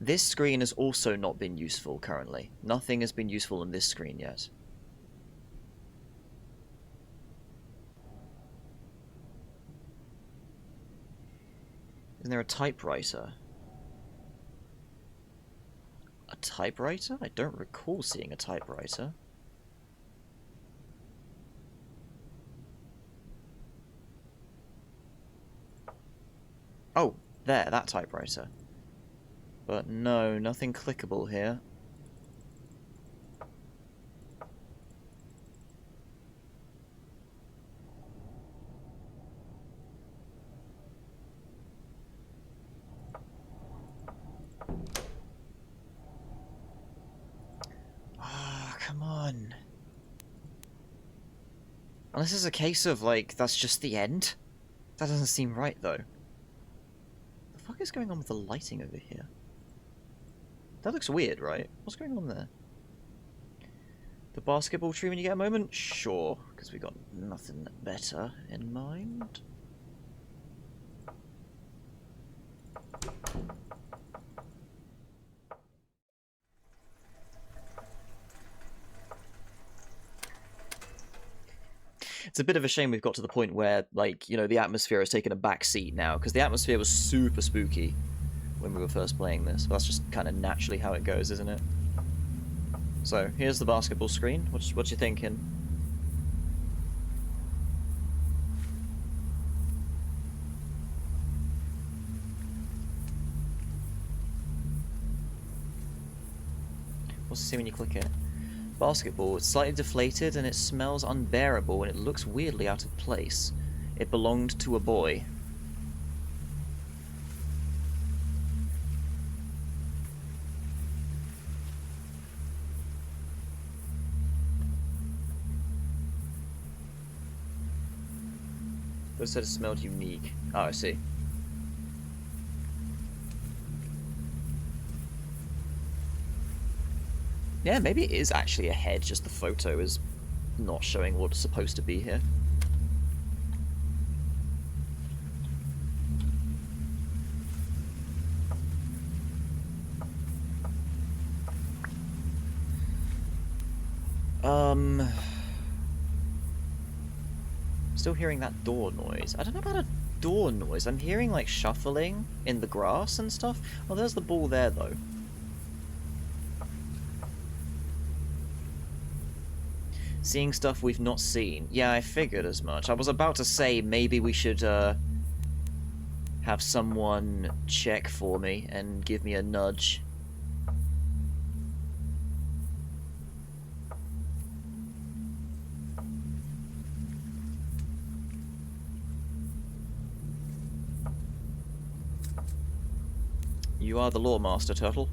This screen has also not been useful currently. Nothing has been useful on this screen yet. Isn't there a typewriter? A typewriter? I don't recall seeing a typewriter. Oh, there, that typewriter. But no, nothing clickable here. Ah, come on. Unless it's a case of, like, that's just the end? That doesn't seem right, though. The fuck is going on with the lighting over here? That looks weird, right? What's going on there? The basketball tree when you get a moment? Sure, because we got nothing better in mind. It's a bit of a shame we've got to the point where, like, you know, the atmosphere has taken a back seat now, because the atmosphere was super spooky when we were first playing this. But that's just kind of naturally how it goes, isn't it? So, here's the basketball screen. What you thinking? What's it say when you click it? Basketball. It's slightly deflated and it smells unbearable and it looks weirdly out of place. It belonged to a boy. But it said it smelled unique. Oh, I see. Yeah, maybe it is actually a head, just the photo is not showing what's supposed to be here. Still hearing that door noise. I don't know about a door noise. I'm hearing, like, shuffling in the grass and stuff. Oh, there's the ball there, though. Seeing stuff we've not seen. Yeah, I figured as much. I was about to say maybe we should, have someone check for me and give me a nudge. You are the lore master, Turtle.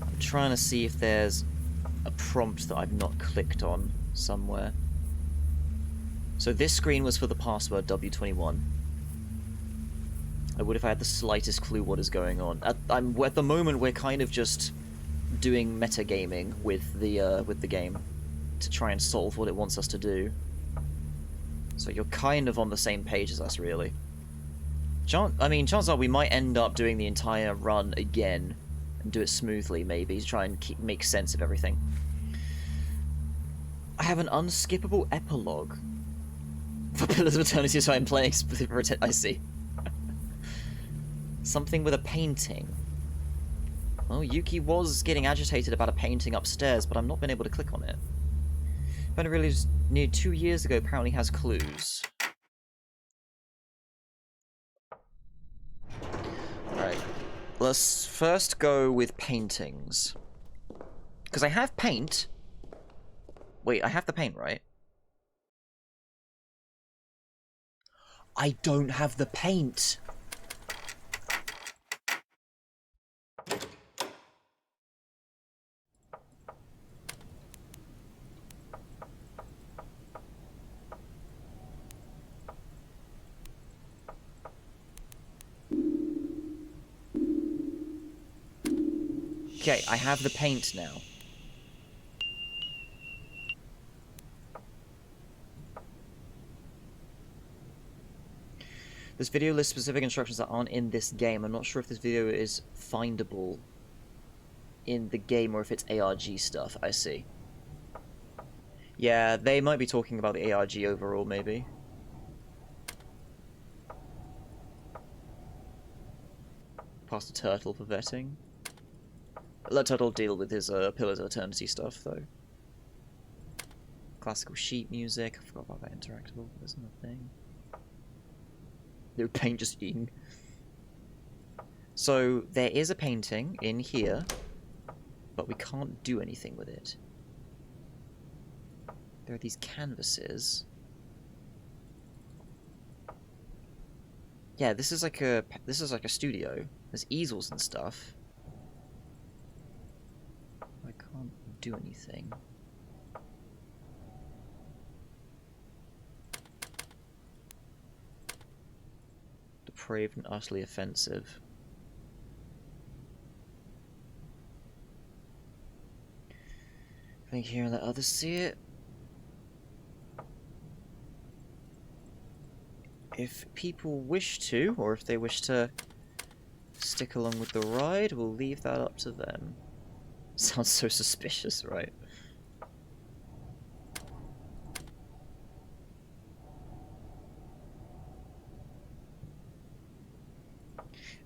I'm trying to see if there's a prompt that I've not clicked on somewhere. So this screen was for the password W21. I would if I had the slightest clue what is going on. At the moment we're kind of just doing metagaming with the game to try and solve what it wants us to do. So you're kind of on the same page as us, really. I mean, chances are we might end up doing the entire run again and do it smoothly, maybe, to try and make sense of everything. I have an unskippable epilogue for Pillars of Eternity, so I'm playing I see. Something with a painting. Well, Yuki was getting agitated about a painting upstairs, but I've not been able to click on it. But it really was near 2 years ago, apparently has clues. Alright. Let's first go with paintings. Because I have paint. Wait, I have the paint, right? I don't have the paint! Okay, I have the paint now. This video lists specific instructions that aren't in this game. I'm not sure if this video is findable in the game or if it's ARG stuff. I see. Yeah, they might be talking about the ARG overall, maybe. Past a Turtle for vetting. Let Turtle deal with his Pillars of Eternity stuff, though. Classical sheet music. I forgot about that interactable. Isn't a thing. No paint, just eating. So, there is a painting in here, but we can't do anything with it. There are these canvases. Yeah, this is like a studio. There's easels and stuff. I can't do anything. Depraved and utterly offensive. Think here and let others see it. If people wish to, or if they wish to stick along with the ride, we'll leave that up to them. Sounds so suspicious, right?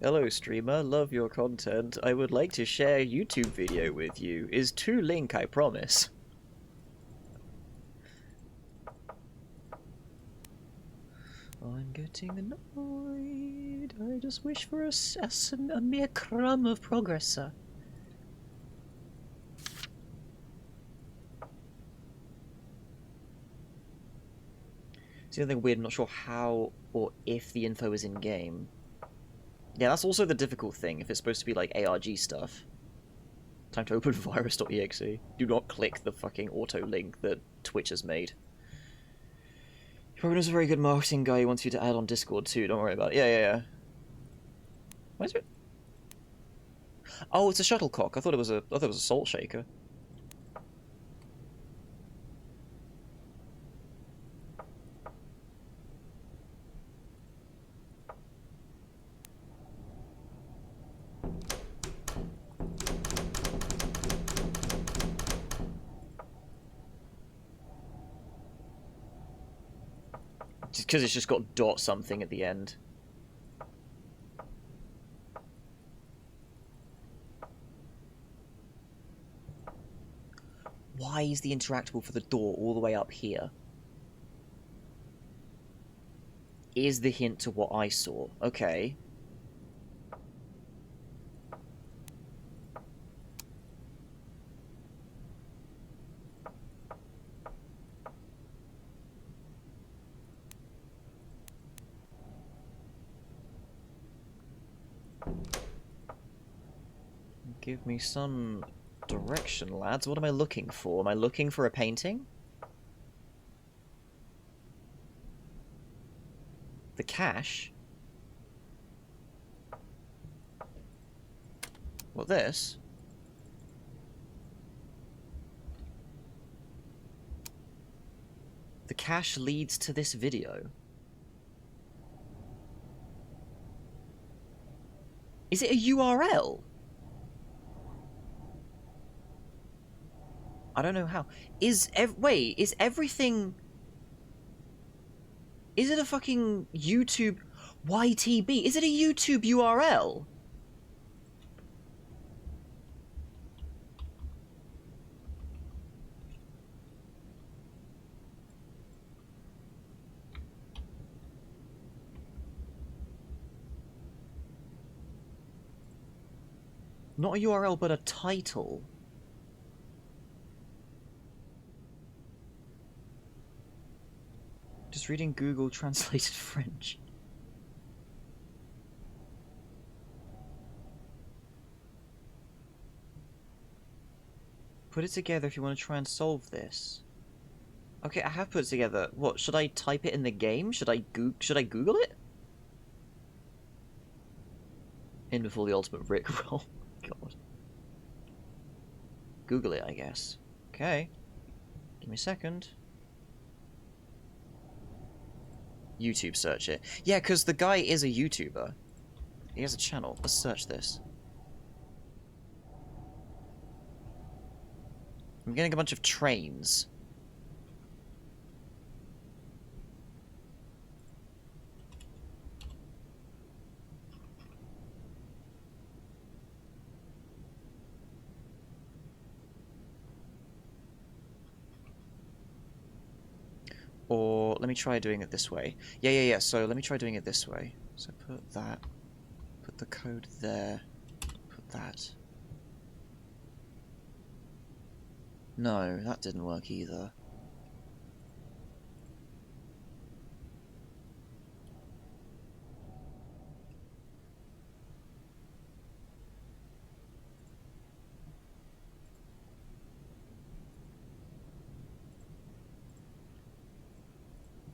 Hello streamer, love your content. I would like to share a YouTube video with you. Is to link, I promise. I'm getting annoyed. I just wish for a mere crumb of progress, sir. It's the other thing weird, I'm not sure how or if the info is in-game. Yeah, that's also the difficult thing, if it's supposed to be like ARG stuff. Time to open virus.exe. Do not click the fucking auto-link that Twitch has made. He probably knows a very good marketing guy who wants you to add on Discord too, don't worry about it. Yeah. Why is it? Oh, it's a shuttlecock. I thought it was a salt shaker. Just because it's just got dot something at the end. Why is the interactable for the door all the way up here? Is the hint to what I saw. Okay. Give me some direction, lads. What am I looking for? Am I looking for a painting? The cache? What, this? The cache leads to this video. Is it a URL? I don't know how. Wait, is everything... Is it a fucking YouTube... YTB? Is it a YouTube URL? Not a URL, but a title. Just reading Google translated French. Put it together if you want to try and solve this. Okay, I have put it together. What, should I type it in the game? Should I Google it? In before the ultimate Rickroll. God. Google it, I guess. Okay. Give me a second. YouTube search it. Yeah, because the guy is a YouTuber. He has a channel. Let's search this. I'm getting a bunch of trains. Or let me try doing it this way. Yeah. So let me try doing it this way. So put that. Put the code there. Put that. No, that didn't work either.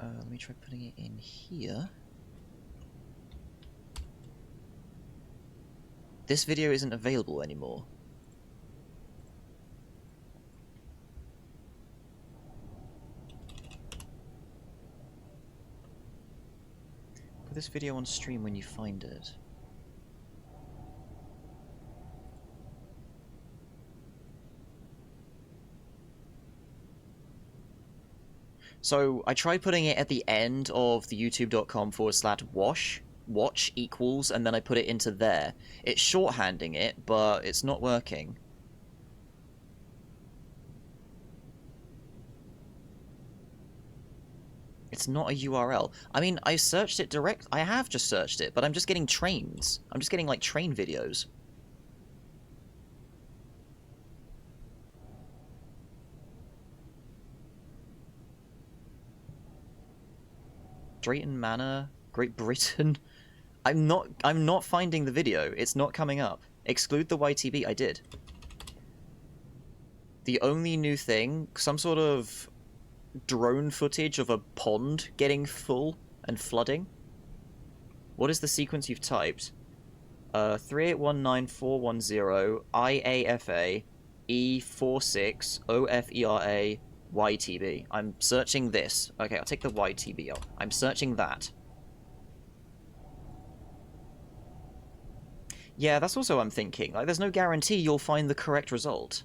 Let me try putting it in here. This video isn't available anymore. Put this video on stream when you find it. So I tried putting it at the end of the youtube.com/watch equals, and then I put it into there. It's shorthanding it, but it's not working. It's not a URL. I mean, I searched it direct. I have just searched it, but I'm just getting trains. I'm just getting, like, train videos. Drayton Manor, Great Britain. I'm not finding the video. It's not coming up. Exclude the YTB. I did. The only new thing, some sort of drone footage of a pond getting full and flooding. What is the sequence you've typed? 3819410 IAFA E46 OFERA YTB. I'm searching this. Okay, I'll take the YTB out. I'm searching that. Yeah, that's also what I'm thinking. Like, there's no guarantee you'll find the correct result.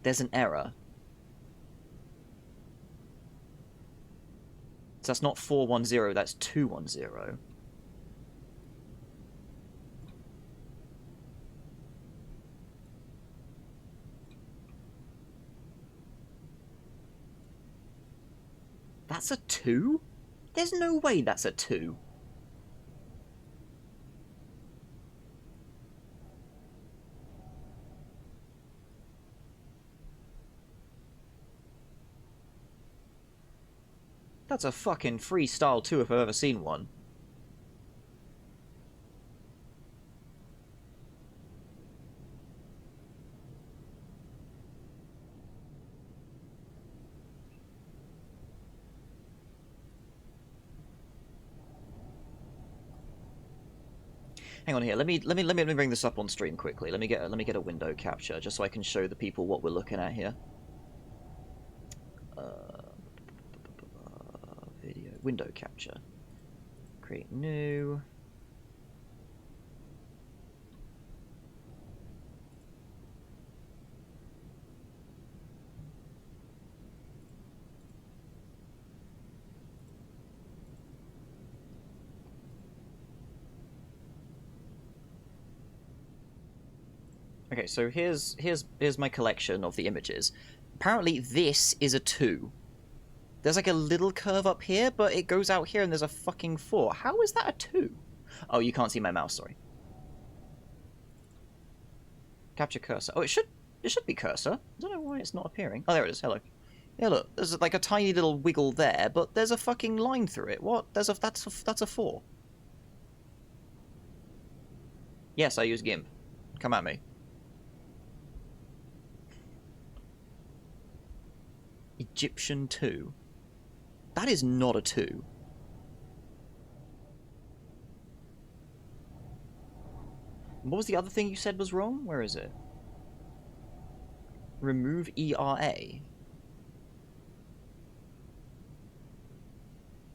There's an error. So that's not 410, that's 210. That's a 2? There's no way that's a 2. That's a fucking freestyle 2 if I've ever seen one. Hang on here. Let me bring this up on stream quickly. Let me get a window capture just so I can show the people what we're looking at here. Video window capture. Create new. Okay, so here's my collection of the images. Apparently this is a 2. There's like a little curve up here, but it goes out here and there's a fucking 4. How is that a 2? Oh, you can't see my mouse, sorry. Capture cursor. Oh, it should be cursor. I don't know why it's not appearing. Oh, there it is. Hello. Yeah, look. There's like a tiny little wiggle there, but there's a fucking line through it. What? That's a 4. Yes, I use GIMP. Come at me. Egyptian 2. That is not a 2. What was the other thing you said was wrong? Where is it? Remove ERA.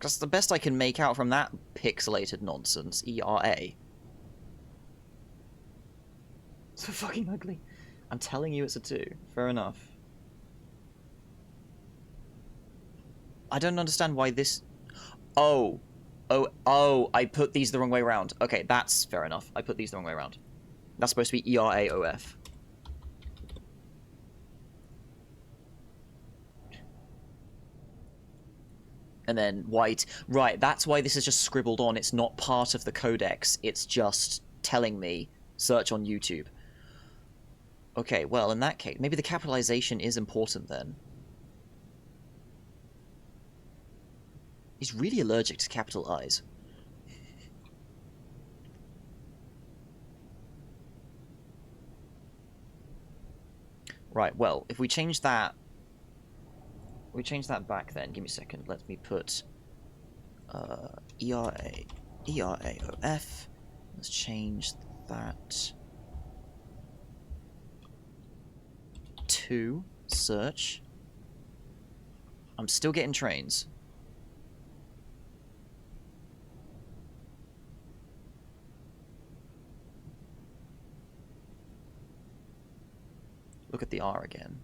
That's the best I can make out from that pixelated nonsense. ERA. So fucking ugly. I'm telling you it's a 2. Fair enough. I don't understand why this... Oh, I put these the wrong way around. Okay, that's fair enough. I put these the wrong way around. That's supposed to be ERAOF. And then white. Right, that's why this is just scribbled on. It's not part of the codex. It's just telling me, search on YouTube. Okay, well, in that case, maybe the capitalization is important then. He's really allergic to capital I's. Right, well, if we change that... We change that back then. Give me a second. Let me put... ERAOF. Let's change that... to search. I'm still getting trains. with the R again.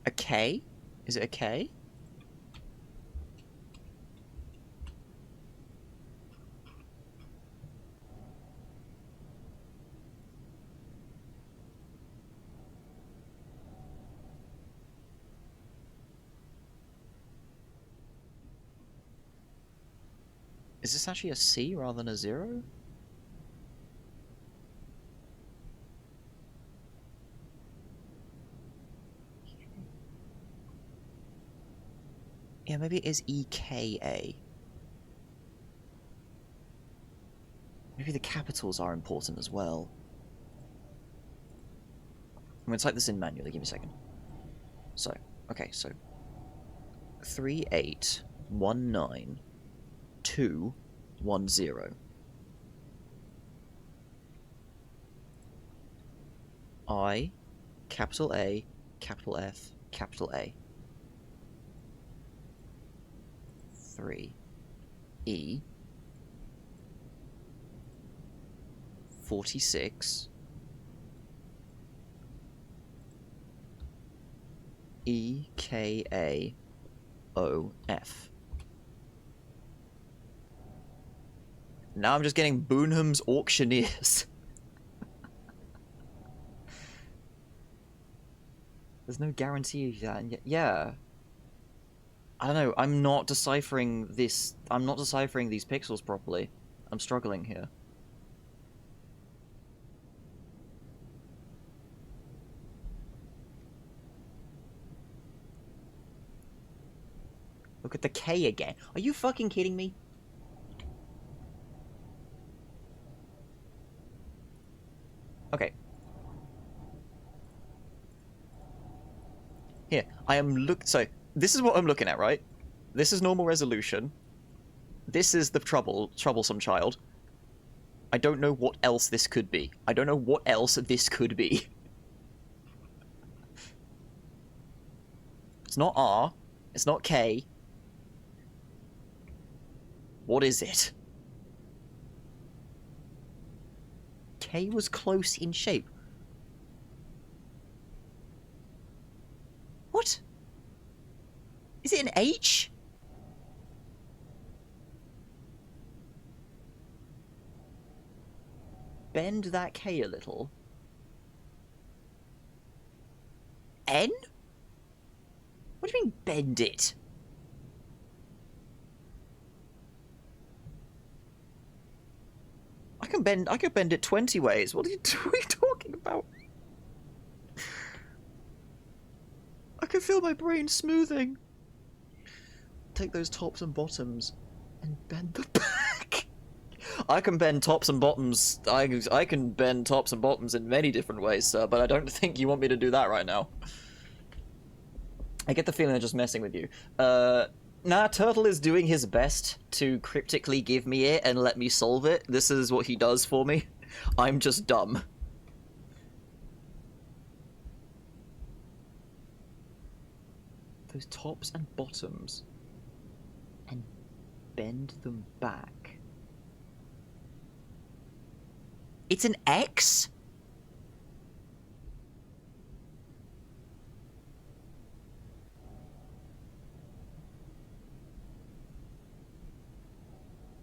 A K? Is it a K? Is this actually a C rather than a 0? Yeah, maybe it is EKA. Maybe the capitals are important as well. I'm going to type this in manually, give me a second. So, okay, so 3819210. I, capital A, capital F, capital A. 3. E. 46. EKAOF. Now I'm just getting Boonham's Auctioneers. There's no guarantee of that, and yet, yeah. I don't know, I'm not deciphering this. I'm not deciphering these pixels properly. I'm struggling here. Look at the K again. Are you fucking kidding me? Okay. Here, so, this is what I'm looking at, right? This is normal resolution. This is the troublesome child. I don't know what else this could be. I don't know what else this could be. It's not R. It's not K. What is it? K was close in shape. What? Is it an H? Bend that K a little. N? What do you mean bend it? I could bend it 20 ways. What are you talking about? I can feel my brain smoothing. Take those tops and bottoms and bend them back. I can bend tops and bottoms. I can bend tops and bottoms in many different ways, sir, but I don't think you want me to do that right now. I get the feeling they're just messing with you. Nah, Turtle is doing his best to cryptically give me it and let me solve it. This is what he does for me. I'm just dumb. Those tops and bottoms. And bend them back. It's an X?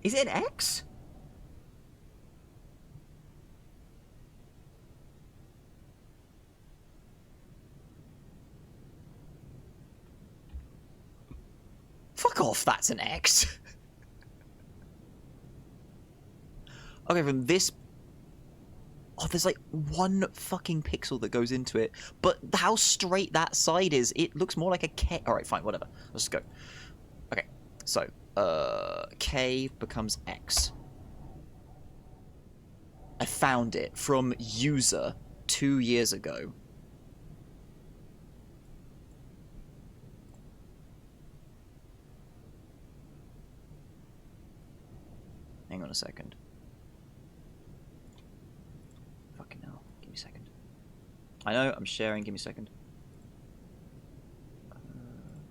Is it an X? Fuck off, that's an X. Okay, from this... Oh, there's like one fucking pixel that goes into it. But how straight that side is, it looks more like a K. Alright, fine, whatever. Let's just go. Okay, so, K becomes X. I found it from user 2 years ago. Hang on a second. Fucking hell. Give me a second. I know, I'm sharing. Give me a second.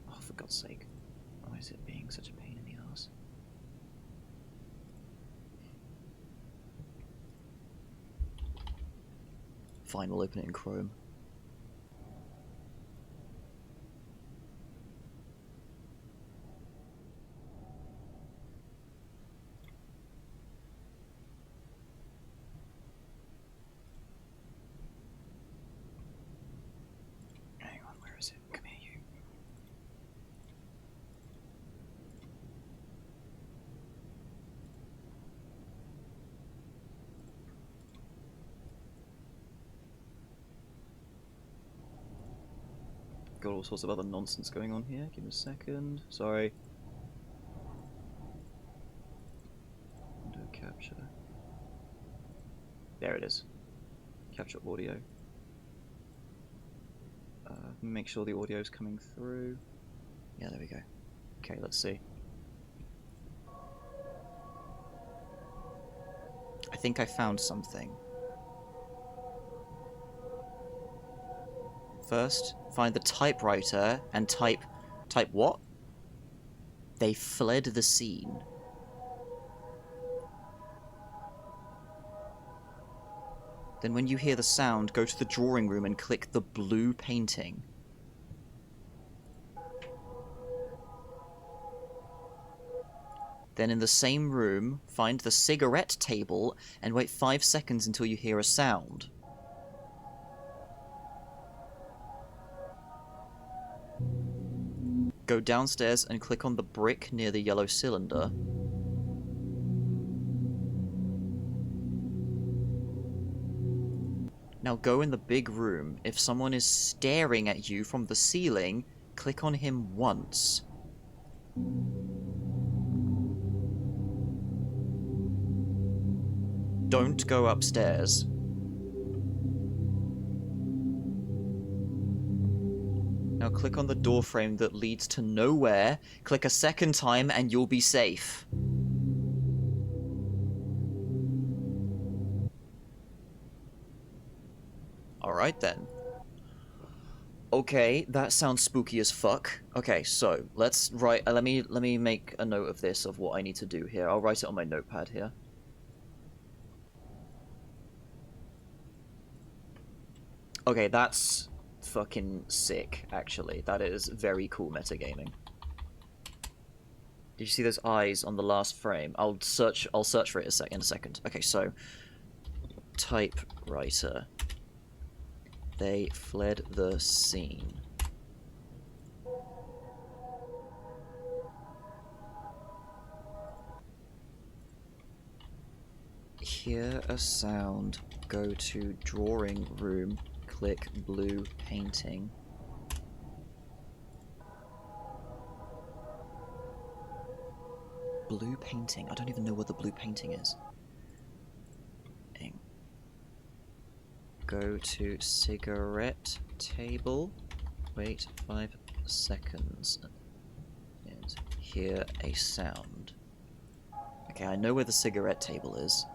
Oh, for God's sake. Why is it being such a pain in the ass? Fine, we'll open it in Chrome. Hang on, where is it? Come here, you. Got all sorts of other nonsense going on here. Give me a second. Sorry. Window capture. There it is. Capture audio. Make sure the audio is coming through. Yeah, there we go. Okay, let's see. I think I found something. First, find the typewriter and type what? They fled the scene. Then when you hear the sound, go to the drawing room and click the blue painting. Then in the same room, find the cigarette table and wait 5 seconds until you hear a sound. Go downstairs and click on the brick near the yellow cylinder. Now go in the big room. If someone is staring at you from the ceiling, click on him once. Don't go upstairs. Now click on the door frame that leads to nowhere, click a second time and you'll be safe. Alright then. Okay, that sounds spooky as fuck. Okay, so let's write. Let me make a note of this, of what I need to do here. I'll write it on my notepad here. Okay, that's fucking sick. Actually, that is very cool metagaming. Did you see those eyes on the last frame? I'll search for it in a second. Okay, so typewriter. They fled the scene. Hear a sound. Go to drawing room. Click blue painting. Blue painting? I don't even know what the blue painting is. Go to cigarette table, wait 5 seconds, and hear a sound. Okay, I know where the cigarette table is.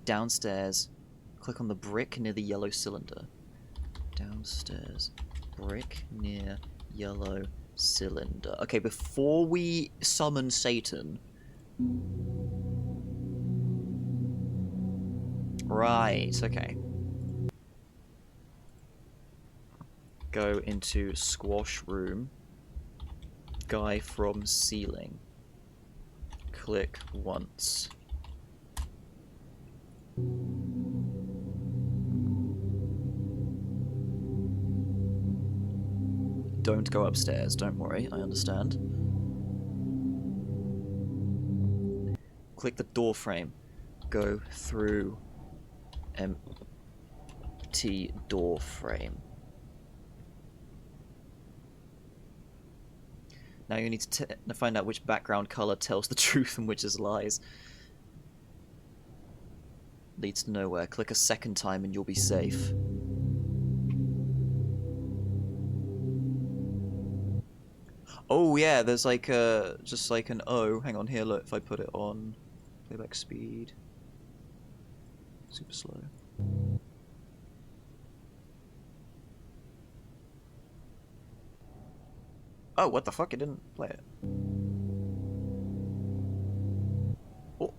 Downstairs, click on the brick near the yellow cylinder. Downstairs, brick near yellow cylinder. Okay, before we summon Satan... Right, okay. Go into squash room. Guy from ceiling. Click once. Don't go upstairs, don't worry, I understand. Click the door frame. Go through empty door frame. Now you need to find out which background color tells the truth and which is lies. Leads to nowhere. Click a second time and you'll be safe. Oh yeah, there's like a just like an O. Hang on here. Look, if I put it on playback speed, super slow. Oh, what the fuck? It didn't play it. Oh.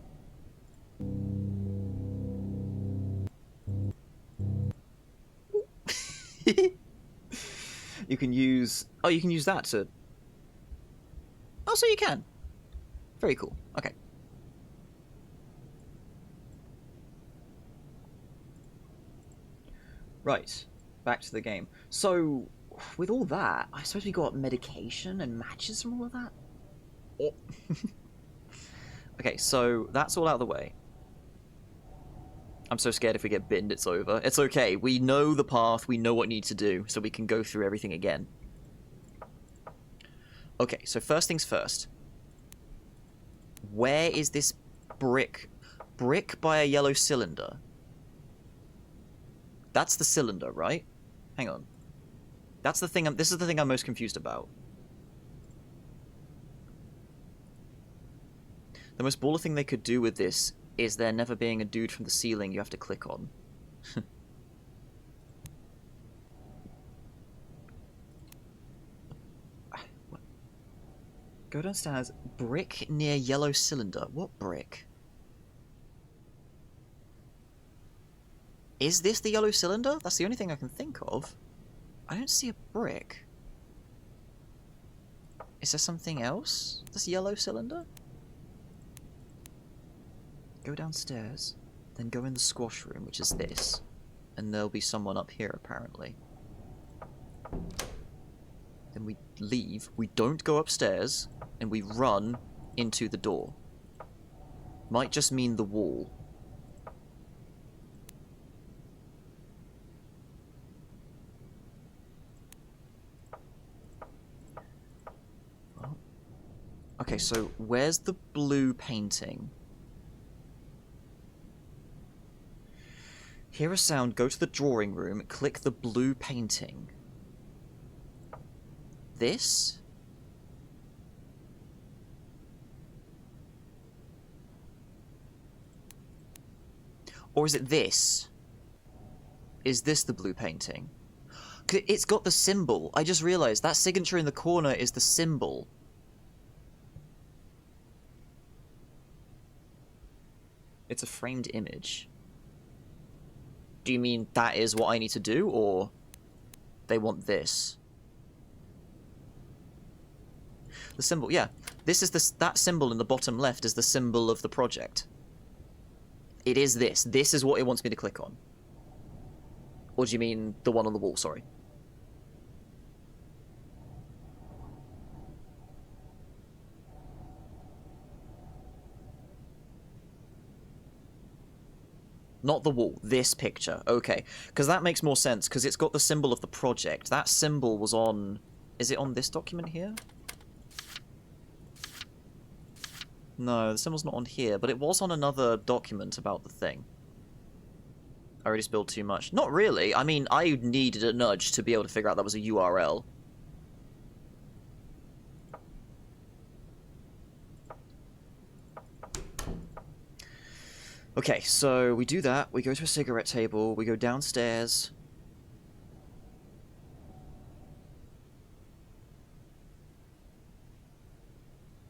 You can use... Oh, you can use that to... Oh, so you can. Very cool. Okay. Right. Back to the game. So, with all that, I suppose we got medication and matches from all of that? Oh. Okay, so that's all out of the way. I'm so scared if we get binned, it's over. It's okay. We know the path. We know what we need to do, so we can go through everything again. Okay, so first things first. Where is this brick? Brick by a yellow cylinder. That's the cylinder, right? Hang on. That's the thing. This is the thing I'm most confused about. The most baller thing they could do with this is there never being a dude from the ceiling you have to click on. What? Go downstairs. Brick near yellow cylinder. What brick? Is this the yellow cylinder? That's the only thing I can think of. I don't see a brick. Is there something else? This yellow cylinder? Go downstairs, then go in the squash room, which is this. And there'll be someone up here, apparently. Then we leave, we don't go upstairs, and we run into the door. Might just mean the wall. Well, okay, so where's the blue painting? Hear a sound, go to the drawing room, click the blue painting. This? Or is it this? Is this the blue painting? 'Cause it's got the symbol. I just realized that signature in the corner is the symbol. It's a framed image. Do you mean that is what I need to do, or they want this? The symbol, yeah. This is that symbol in the bottom left is the symbol of the project. It is this. This is what it wants me to click on. Or do you mean the one on the wall, sorry? Not the wall, this picture. Okay, because that makes more sense, because it's got the symbol of the project. That symbol was on... Is it on this document here? No, the symbol's not on here, but it was on another document about the thing. I already spilled too much. Not really. I mean, I needed a nudge to be able to figure out that was a URL. Okay, so we do that, we go to a cigarette table, we go downstairs.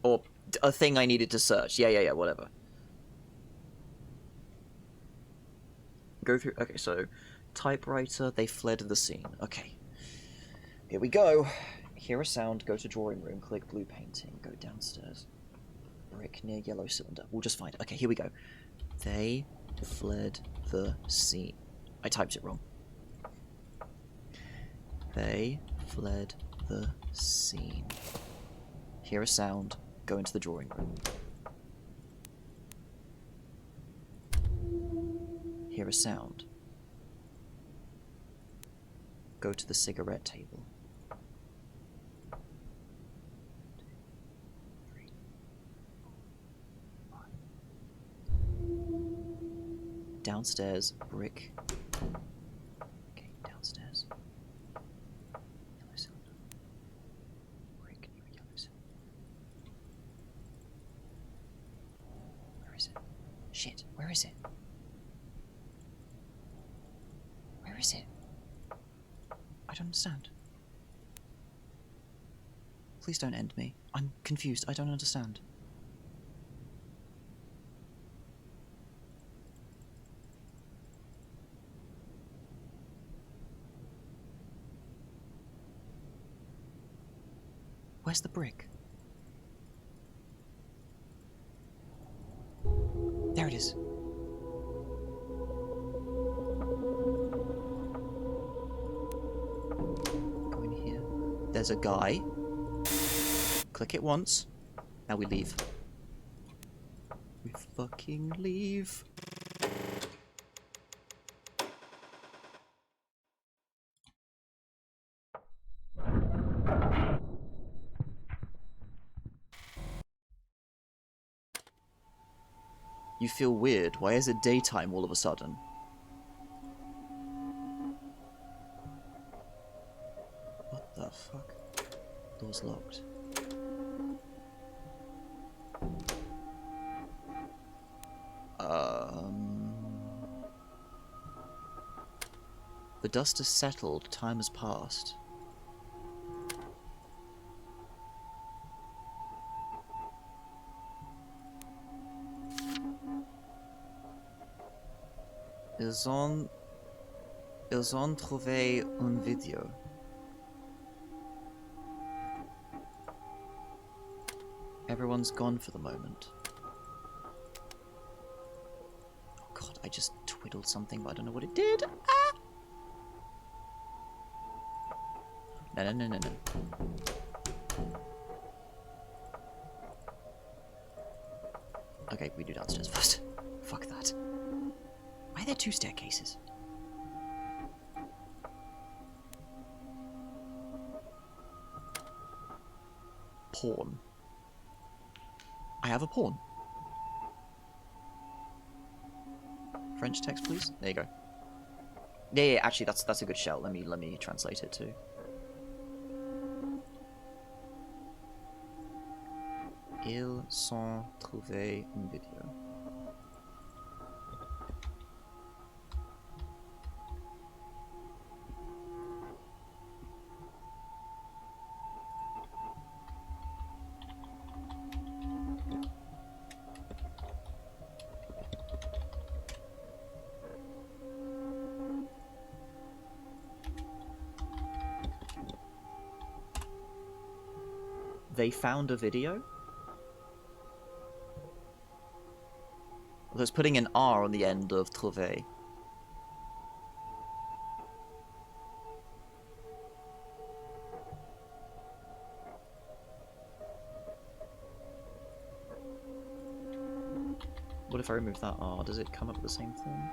Or a thing I needed to search. Yeah, whatever. Go through... Okay, so typewriter, they fled the scene. Okay. Here we go. Hear a sound, go to drawing room, click blue painting, go downstairs. Brick near yellow cylinder. We'll just find it. Okay, here we go. They fled the scene. I typed it wrong. They fled the scene. Hear a sound, go into the drawing room. Hear a sound. Go to the cigarette table. Downstairs, brick. Okay, downstairs. Yellow cylinder. Brick near yellow cylinder. Where is it? Shit, where is it? Where is it? I don't understand. Please don't end me. I'm confused. I don't understand. Where's the brick? There it is. Go in here. There's a guy. Click it once. Now we leave. We fucking leave. You feel weird. Why is it daytime all of a sudden? What the fuck? Door's locked. The dust has settled. Time has passed. Ils ont trouvé une vidéo. Everyone's gone for the moment. Oh god, I just twiddled something, but I don't know what it did. Ah! No. Okay, we do downstairs first. Fuck that. Why are there two staircases? Pawn. I have a pawn. French text, please. There you go. Yeah, actually, that's a good shout. Let me translate it too. Ils ont trouvé une vidéo. They found a video? Well, it's putting an R on the end of trouvé. What if I remove that R? Does it come up with the same thing?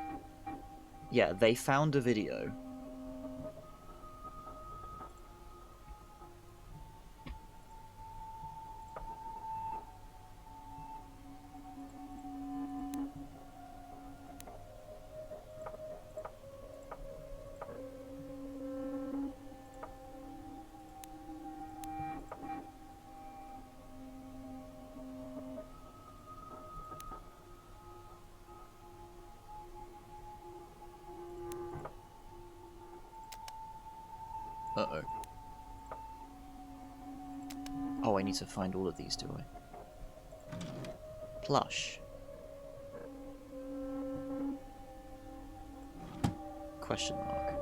Yeah, they found a video. Uh-oh. Oh, I need to find all of these, do I? Plush. Question mark.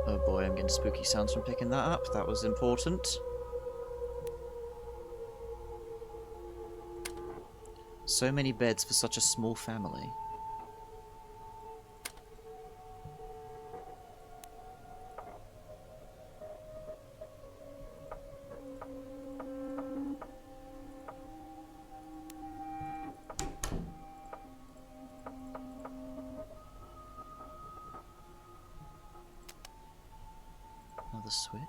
Oh boy, I'm getting spooky sounds from picking that up. That was important. So many beds for such a small family. Another switch.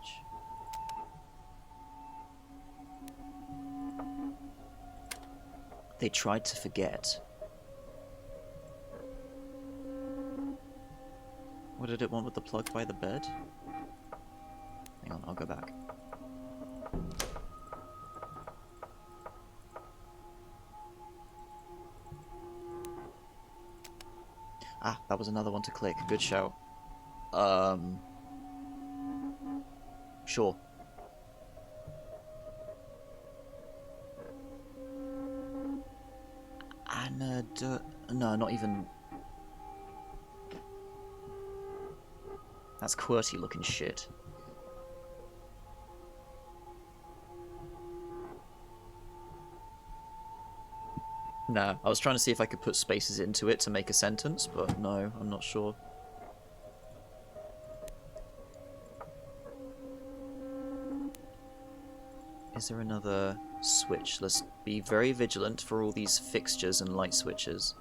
They tried to forget. What did it want with the plug by the bed? Hang on, I'll go back. Ah, that was another one to click. Good shout. Sure. No, not even. That's QWERTY looking shit. No, I was trying to see if I could put spaces into it to make a sentence, but no, I'm not sure. Is there another switch? Let's be very vigilant for all these fixtures and light switches.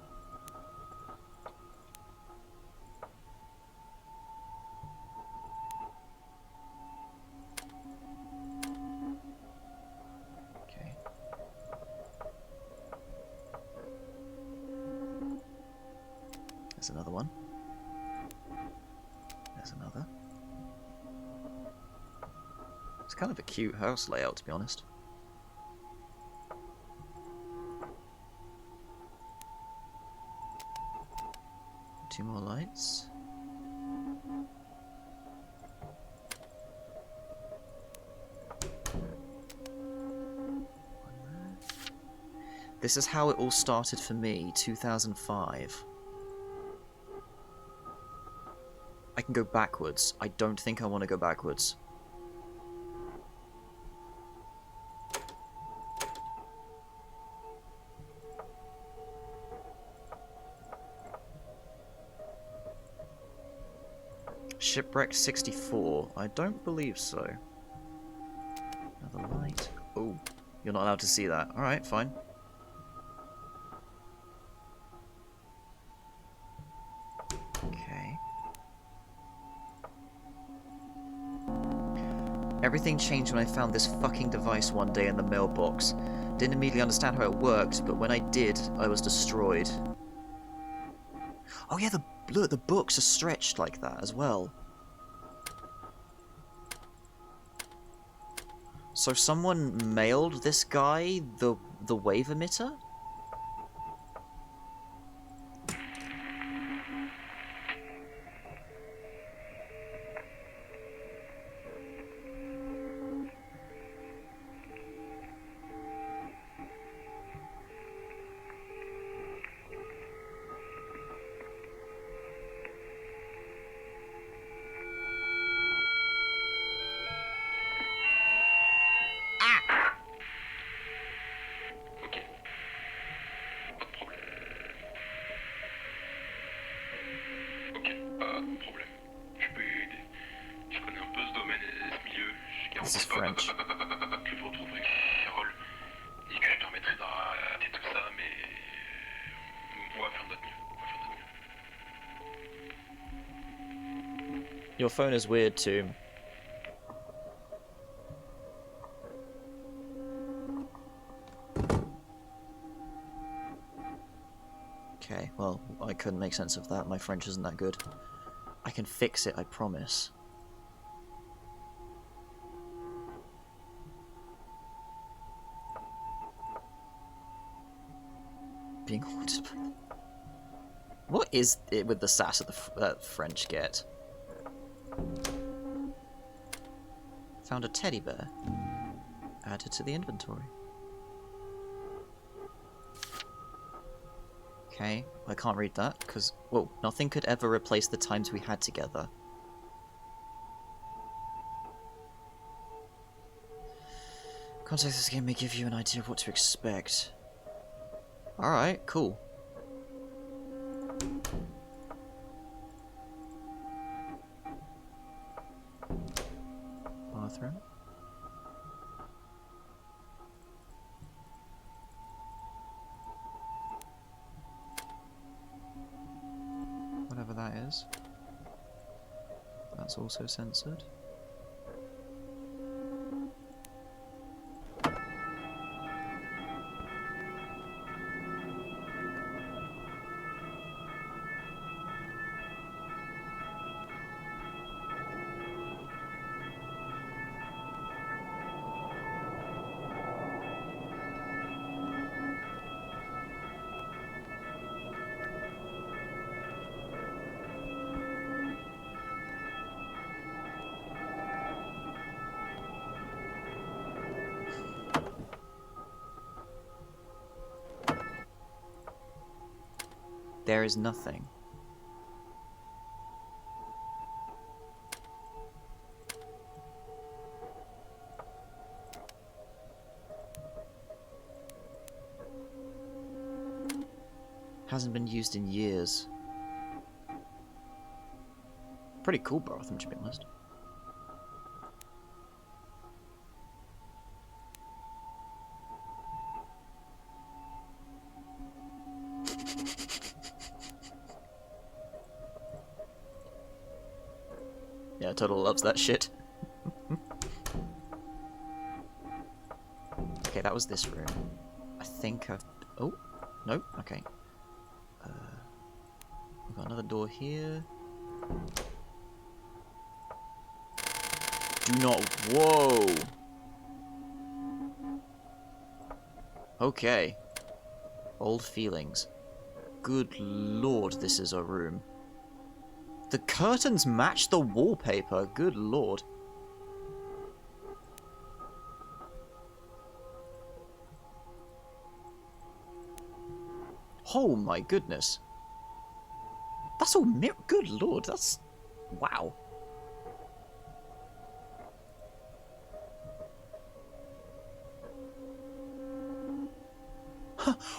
Okay. There's another one. There's another. It's kind of a cute house layout, to be honest. Two more lights. This is how it all started for me, 2005. I can go backwards. I don't think I want to go backwards. Shipwrecked 64. I don't believe so. Another light. Oh, you're not allowed to see that. Alright, fine. Okay. Everything changed when I found this fucking device one day in the mailbox. Didn't immediately understand how it worked, but when I did, I was destroyed. Oh yeah, the books are stretched like that as well. So someone mailed this guy the wave emitter? This is French. Your phone is weird too. Okay, well, I couldn't make sense of that. My French isn't that good. I can fix it, I promise. Being haunted by... What is it with the sass that French get? Found a teddy bear. Added to the inventory. Okay, I can't read that, because, whoa, nothing could ever replace the times we had together. Context of this game may give you an idea of what to expect. Alright, cool. Bathroom. Whatever that is. That's also censored. There is nothing. Hasn't been used in years. Pretty cool bathroom, to be honest. Yeah, Total loves that shit. Okay, that was this room. I think I've... Oh, no, okay. We've got another door here. Do not... Whoa! Okay. Old feelings. Good lord, this is a room. The curtains match the wallpaper. Good lord. Oh my goodness. That's all mirror. Good lord, that's... Wow.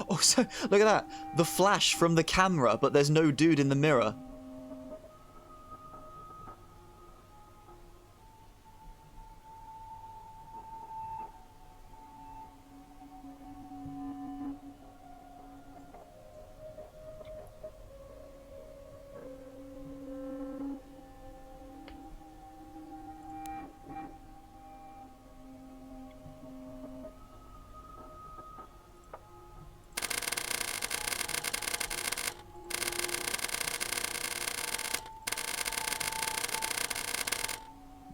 Oh, so look at that. The flash from the camera, but there's no dude in the mirror.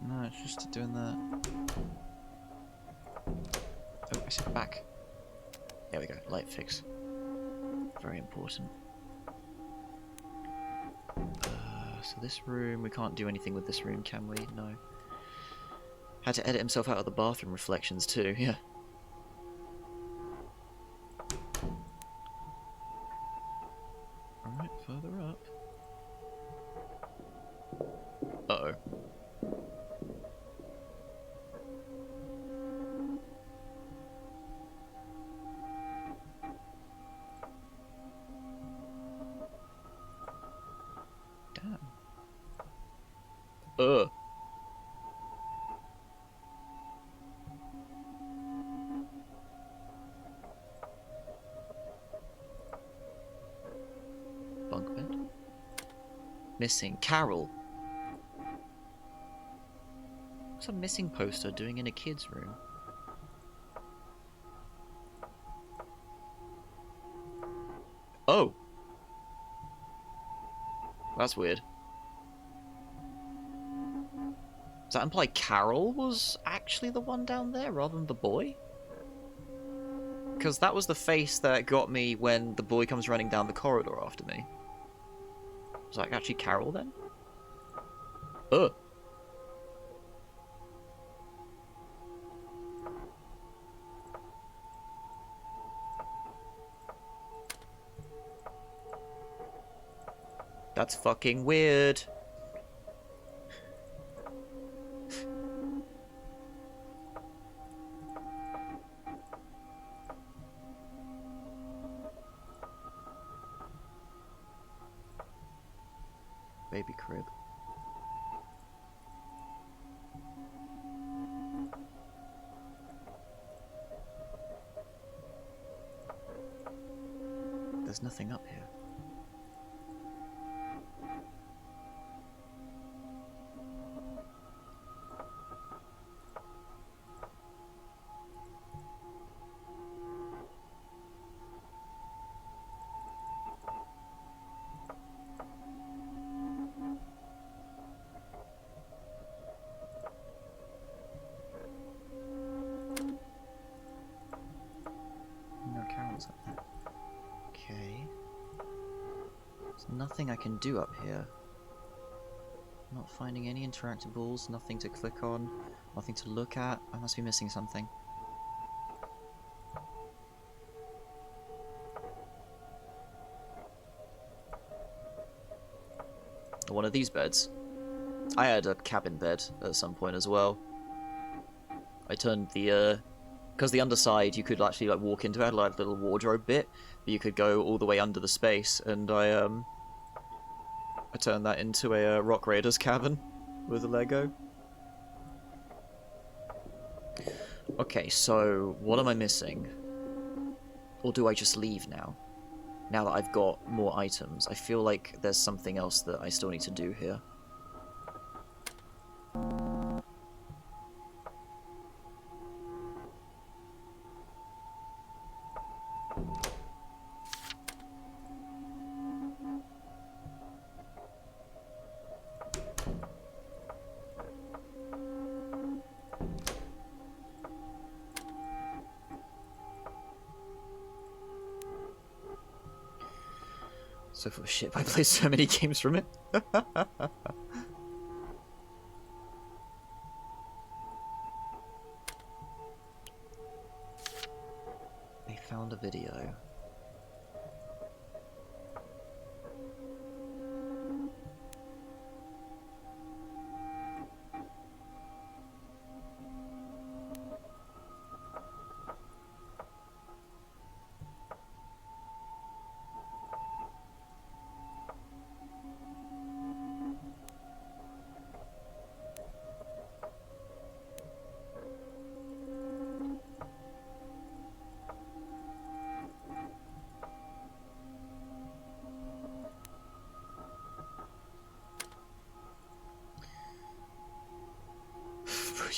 No, it's just doing that. Oh, I said back. There we go, light fix. Very important. So this room, we can't do anything with this room, can we? No. Had to edit himself out of the bathroom reflections too, yeah. Alright, further up. Uh-oh. Damn. Bunk bed. Missing Carol. What's a missing poster doing in a kid's room? Oh! That's weird. Does that imply Carol was actually the one down there rather than the boy? Because that was the face that got me when the boy comes running down the corridor after me. Was that actually Carol then? Ugh. That's fucking weird. Baby crib. There's nothing up here. No Carol's up there. Okay. There's nothing I can do up here. Not finding any interactables, nothing to click on, nothing to look at. I must be missing something. One of these beds. I had a cabin bed at some point as well. I turned the because the underside you could actually like walk into it, had like a little wardrobe bit. you could go all the way under the space, and I turned that into a Rock Raiders cavern with a Lego. Okay, so what am I missing? Or do I just leave now? Now that I've got more items, I feel like there's something else that I still need to do here. So full of shit, I played so many games from it. They found a video.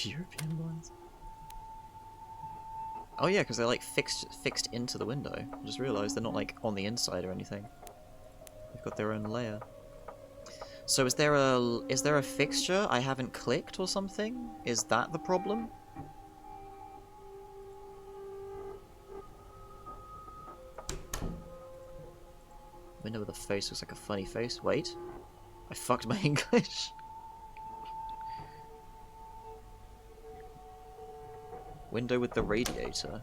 European ones. Oh yeah, because they're like fixed into the window. I just realised they're not like on the inside or anything. They've got their own layer. So is there a fixture I haven't clicked or something? Is that the problem? Window with a face looks like a funny face. Wait, I fucked my English. Window with the radiator.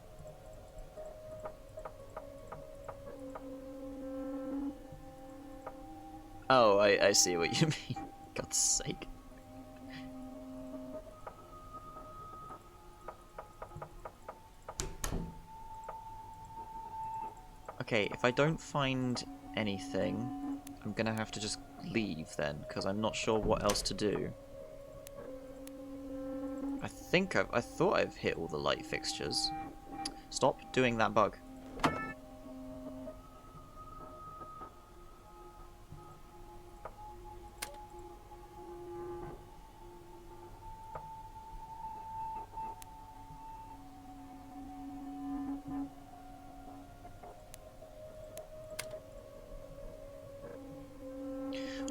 Oh, I see what you mean. God's sake. Okay, if I don't find anything, I'm gonna have to just leave then, because I'm not sure what else to do. I thought I've hit all the light fixtures. Stop doing that bug.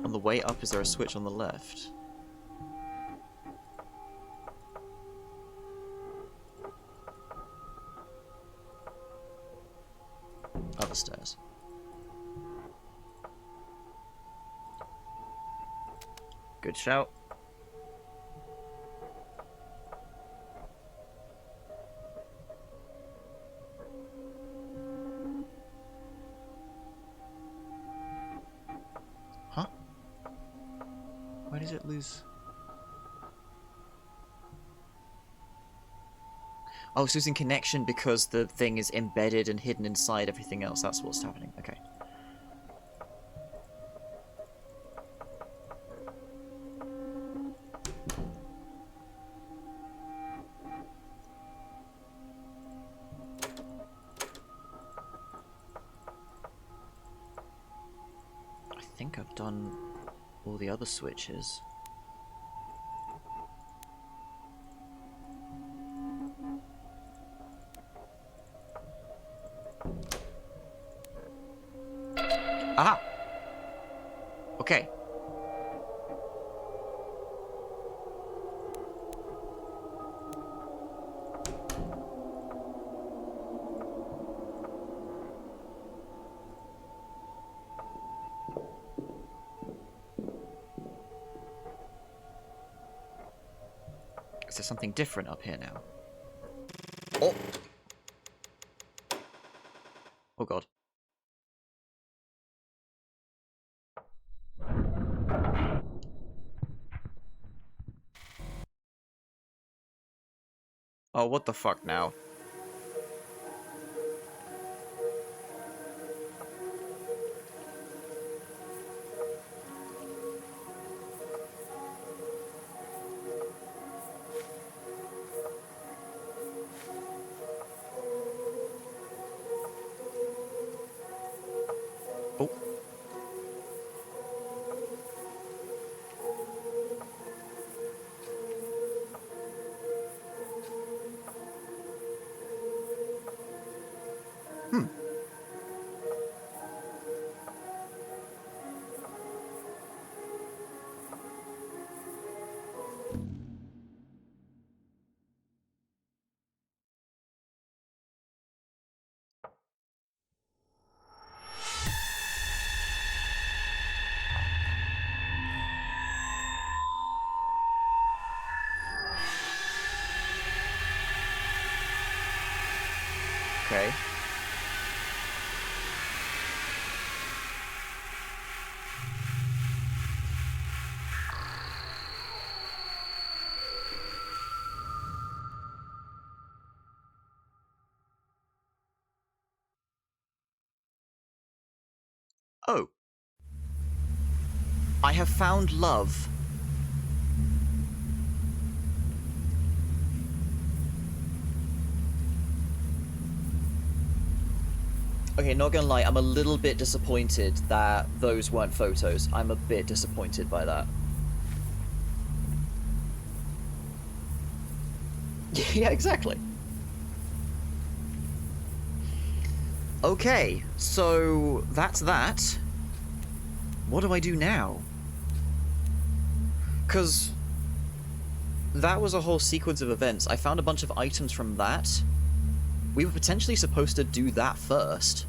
On the way up, is there a switch on the left? Other stairs. Good shout. Huh? Why does it lose? Oh, it's losing connection because the thing is embedded and hidden inside everything else. That's what's happening. Okay. I think I've done all the other switches. Aha! Okay. Is there something different up here now? Oh! Oh god. Oh, what the fuck now? Okay. Oh. I have found love. Okay, not gonna lie, I'm a little bit disappointed that those weren't photos. I'm a bit disappointed by that. Yeah, exactly. Okay, so that's that. What do I do now? Because that was a whole sequence of events. I found a bunch of items from that. We were potentially supposed to do that first.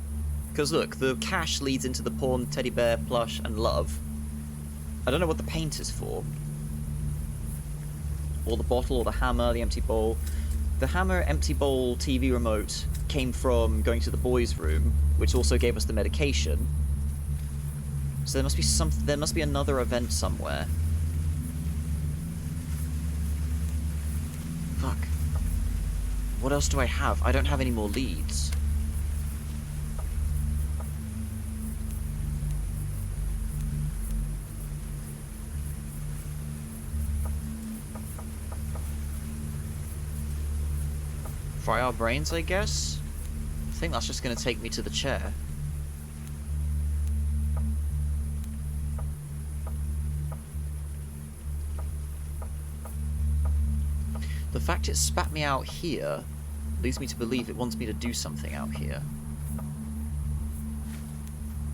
Because look, the cache leads into the pawn, teddy bear, plush, and love. I don't know what the paint is for. Or the bottle, or the hammer, the empty bowl. The hammer, empty bowl, TV remote came from going to the boys' room, which also gave us the medication. So there must be there must be another event somewhere. Fuck. What else do I have? I don't have any more leads. Fry our brains, I guess? I think that's just going to take me to the chair. The fact it spat me out here leads me to believe it wants me to do something out here.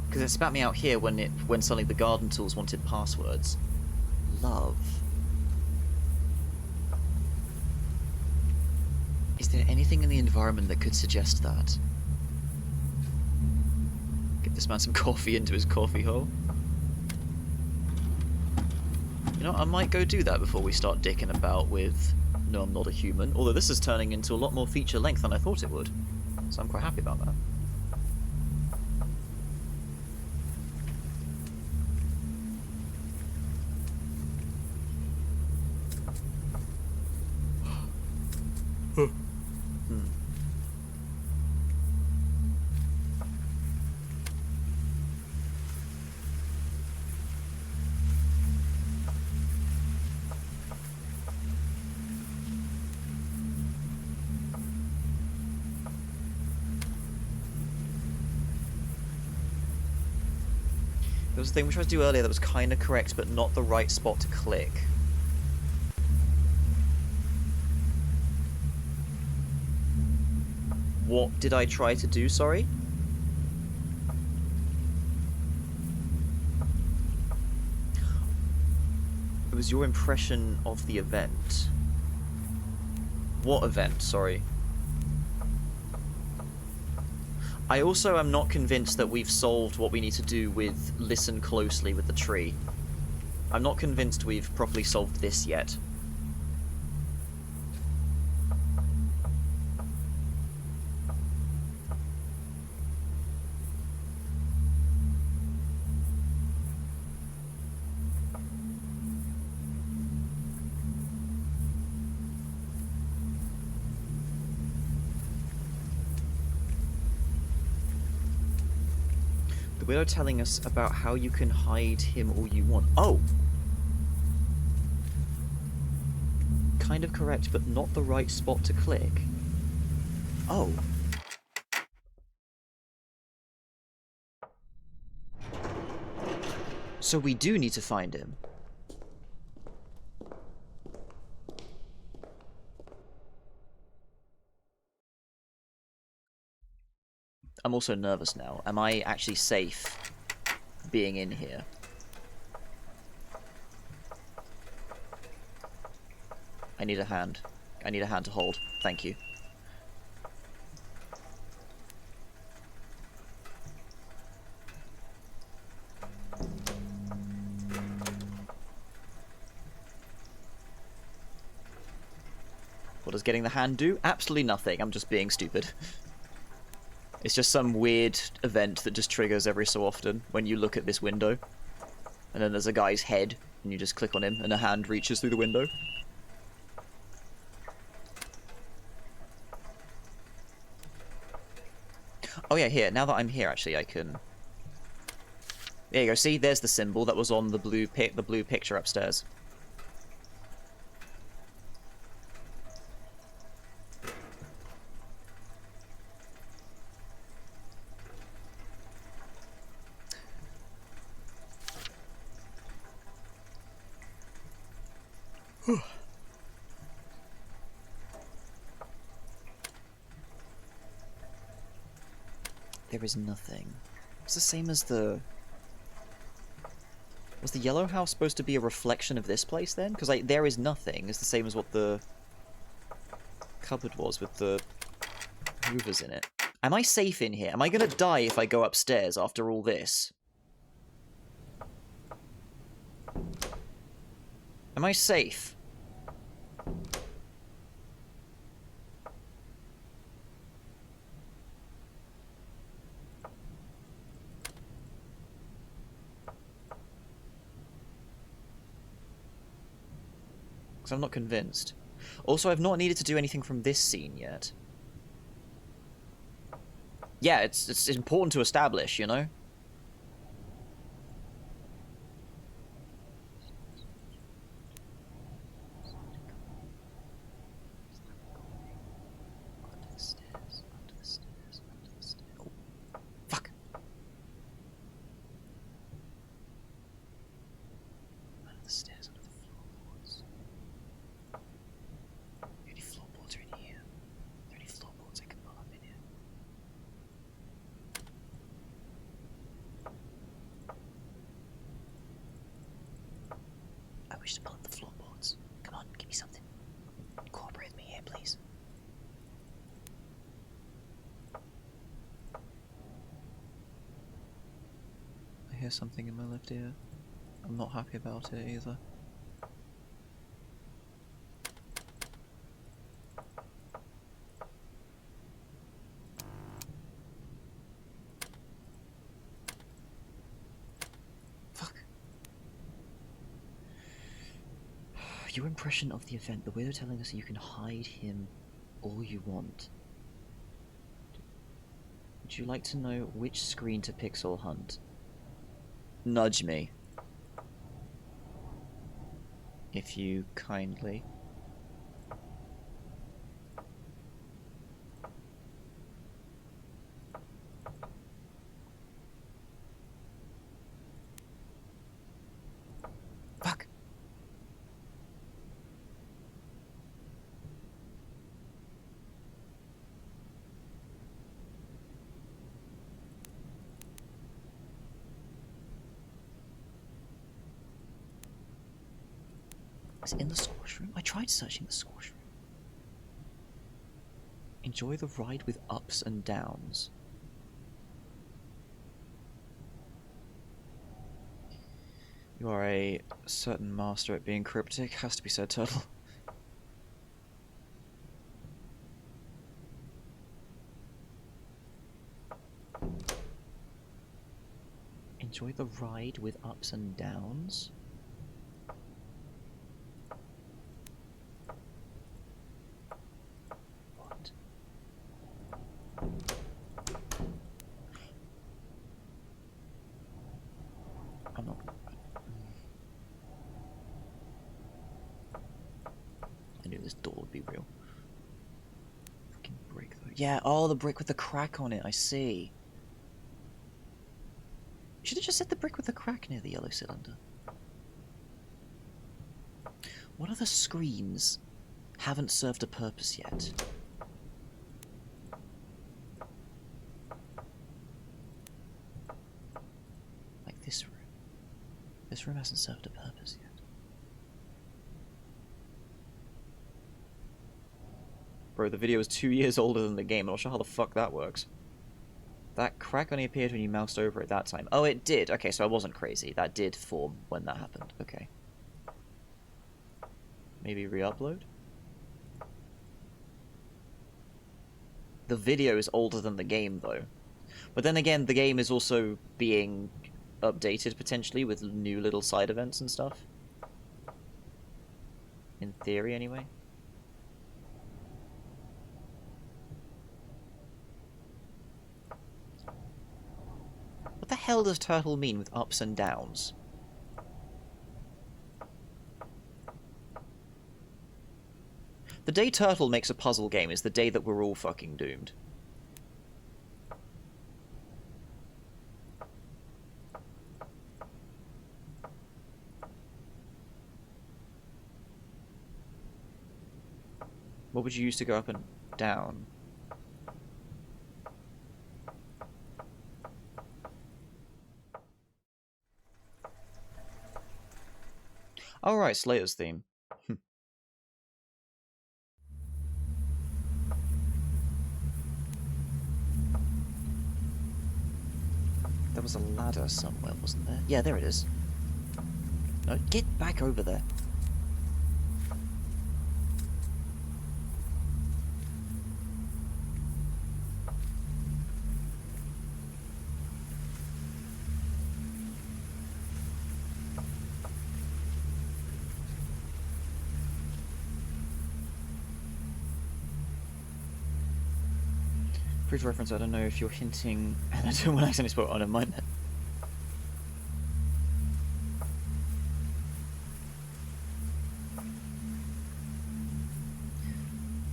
Because it spat me out here when suddenly the garden tools wanted passwords. Love. Is there anything in the environment that could suggest that? Give this man some coffee into his coffee hole. You know, I might go do that before we start dicking about with No, I'm Not a Human. Although this is turning into a lot more feature length than I thought it would. So I'm quite happy about that. There was a thing we tried to do earlier that was kind of correct, but not the right spot to click. What did I try to do, sorry? It was your impression of the event. What event, sorry? I also am not convinced that we've solved what we need to do with listen closely with the tree. I'm not convinced we've properly solved this yet. The widow telling us about how you can hide him all you want. Oh! Kind of correct, but not the right spot to click. Oh. So we do need to find him. I'm also nervous now. Am I actually safe being in here? I need a hand. I need a hand to hold. Thank you. What does getting the hand do? Absolutely nothing. I'm just being stupid. It's just some weird event that just triggers every so often when you look at this window. And then there's a guy's head, and you just click on him, and a hand reaches through the window. Oh yeah, here. Now that I'm here, actually, I can... There you go. See, there's the symbol that was on the blue picture upstairs. There is nothing. It's the same as the... Was the yellow house supposed to be a reflection of this place then? Because there is nothing. It's the same as what the cupboard was with the hoovers in it. Am I safe in here? Am I gonna die if I go upstairs after all this? Am I safe? Because I'm not convinced. Also, I've not needed to do anything from this scene yet. Yeah, it's important to establish, you know? Under the stairs, under the stairs, under the stairs. Oh, fuck! Under the stairs, under the floorboards. The only floorboards are in here. The only floorboards I can pull up in here. I wish to pull up the floorboards. Come on, give me something. Cooperate with me here, please. I hear something in my left ear. I'm not happy about it either. Fuck. Your impression of the event. The weirdo telling us you can hide him all you want. Would you like to know which screen to pixel hunt? Nudge me. If you kindly. Fuck. Is it in the squash room? I tried searching the squash room. Enjoy the ride with ups and downs. You are a certain master at being cryptic, has to be said, Turtle. Enjoy the ride with ups and downs? What? I'm not... I knew this door would be real. Fucking brick though. Yeah, oh, the brick with the crack on it, I see. Should have just set the brick with the crack near the yellow cylinder. What other screens haven't served a purpose yet? Like this room. This room hasn't served a purpose yet. Bro, the video is 2 years older than the game. I'm not sure how the fuck that works. That crack only appeared when you moused over it that time. Oh, it did. Okay, so I wasn't crazy. That did form when that happened. Okay. Maybe re-upload? The video is older than the game, though. But then again, the game is also being updated, potentially, with new little side events and stuff. In theory, anyway. What the hell does turtle mean with ups and downs? The day Turtle makes a puzzle game is the day that we're all fucking doomed. What would you use to go up and down? Oh right, Slayer's theme. There was a ladder somewhere, wasn't there? Yeah, there it is. No, get back over there. Brief reference, I don't know if you're hinting, and I don't want to accidentally spoil. Oh, never mind that.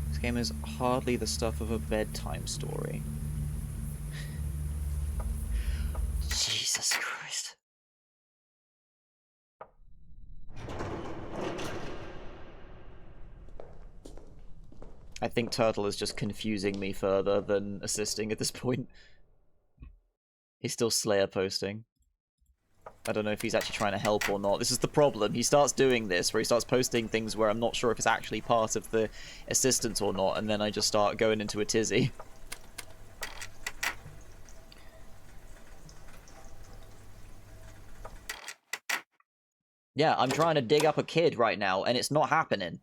This game is hardly the stuff of a bedtime story. Jesus Christ. I think Turtle is just confusing me further than assisting at this point. He's still Slayer posting. I don't know if he's actually trying to help or not. This is the problem. He starts doing this, where he starts posting things where I'm not sure if it's actually part of the assistance or not, and then I just start going into a tizzy. Yeah, I'm trying to dig up a kid right now, and it's not happening.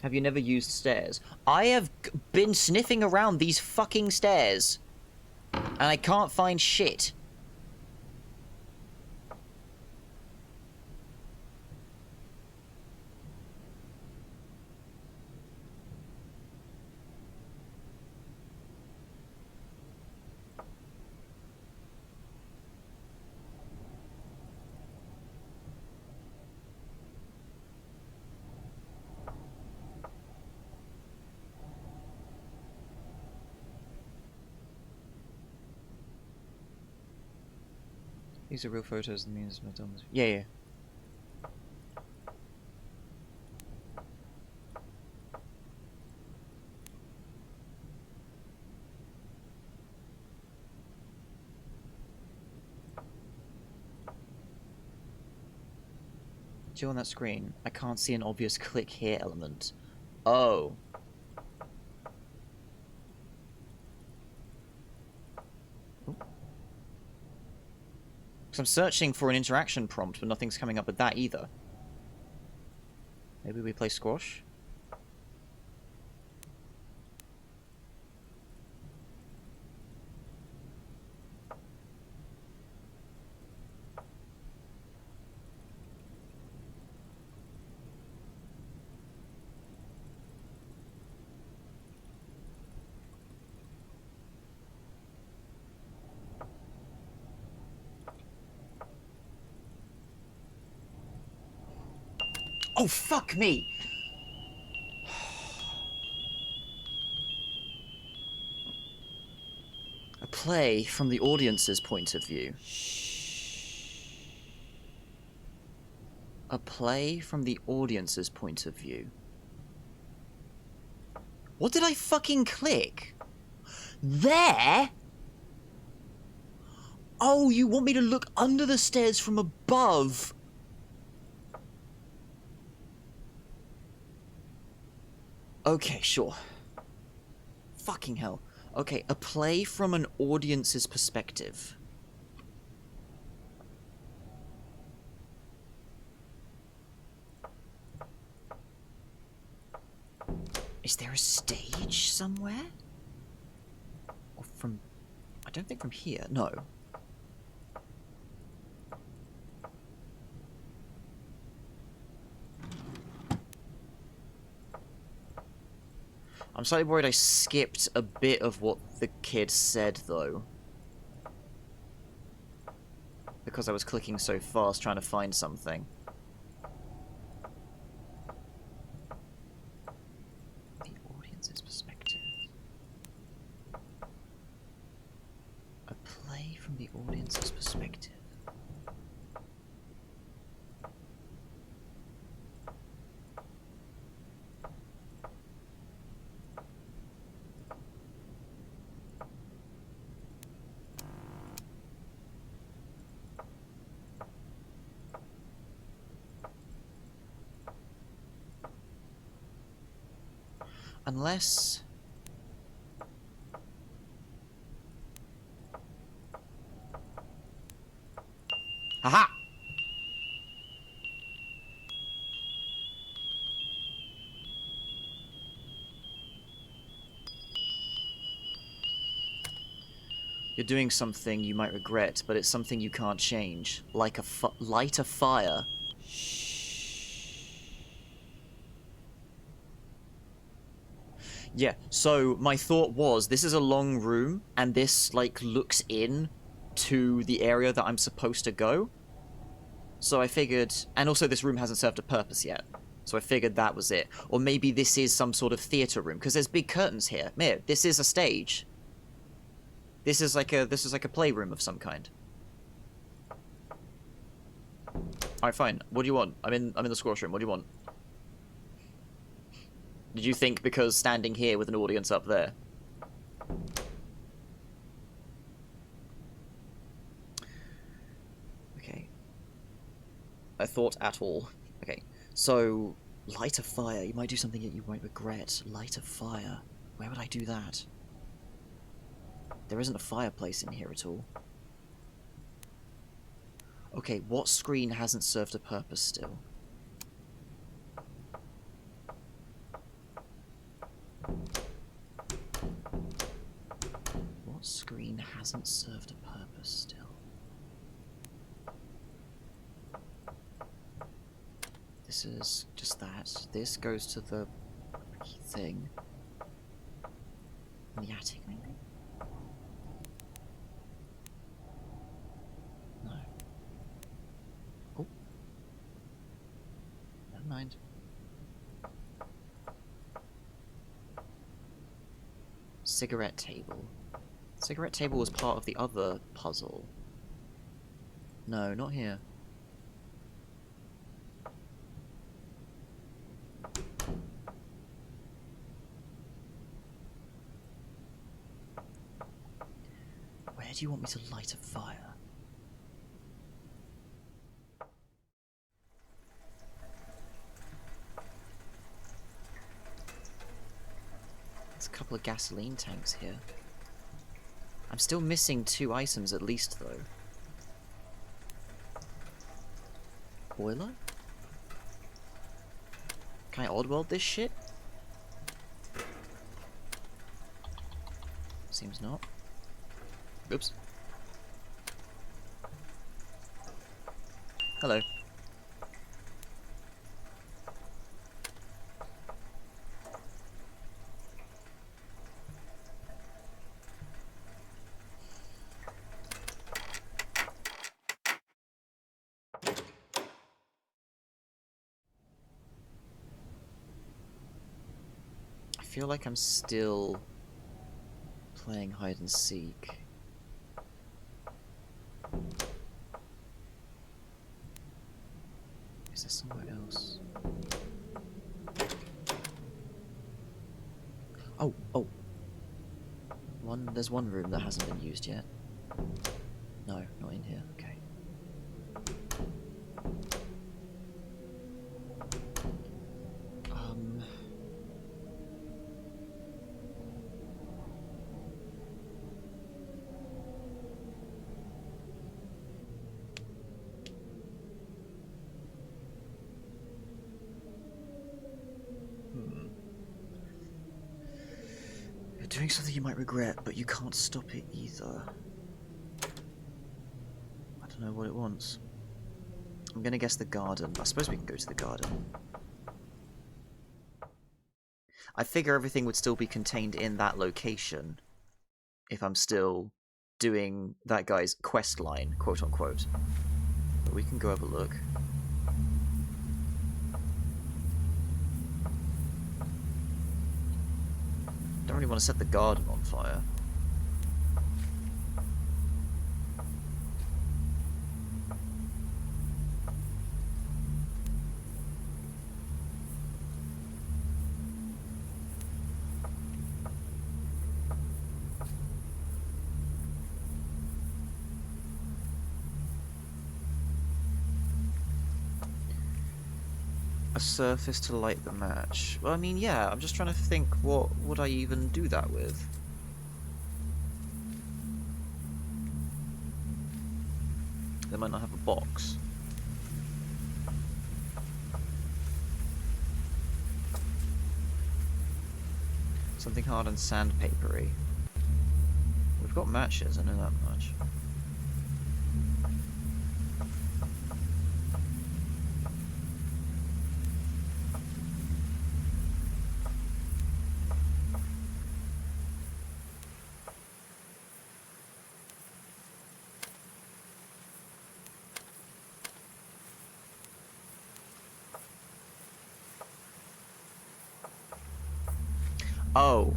Have you never used stairs? I have been sniffing around these fucking stairs, and I can't find shit. These are real photos and means McDonald's. Yeah, yeah. Jill on that screen. I can't see an obvious click here element. Oh. Because I'm searching for an interaction prompt, but nothing's coming up with that either. Maybe we play squash? Oh, fuck me! A play from the audience's point of view. A play from the audience's point of view. What did I fucking click? There? Oh, you want me to look under the stairs from above? Okay, sure. Fucking hell. Okay, a play from an audience's perspective. Is there a stage somewhere? Or from... I don't think from here, no. I'm slightly worried I skipped a bit of what the kid said, though. Because I was clicking so fast trying to find something. The audience's perspective. A play from the audience's perspective. Unless... Haha! You're doing something you might regret, but it's something you can't change. Like a light a fire. Yeah, so my thought was, this is a long room, and this, like, looks in to the area that I'm supposed to go. So I figured... And also this room hasn't served a purpose yet. So I figured that was it. Or maybe this is some sort of theatre room, because there's big curtains here. Here, this is a stage. This is like a playroom of some kind. Alright, fine. What do you want? I'm in the squash room. What do you want? Did you think because standing here with an audience up there? Okay. I thought at all. Okay. So, light a fire. You might do something that you might regret. Light a fire. Where would I do that? There isn't a fireplace in here at all. Okay, what screen hasn't served a purpose still? What screen hasn't served a purpose still? This is just that. This goes to the thing. In the attic, maybe? No. Oh. Never mind. Cigarette table. Cigarette table was part of the other puzzle. No, not here. Where do you want me to light a fire? There's a couple of gasoline tanks here. I'm still missing 2 items at least, though. Boiler? Can I oddworld this shit? Seems not. Oops. Hello. I feel like I'm still playing hide and seek. Is there somewhere else? Oh, oh. There's one room that hasn't been used yet. No, not in here. Okay. something you might regret, but you can't stop it either. I don't know what it wants. I'm gonna guess the garden. I suppose we can go to the garden. I figure everything would still be contained in that location if I'm still doing that guy's quest line, quote unquote. But we can go have a look. Don't really want to set the garden on fire. A surface to light the match. Well, I mean, yeah, I'm just trying to think what would I even do that with? They might not have a box. Something hard and sandpapery. We've got matches, I know that much. Oh.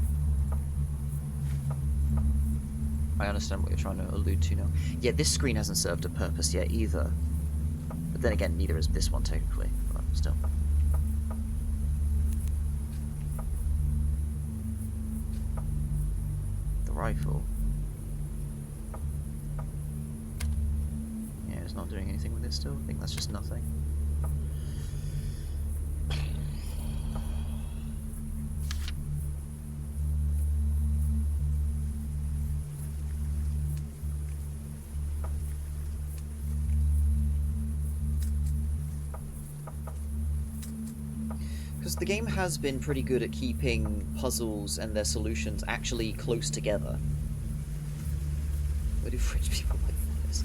I understand what you're trying to allude to now. Yeah, this screen hasn't served a purpose yet either. But then again, neither is this one technically, but still. The rifle. Yeah, it's not doing anything with it still. I think that's just nothing. Because the game has been pretty good at keeping puzzles and their solutions actually close together. Where do French people like fires?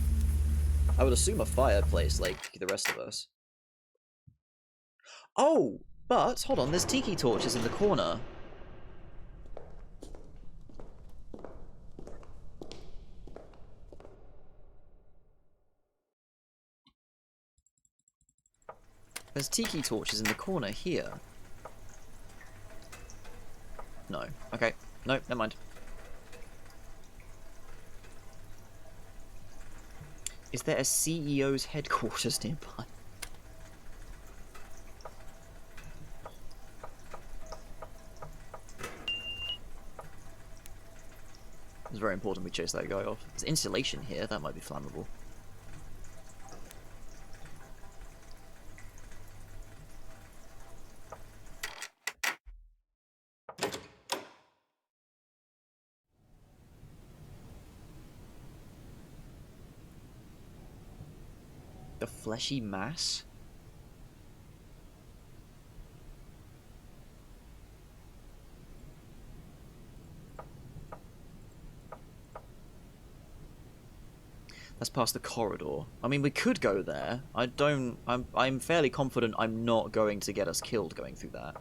I would assume a fireplace, like the rest of us. Oh! But, hold on, there's tiki torches in the corner. There's tiki torches in the corner here. No. Okay. No, never mind. Is there a CEO's headquarters nearby? It's very important we chase that guy off. There's insulation here, that might be flammable. The fleshy mass? That's past the corridor. I mean, we could go there. I'm fairly confident I'm not going to get us killed going through that.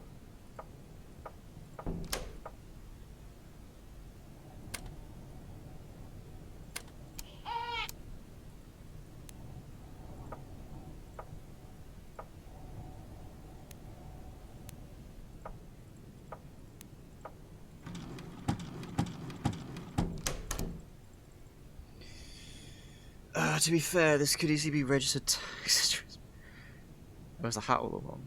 To be fair, this could easily be registered tax. Where's the hat all along?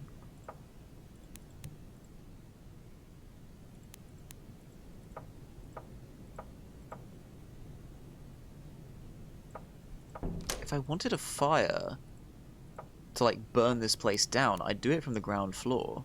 If I wanted a fire to, like, burn this place down, I'd do it from the ground floor.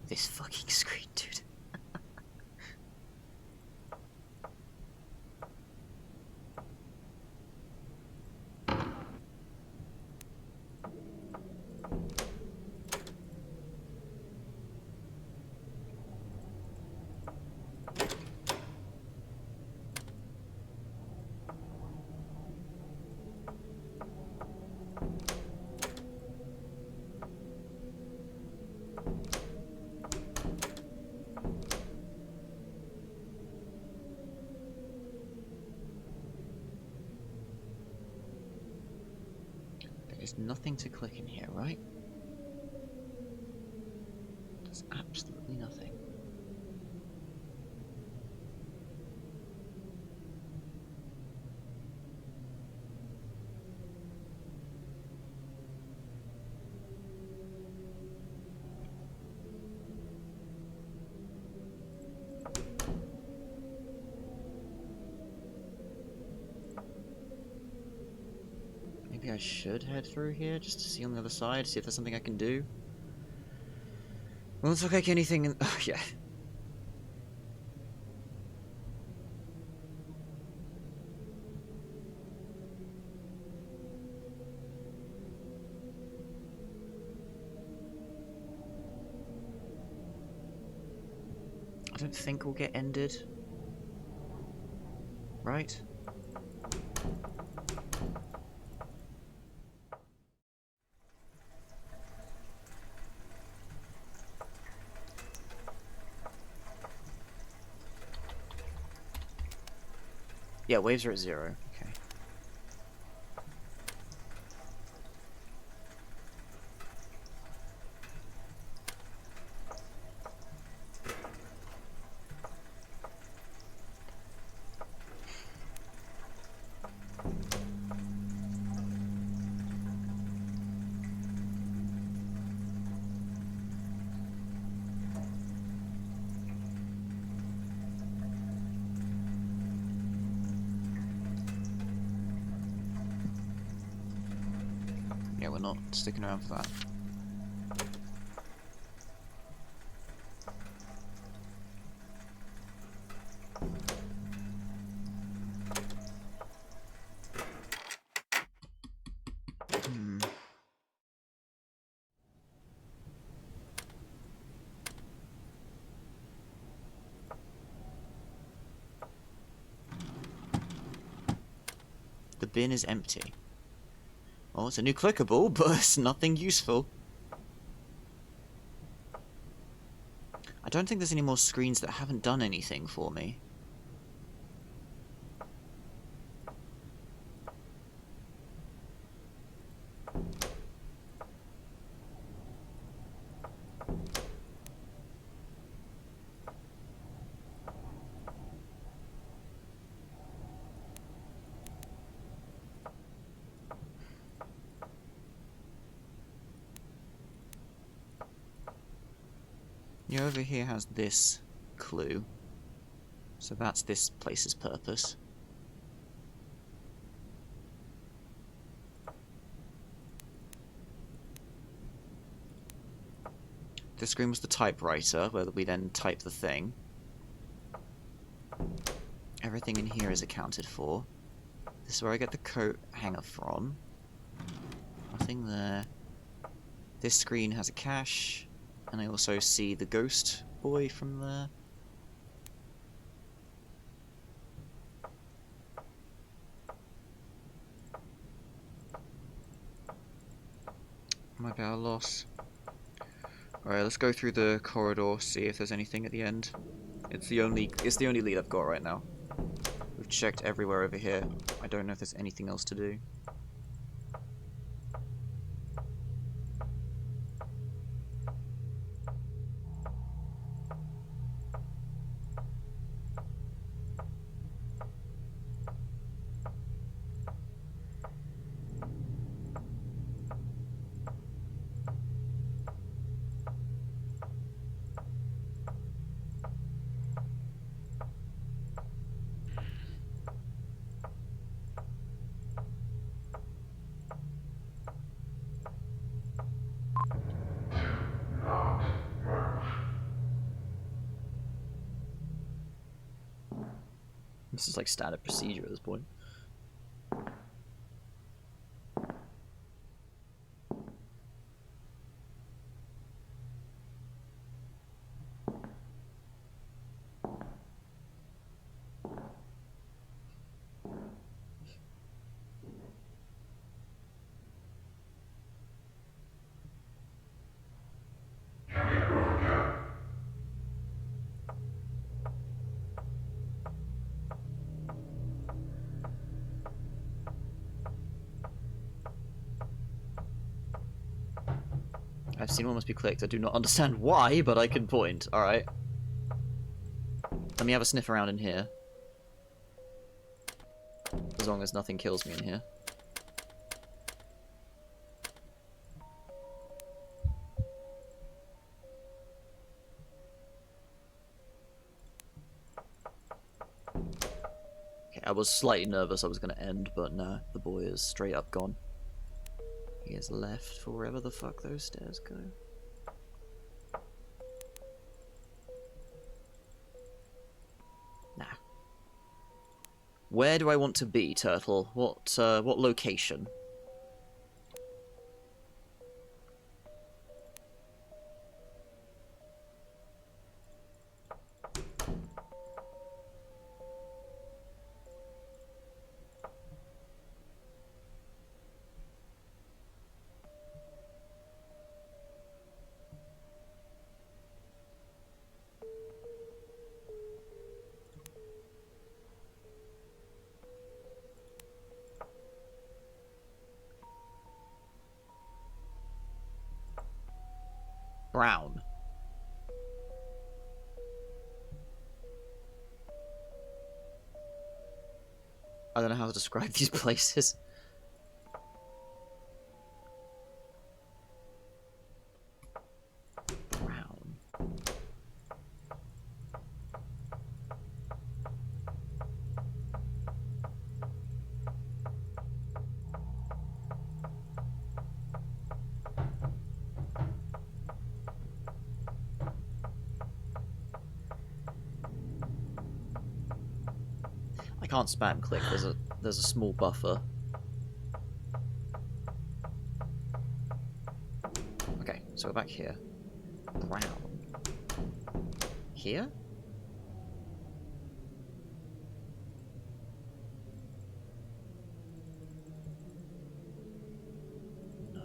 This fucking screen, dude. There's nothing to click in here, right? There's absolutely nothing. Maybe I should head through here just to see on the other side, see if there's something I can do. Well, let's look like anything in... Oh, yeah. I don't think we'll get ended. Right? Yeah, waves are at 0. Okay. Yeah, we're not sticking around for that. The bin is empty. Oh, it's a new clickable, but it's nothing useful. I don't think there's any more screens that haven't done anything for me. Yeah, over here has this clue. So that's this place's purpose. This screen was the typewriter, where we then type the thing. Everything in here is accounted for. This is where I get the coat hanger from. Nothing there. This screen has a cache, and I also see the ghost boy from there. Might be our loss. Alright, let's go through the corridor, see if there's anything at the end. It's the only lead I've got right now. We've checked everywhere over here. I don't know if there's anything else to do. This is like standard procedure at this point. I've seen one must be clicked. I do not understand why, but I can point. Alright. Let me have a sniff around in here. As long as nothing kills me in here. Okay, I was slightly nervous I was going to end, but no, the boy is straight up gone. He is left for wherever the fuck those stairs go. Nah. Where do I want to be, Turtle? What location? Brown. I don't know how to describe these places. Brown. I can't spam click. There's a small buffer. Okay, so we're back here. Brown. Here? No.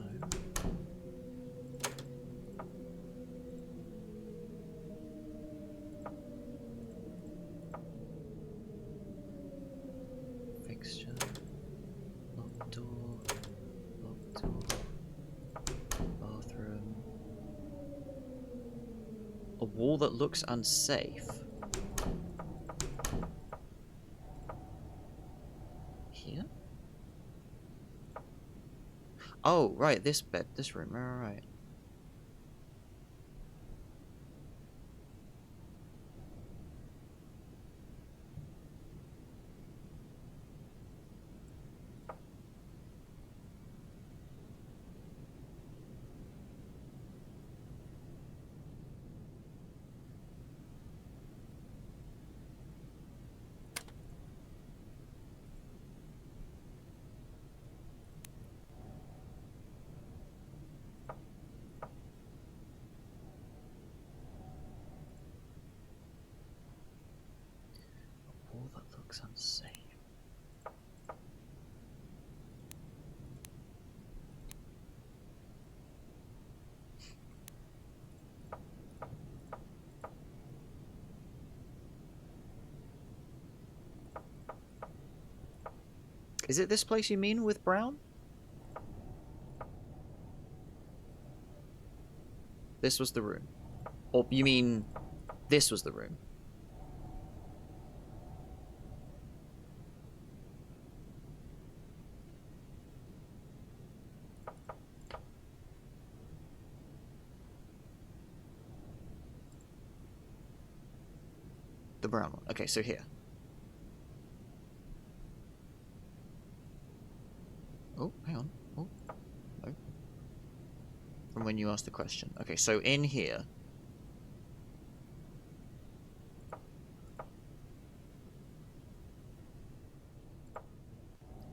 Fixture. Locked door. Locked door. Bathroom. A wall that looks unsafe. Here? Oh, right, this bed, this room, right. A wall that looks unsafe. Is it this place you mean with brown? This was the room. Or you mean this was the room? The brown one. Okay, so here. Oh, hang on. Oh, no. From when you asked the question. Okay, so in here.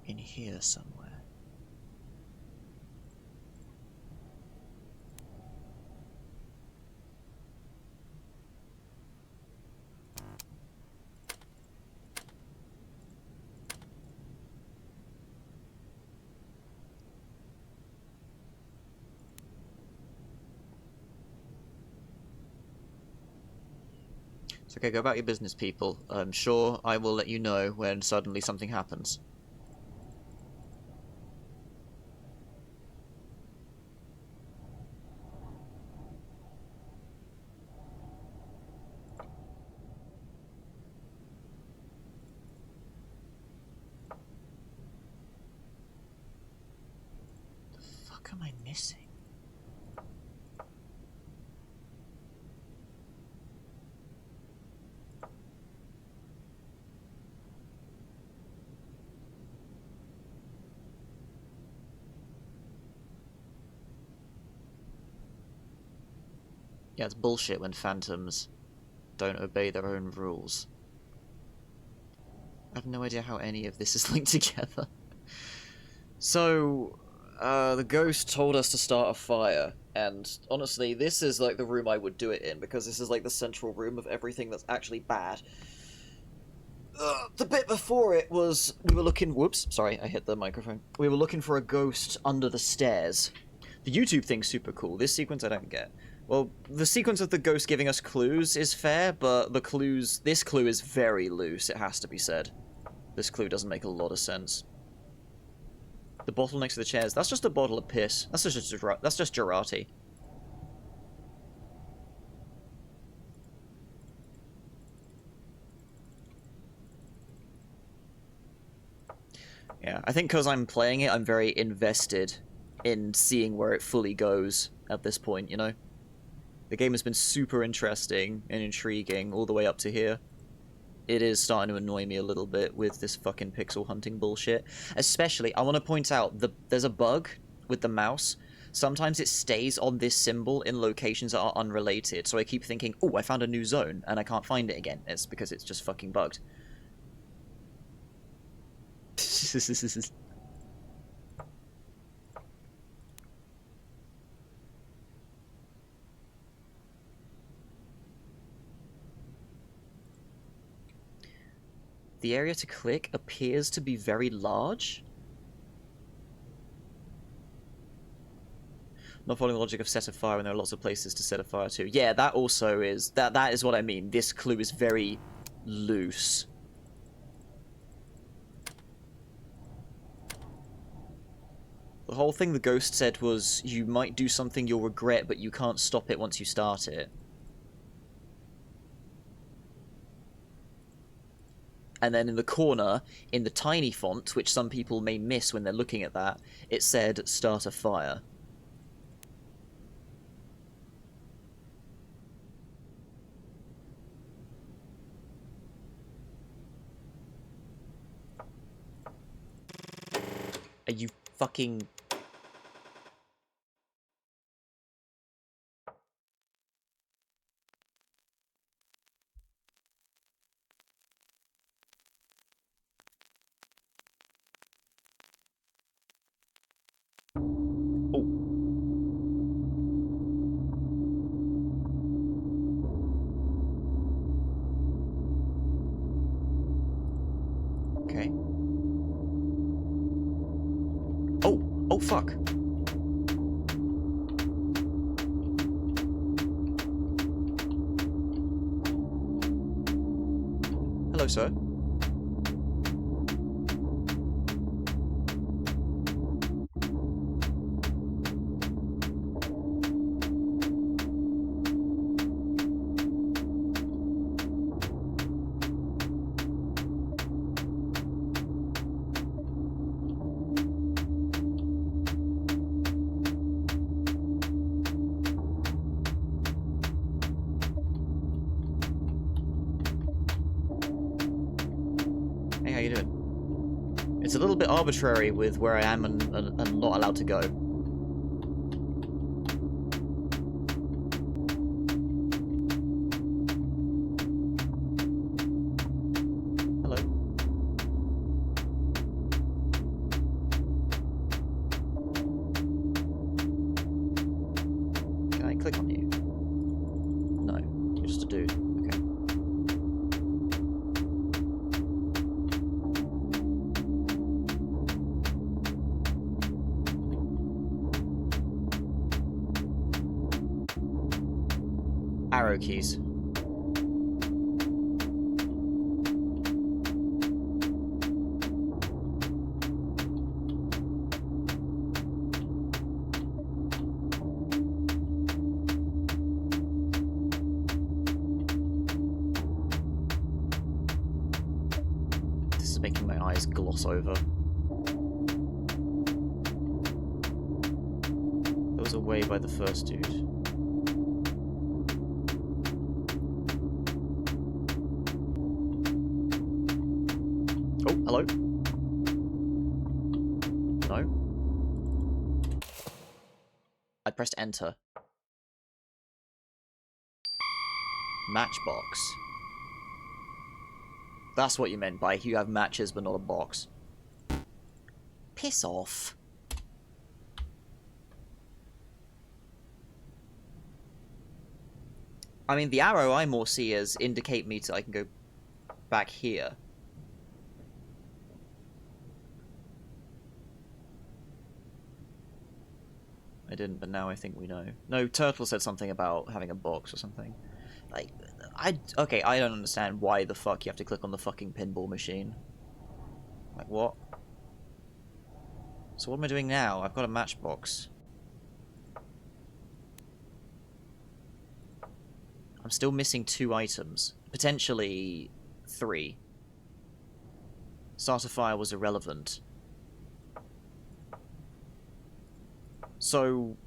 In here somewhere. It's okay, go about your business, people. I'm sure I will let you know when suddenly something happens. fuck am I missing? Yeah, it's bullshit when phantoms don't obey their own rules. I have no idea how any of this is linked together. So, the ghost told us to start a fire, and honestly, this is like the room I would do it in, because this is like the central room of everything that's actually bad. The bit before it was, we were looking, whoops, sorry, I hit the microphone. We were looking for a ghost under the stairs. The YouTube thing's super cool. This sequence I don't get. Well, the sequence of the ghost giving us clues is fair, but this clue is very loose, it has to be said. This clue doesn't make a lot of sense. The bottle next to the chairs, that's just a bottle of piss. That's just Gerati. Yeah, I think because I'm playing it, I'm very invested in seeing where it fully goes at this point, you know? The game has been super interesting and intriguing all the way up to here. It is starting to annoy me a little bit with this fucking pixel hunting bullshit. Especially, I want to point out, there's a bug with the mouse. Sometimes it stays on this symbol in locations that are unrelated, so I keep thinking, oh, I found a new zone, and I can't find it again. It's because it's just fucking bugged. The area to click appears to be very large. Not following the logic of set a fire when there are lots of places to set a fire to. Yeah, that also is... That is what I mean. This clue is very loose. The whole thing the ghost said was, you might do something you'll regret, but you can't stop it once you start it. And then in the corner, in the tiny font, which some people may miss when they're looking at that, it said, start a fire. Are you fucking... Okay. Oh, fuck. Hello, sir. Hey, how you doing? It's a little bit arbitrary with where I am and not allowed to go. Hello. Can I click on you? No, you're just a dude. Okay. Arrow keys. This is making my eyes gloss over. was away by the first dude. Oh, hello. No. I pressed enter. Matchbox. That's what you meant by you have matches but not a box. Piss off. I mean, the arrow I more see as indicate me to I can go back here. I didn't, but now I think we know. No, Turtle said something about having a box or something. Like, okay, I don't understand why the fuck you have to click on the fucking pinball machine. Like, what? So what am I doing now? I've got a matchbox. I'm still missing 2 items. Potentially 3. Starter fire was irrelevant. So,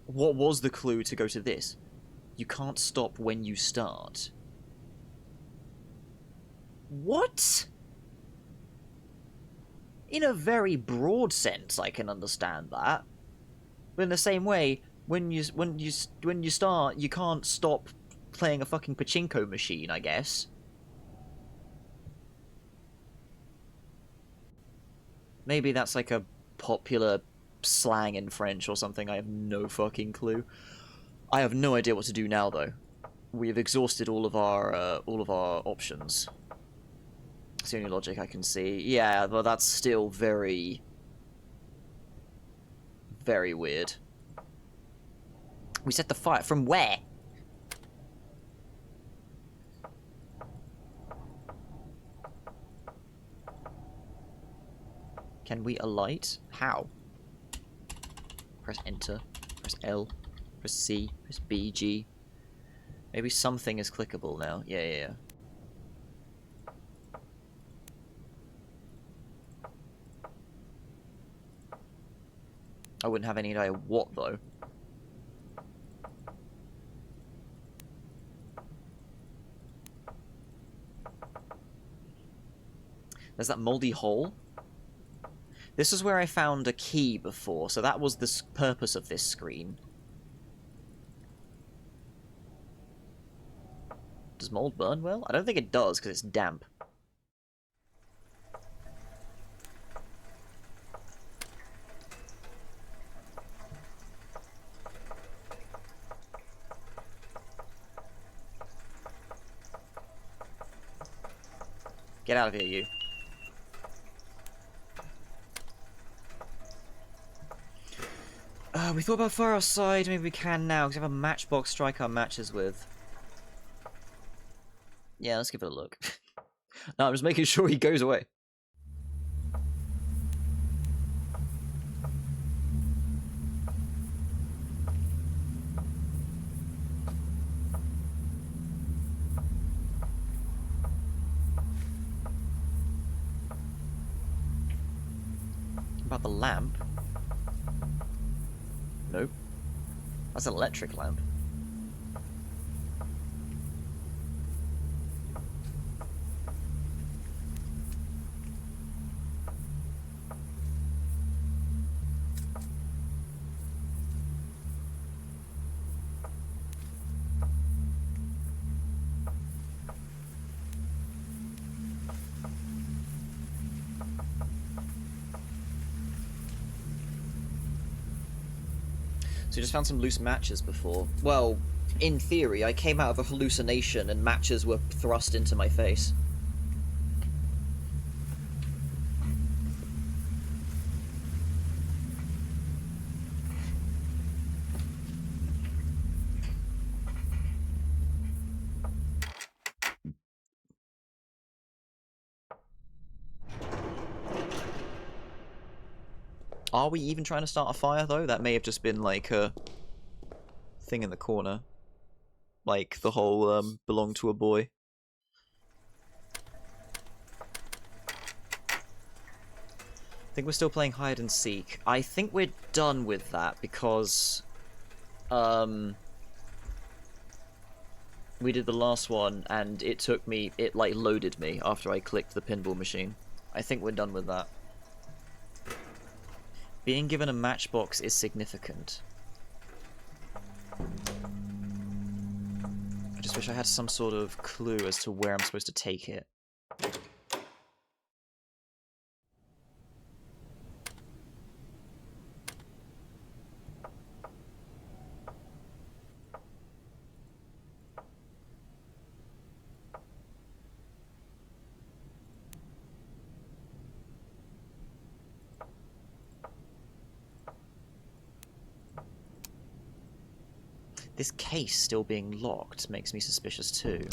what was the clue to go to this? You can't stop when you start. What? In a very broad sense, I can understand that. But in the same way, when you start, you can't stop playing a fucking pachinko machine, I guess. Maybe that's like a popular slang in French or something. I have no fucking clue. I have no idea what to do now, though. We have exhausted all of our options. It's the only logic I can see. Yeah, but that's still very, very weird. We set the fire from where? Can we alight? How? Press enter. Press L. Press C. Press B, G. Maybe something is clickable now. Yeah. I wouldn't have any idea what, though. There's that moldy hole. This is where I found a key before, so that was the purpose of this screen. Does mold burn well? I don't think it does, because it's damp. Get out of here, you. We thought about fire outside, maybe we can now, because we have a matchbox to strike our matches with. Yeah, let's give it a look. No, I'm just making sure he goes away. About the lamp? Nope. That's an electric lamp. So you just found some loose matches before. Well, in theory, I came out of a hallucination and matches were thrust into my face. Are we even trying to start a fire, though? That may have just been, like, a thing in the corner. Like, the whole, belong to a boy. I think we're still playing hide and seek. I think we're done with that, because We did the last one, and it took me, it like loaded me after I clicked the pinball machine. I think we're done with that. Being given a matchbox is significant. I just wish I had some sort of clue as to where I'm supposed to take it. This case still being locked makes me suspicious too.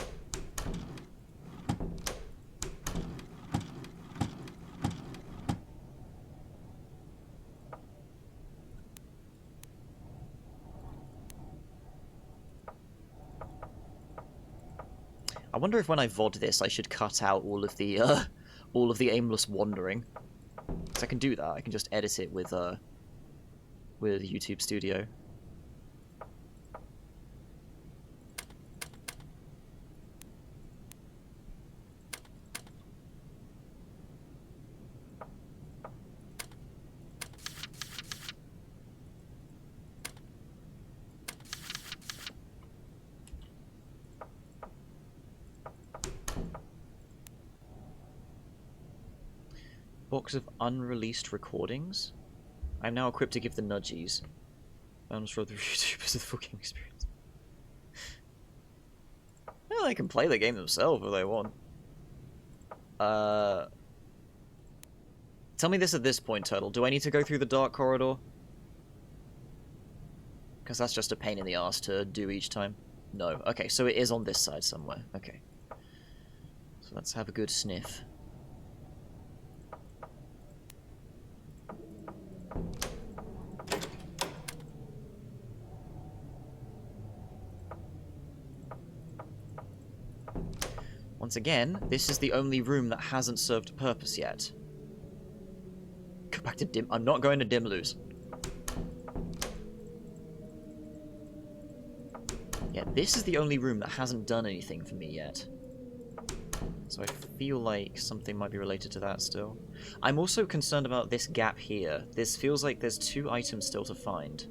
I wonder if when I VOD this, I should cut out all of the aimless wandering. Because I can do that. I can just edit it with YouTube Studio. Box of unreleased recordings. I'm now equipped to give the nudgies. Found for the YouTubers of the full game experience. Well, they can play the game themselves if they want. Tell me this at this point, Turtle. Do I need to go through the dark corridor? Because that's just a pain in the ass to do each time. No. Okay, so it is on this side somewhere. Okay. So let's have a good sniff. Once again, this is the only room that hasn't served a purpose yet. Go back to dim. I'm not going to dim loose. Yeah, this is the only room that hasn't done anything for me yet. So I feel like something might be related to that still. I'm also concerned about this gap here. This feels like there's 2 items still to find.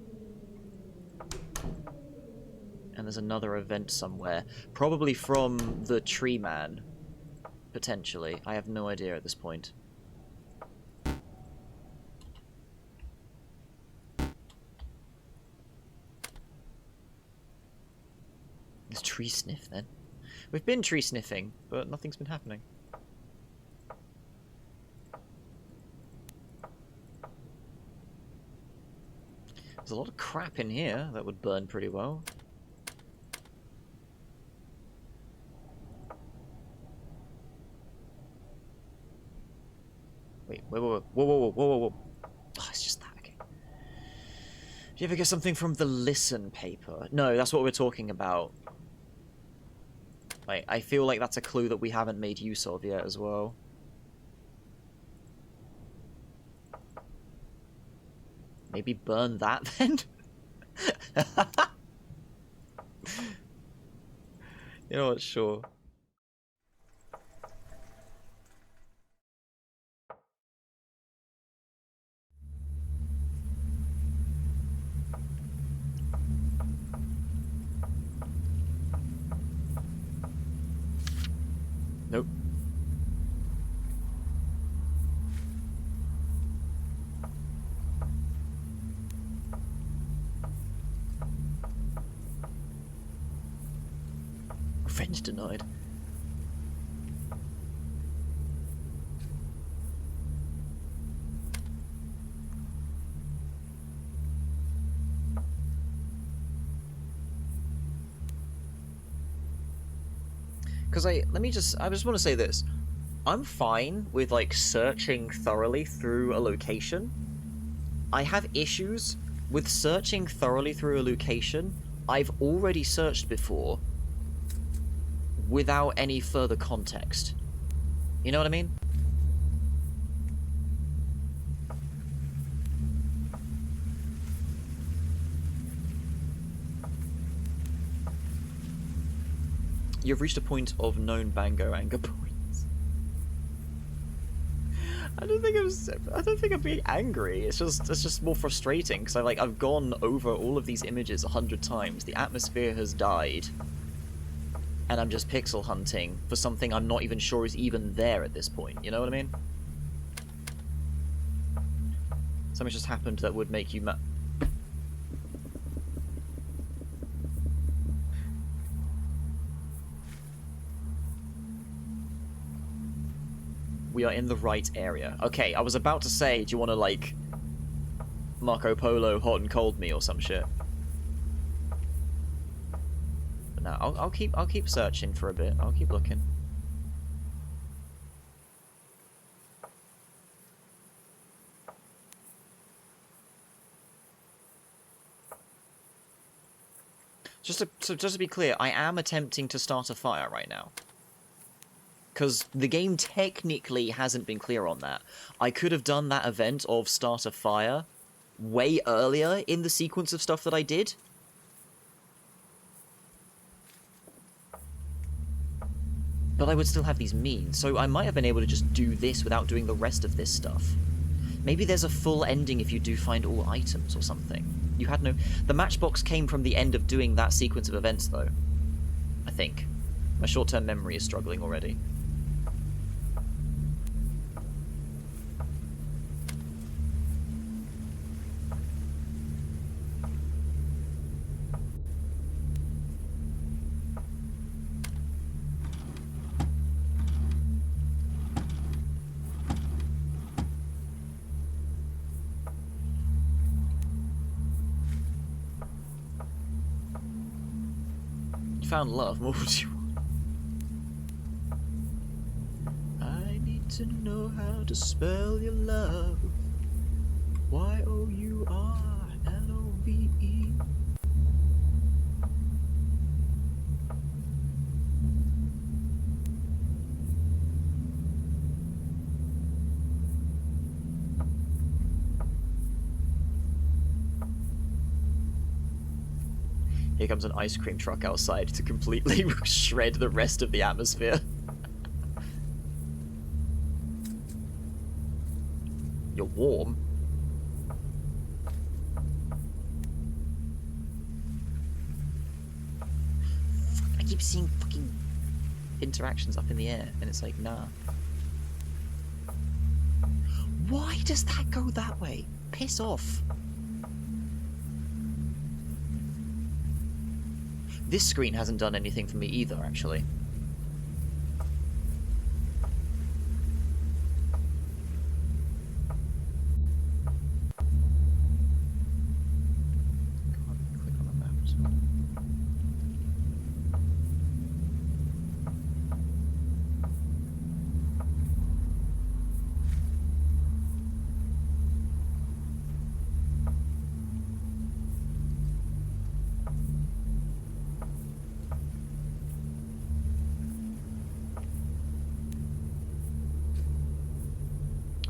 And there's another event somewhere. Probably from the tree man. Potentially. I have no idea at this point. It's tree sniff then. We've been tree sniffing, but nothing's been happening. There's a lot of crap in here that would burn pretty well. Wait, whoa. Oh, it's just that, okay. Did you ever get something from the listen paper? No, that's what we're talking about. Like, I feel like that's a clue that we haven't made use of yet as well. Maybe burn that then? You know what, sure. Nope. Revenge denied. Because I just want to say this. I'm fine with, like, searching thoroughly through a location. I have issues with searching thoroughly through a location I've already searched before without any further context. You know what I mean? You've reached a point of known Bango anger points. I don't think I'm being angry. It's just more frustrating because I've gone over all of these images 100 times. The atmosphere has died, and I'm just pixel hunting for something I'm not even sure is even there at this point. You know what I mean? Something just happened that would make you We are in the right area. Okay, I was about to say, do you want to, like, Marco Polo hot and cold me or some shit? But no, I'll keep searching for a bit. I'll keep looking. Just to be clear, I am attempting to start a fire right now. Because the game technically hasn't been clear on that. I could have done that event of start a fire way earlier in the sequence of stuff that I did. But I would still have these means, so I might have been able to just do this without doing the rest of this stuff. Maybe there's a full ending if you do find all items or something. You had no... The matchbox came from the end of doing that sequence of events, though. I think. My short-term memory is struggling already. Found love. What would you want? I need to know how to spell your love. Y-O-U-R-L-O-V-E. Here comes an ice cream truck outside to completely shred the rest of the atmosphere. You're warm. I keep seeing fucking interactions up in the air, and it's like, nah. Why does that go that way? Piss off. This screen hasn't done anything for me either, actually. Can't click on the map as well.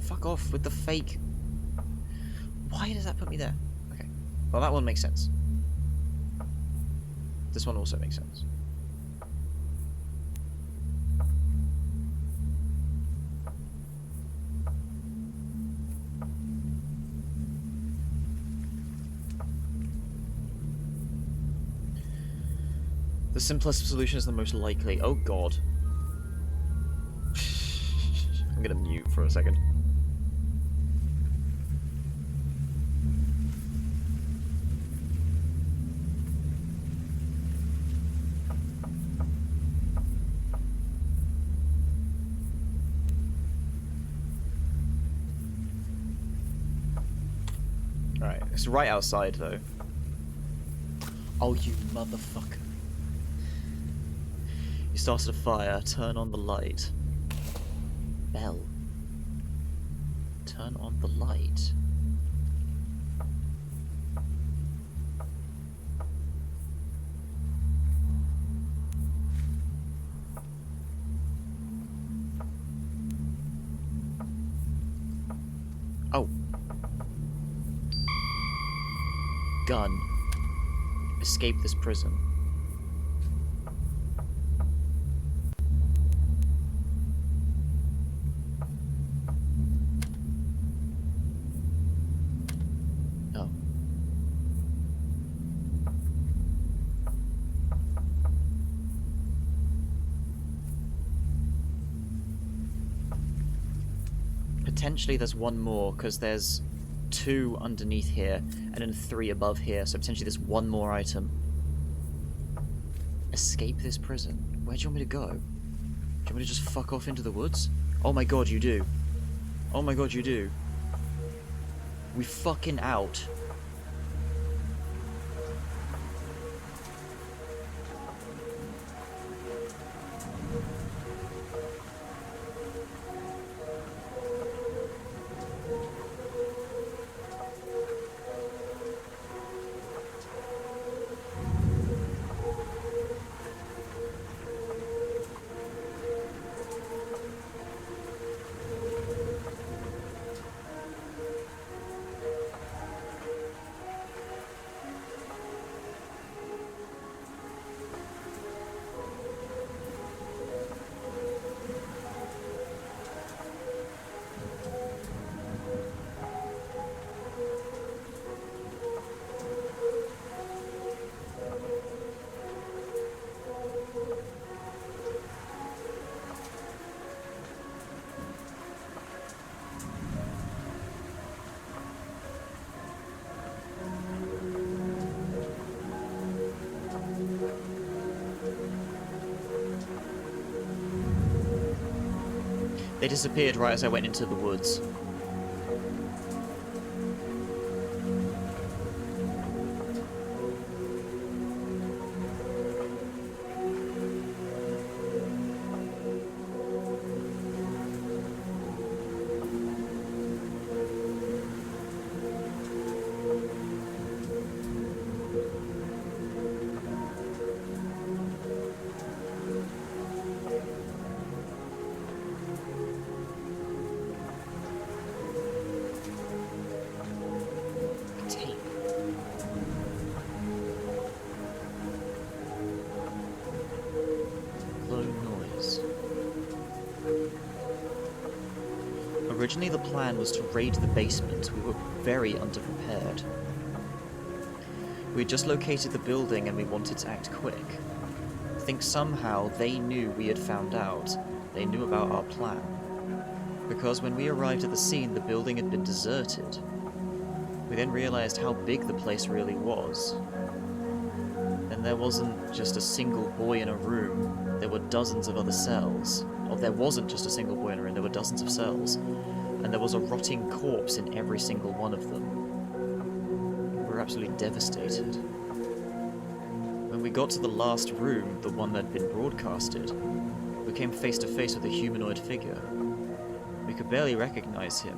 Fuck off with the fake. Why does that put me there? Okay. Well, that one makes sense. This one also makes sense. The simplest solution is the most likely. Oh god. I'm gonna mute for a second. Alright, it's right outside though. Oh, you motherfucker. You started a fire, turn on the light. Bell. Turn on the light. Oh. Gun. Escape this prison. potentially there's one more, because there's 2 underneath here, and then 3 above here, so potentially there's one more item. Escape this prison? Where do you want me to go? Do you want me to just fuck off into the woods? Oh my god, you do. Oh my god, you do. We fucking out. They disappeared right as I went into the woods. Tape. Low noise. Originally the plan was to raid the basement. We were very underprepared. We had just located the building and we wanted to act quick. I think somehow they knew we had found out. They knew about our plan. Because when we arrived at the scene, the building had been deserted. We then realized how big the place really was. And there wasn't just a single boy in a room, there were dozens of other cells. Or there wasn't just a single boy in a room, there were dozens of cells. And there was a rotting corpse in every single one of them. We were absolutely devastated. When we got to the last room, the one that had been broadcasted, we came face to face with a humanoid figure. We could barely recognize him.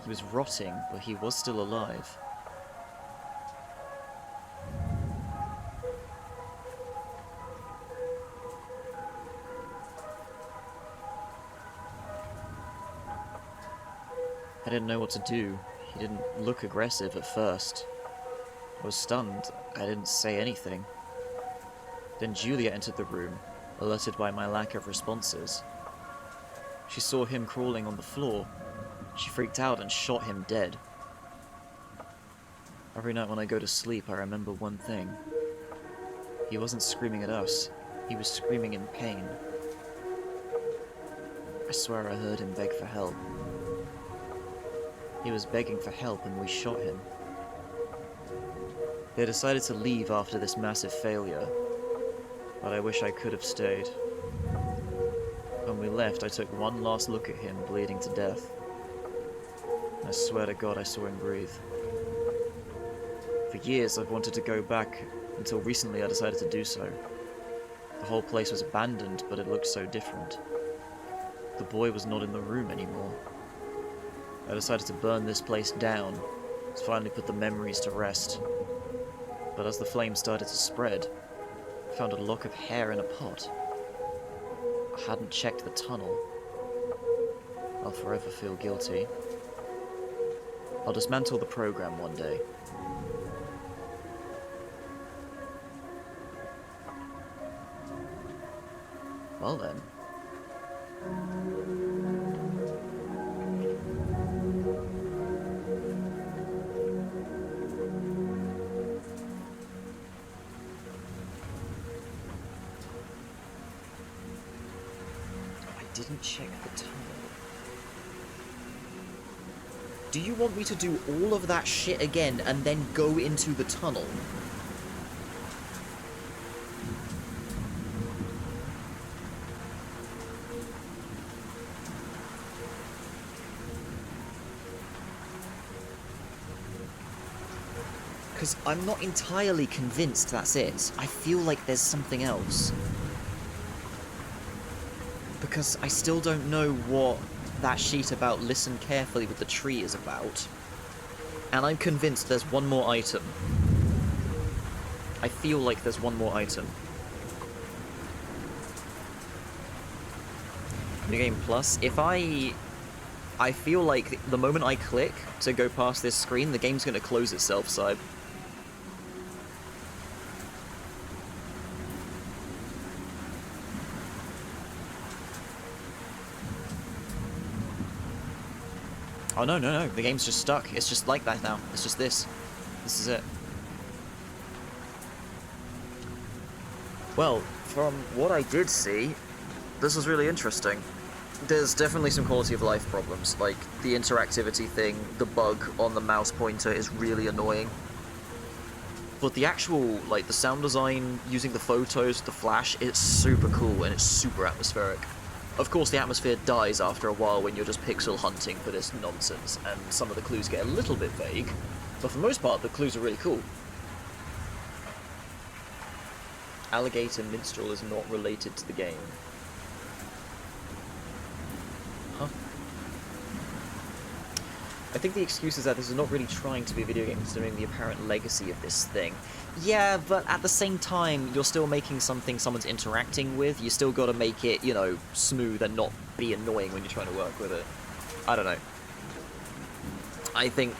He was rotting, but he was still alive. I didn't know what to do. He didn't look aggressive at first. I was stunned. I didn't say anything. Then Julia entered the room, alerted by my lack of responses. She saw him crawling on the floor. She freaked out and shot him dead. Every night when I go to sleep, I remember one thing. He wasn't screaming at us. He was screaming in pain. I swear I heard him beg for help. He was begging for help and we shot him. They decided to leave after this massive failure, but I wish I could have stayed. When we left, I took one last look at him bleeding to death. I swear to God I saw him breathe. For years I've wanted to go back, until recently I decided to do so. The whole place was abandoned, but it looked so different. The boy was not in the room anymore. I decided to burn this place down, to finally put the memories to rest. But as the flames started to spread, I found a lock of hair in a pot. I hadn't checked the tunnel. I'll forever feel guilty. I'll dismantle the program one day. Well then. I didn't check the tunnel. do you want me to do all of that shit again and then go into the tunnel? Because I'm not entirely convinced that's it. I feel like there's something else. Because I still don't know what that sheet about listen carefully with the tree is about. And I'm convinced there's one more item. I feel like there's one more item. New Game Plus, if I feel like the moment I click to go past this screen, the game's gonna close itself, so... Oh, no, no, no. The game's just stuck. It's just like that now. It's just this. This is it. Well, from what I did see, this was really interesting. There's definitely some quality of life problems. Like, the interactivity thing, the bug on the mouse pointer is really annoying. But the actual, like, the sound design, using the photos, the flash, it's super cool and it's super atmospheric. Of course, the atmosphere dies after a while when you're just pixel hunting for this nonsense, and some of the clues get a little bit vague, but for the most part, the clues are really cool. Alligator Minstrel is not related to the game. Huh? I think the excuse is that this is not really trying to be a video game considering the apparent legacy of this thing. Yeah, but at the same time, you're still making something someone's interacting with. You still gotta make it, you know, smooth and not be annoying when you're trying to work with it. I don't know. I think...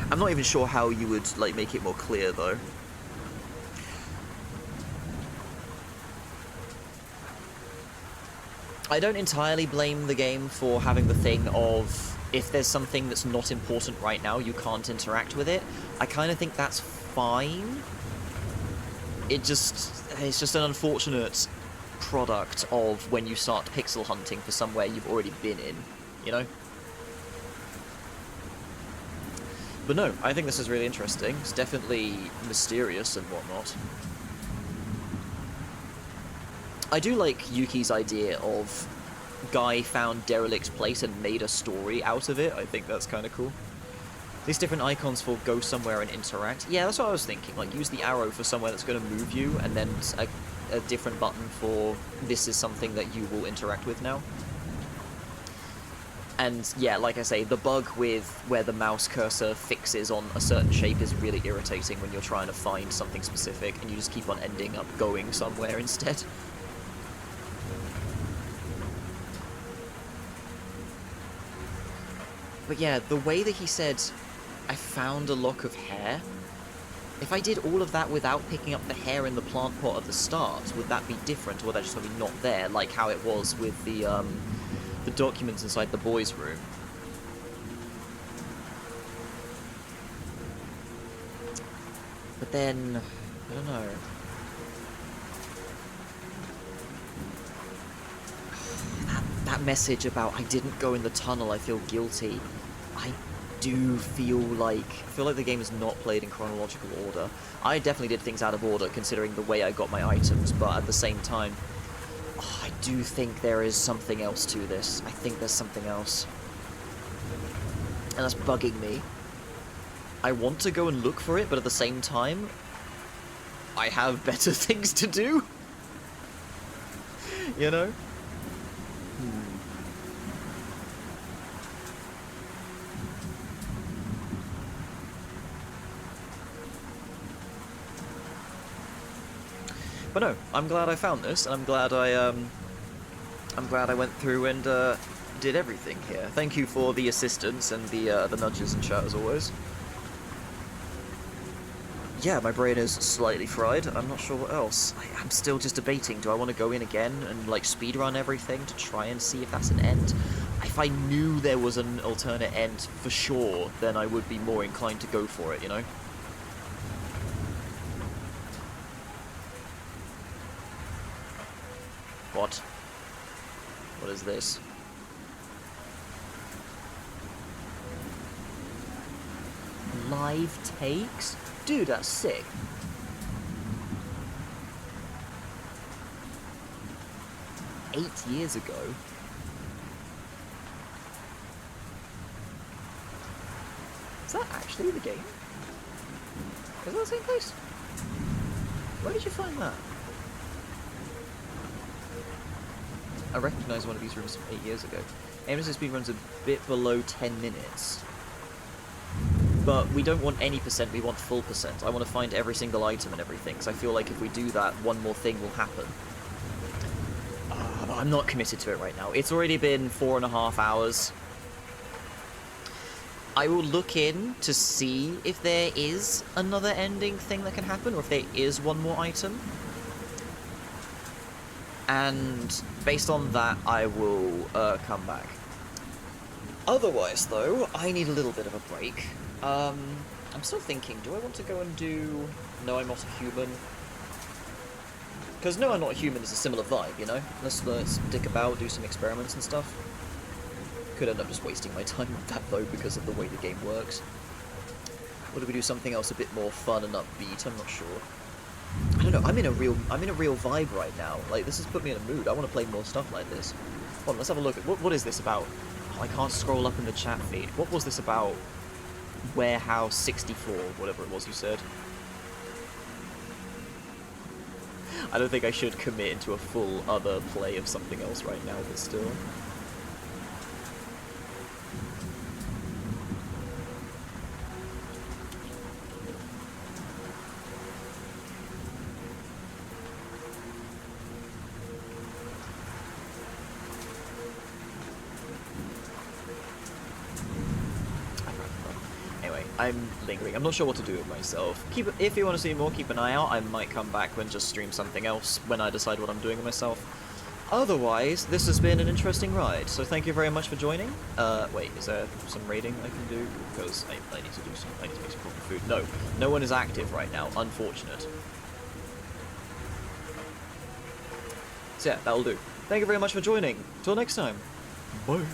I'm not even sure how you would, like, make it more clear, though. I don't entirely blame the game for having the thing of, if there's something that's not important right now, you can't interact with it. I kind of think that's fine. It's just an unfortunate product of when you start pixel hunting for somewhere you've already been in, you know? But no, I think this is really interesting. It's definitely mysterious and whatnot. I do like Yuki's idea of guy found derelict's place and made a story out of it. I think that's kind of cool. These different icons for go somewhere and interact. Yeah, that's what I was thinking. Like, use the arrow for somewhere that's going to move you, and then a different button for this is something that you will interact with now. And yeah, like I say, the bug with where the mouse cursor fixes on a certain shape is really irritating when you're trying to find something specific, and you just keep on ending up going somewhere instead. But yeah, the way that he said, I found a lock of hair, if I did all of that without picking up the hair in the plant pot at the start, would that be different, or would that just be not there, like how it was with the documents inside the boys' room? But then, I don't know. That message about I didn't go in the tunnel, I feel guilty. I do feel like the game is not played in chronological order. I definitely did things out of order considering the way I got my items, but at the same time, I do think there is something else to this. I think there's something else. And that's bugging me. I want to go and look for it, but at the same time, I have better things to do. You know? But no, I'm glad I found this, and I'm glad I went through and did everything here. Thank you for the assistance and the nudges and chat as always. Yeah, my brain is slightly fried. I'm not sure what else. I'm still just debating. Do I want to go in again and like speedrun everything to try and see if that's an end? If I knew there was an alternate end for sure, then I would be more inclined to go for it, you know? What? What is this? live takes? Dude, that's sick. Eight years ago. Is that actually the game? Is that the same place? Where did you find that? I recognise one of these rooms from 8 years ago. Aimless speed runs a bit below 10 minutes. But we don't want any percent, we want full percent. I want to find every single item and everything, because I feel like if we do that, one more thing will happen. But I'm not committed to it right now. It's already been 4.5 hours. I will look in to see if there is another ending thing that can happen, or if there is one more item. And based on that, I will come back. Otherwise, though, I need a little bit of a break. I'm still thinking, do I want to go and do No, I'm Not a Human? Because No, I'm Not a Human is a similar vibe, you know? Let's dick about, do some experiments and stuff. Could end up just wasting my time with that, though, because of the way the game works. Or do we do something else a bit more fun and upbeat? I'm not sure. I don't know, I'm in a real vibe right now. Like, this has put me in a mood. I want to play more stuff like this. Hold on, let's have a look at what is this about? Oh, I can't scroll up in the chat feed. What was this about? Warehouse 64, whatever it was you said. I don't think I should commit into a full other play of something else right now, but still. I'm lingering. I'm not sure what to do with myself. If you want to see more, keep an eye out. I might come back and just stream something else when I decide what I'm doing with myself. Otherwise, this has been an interesting ride, so thank you very much for joining. Wait, is there some raiding I can do? Because I need to do some, I need to make some proper food. No, no one is active right now. Unfortunate. So yeah, that'll do. Thank you very much for joining. Till next time. Bye.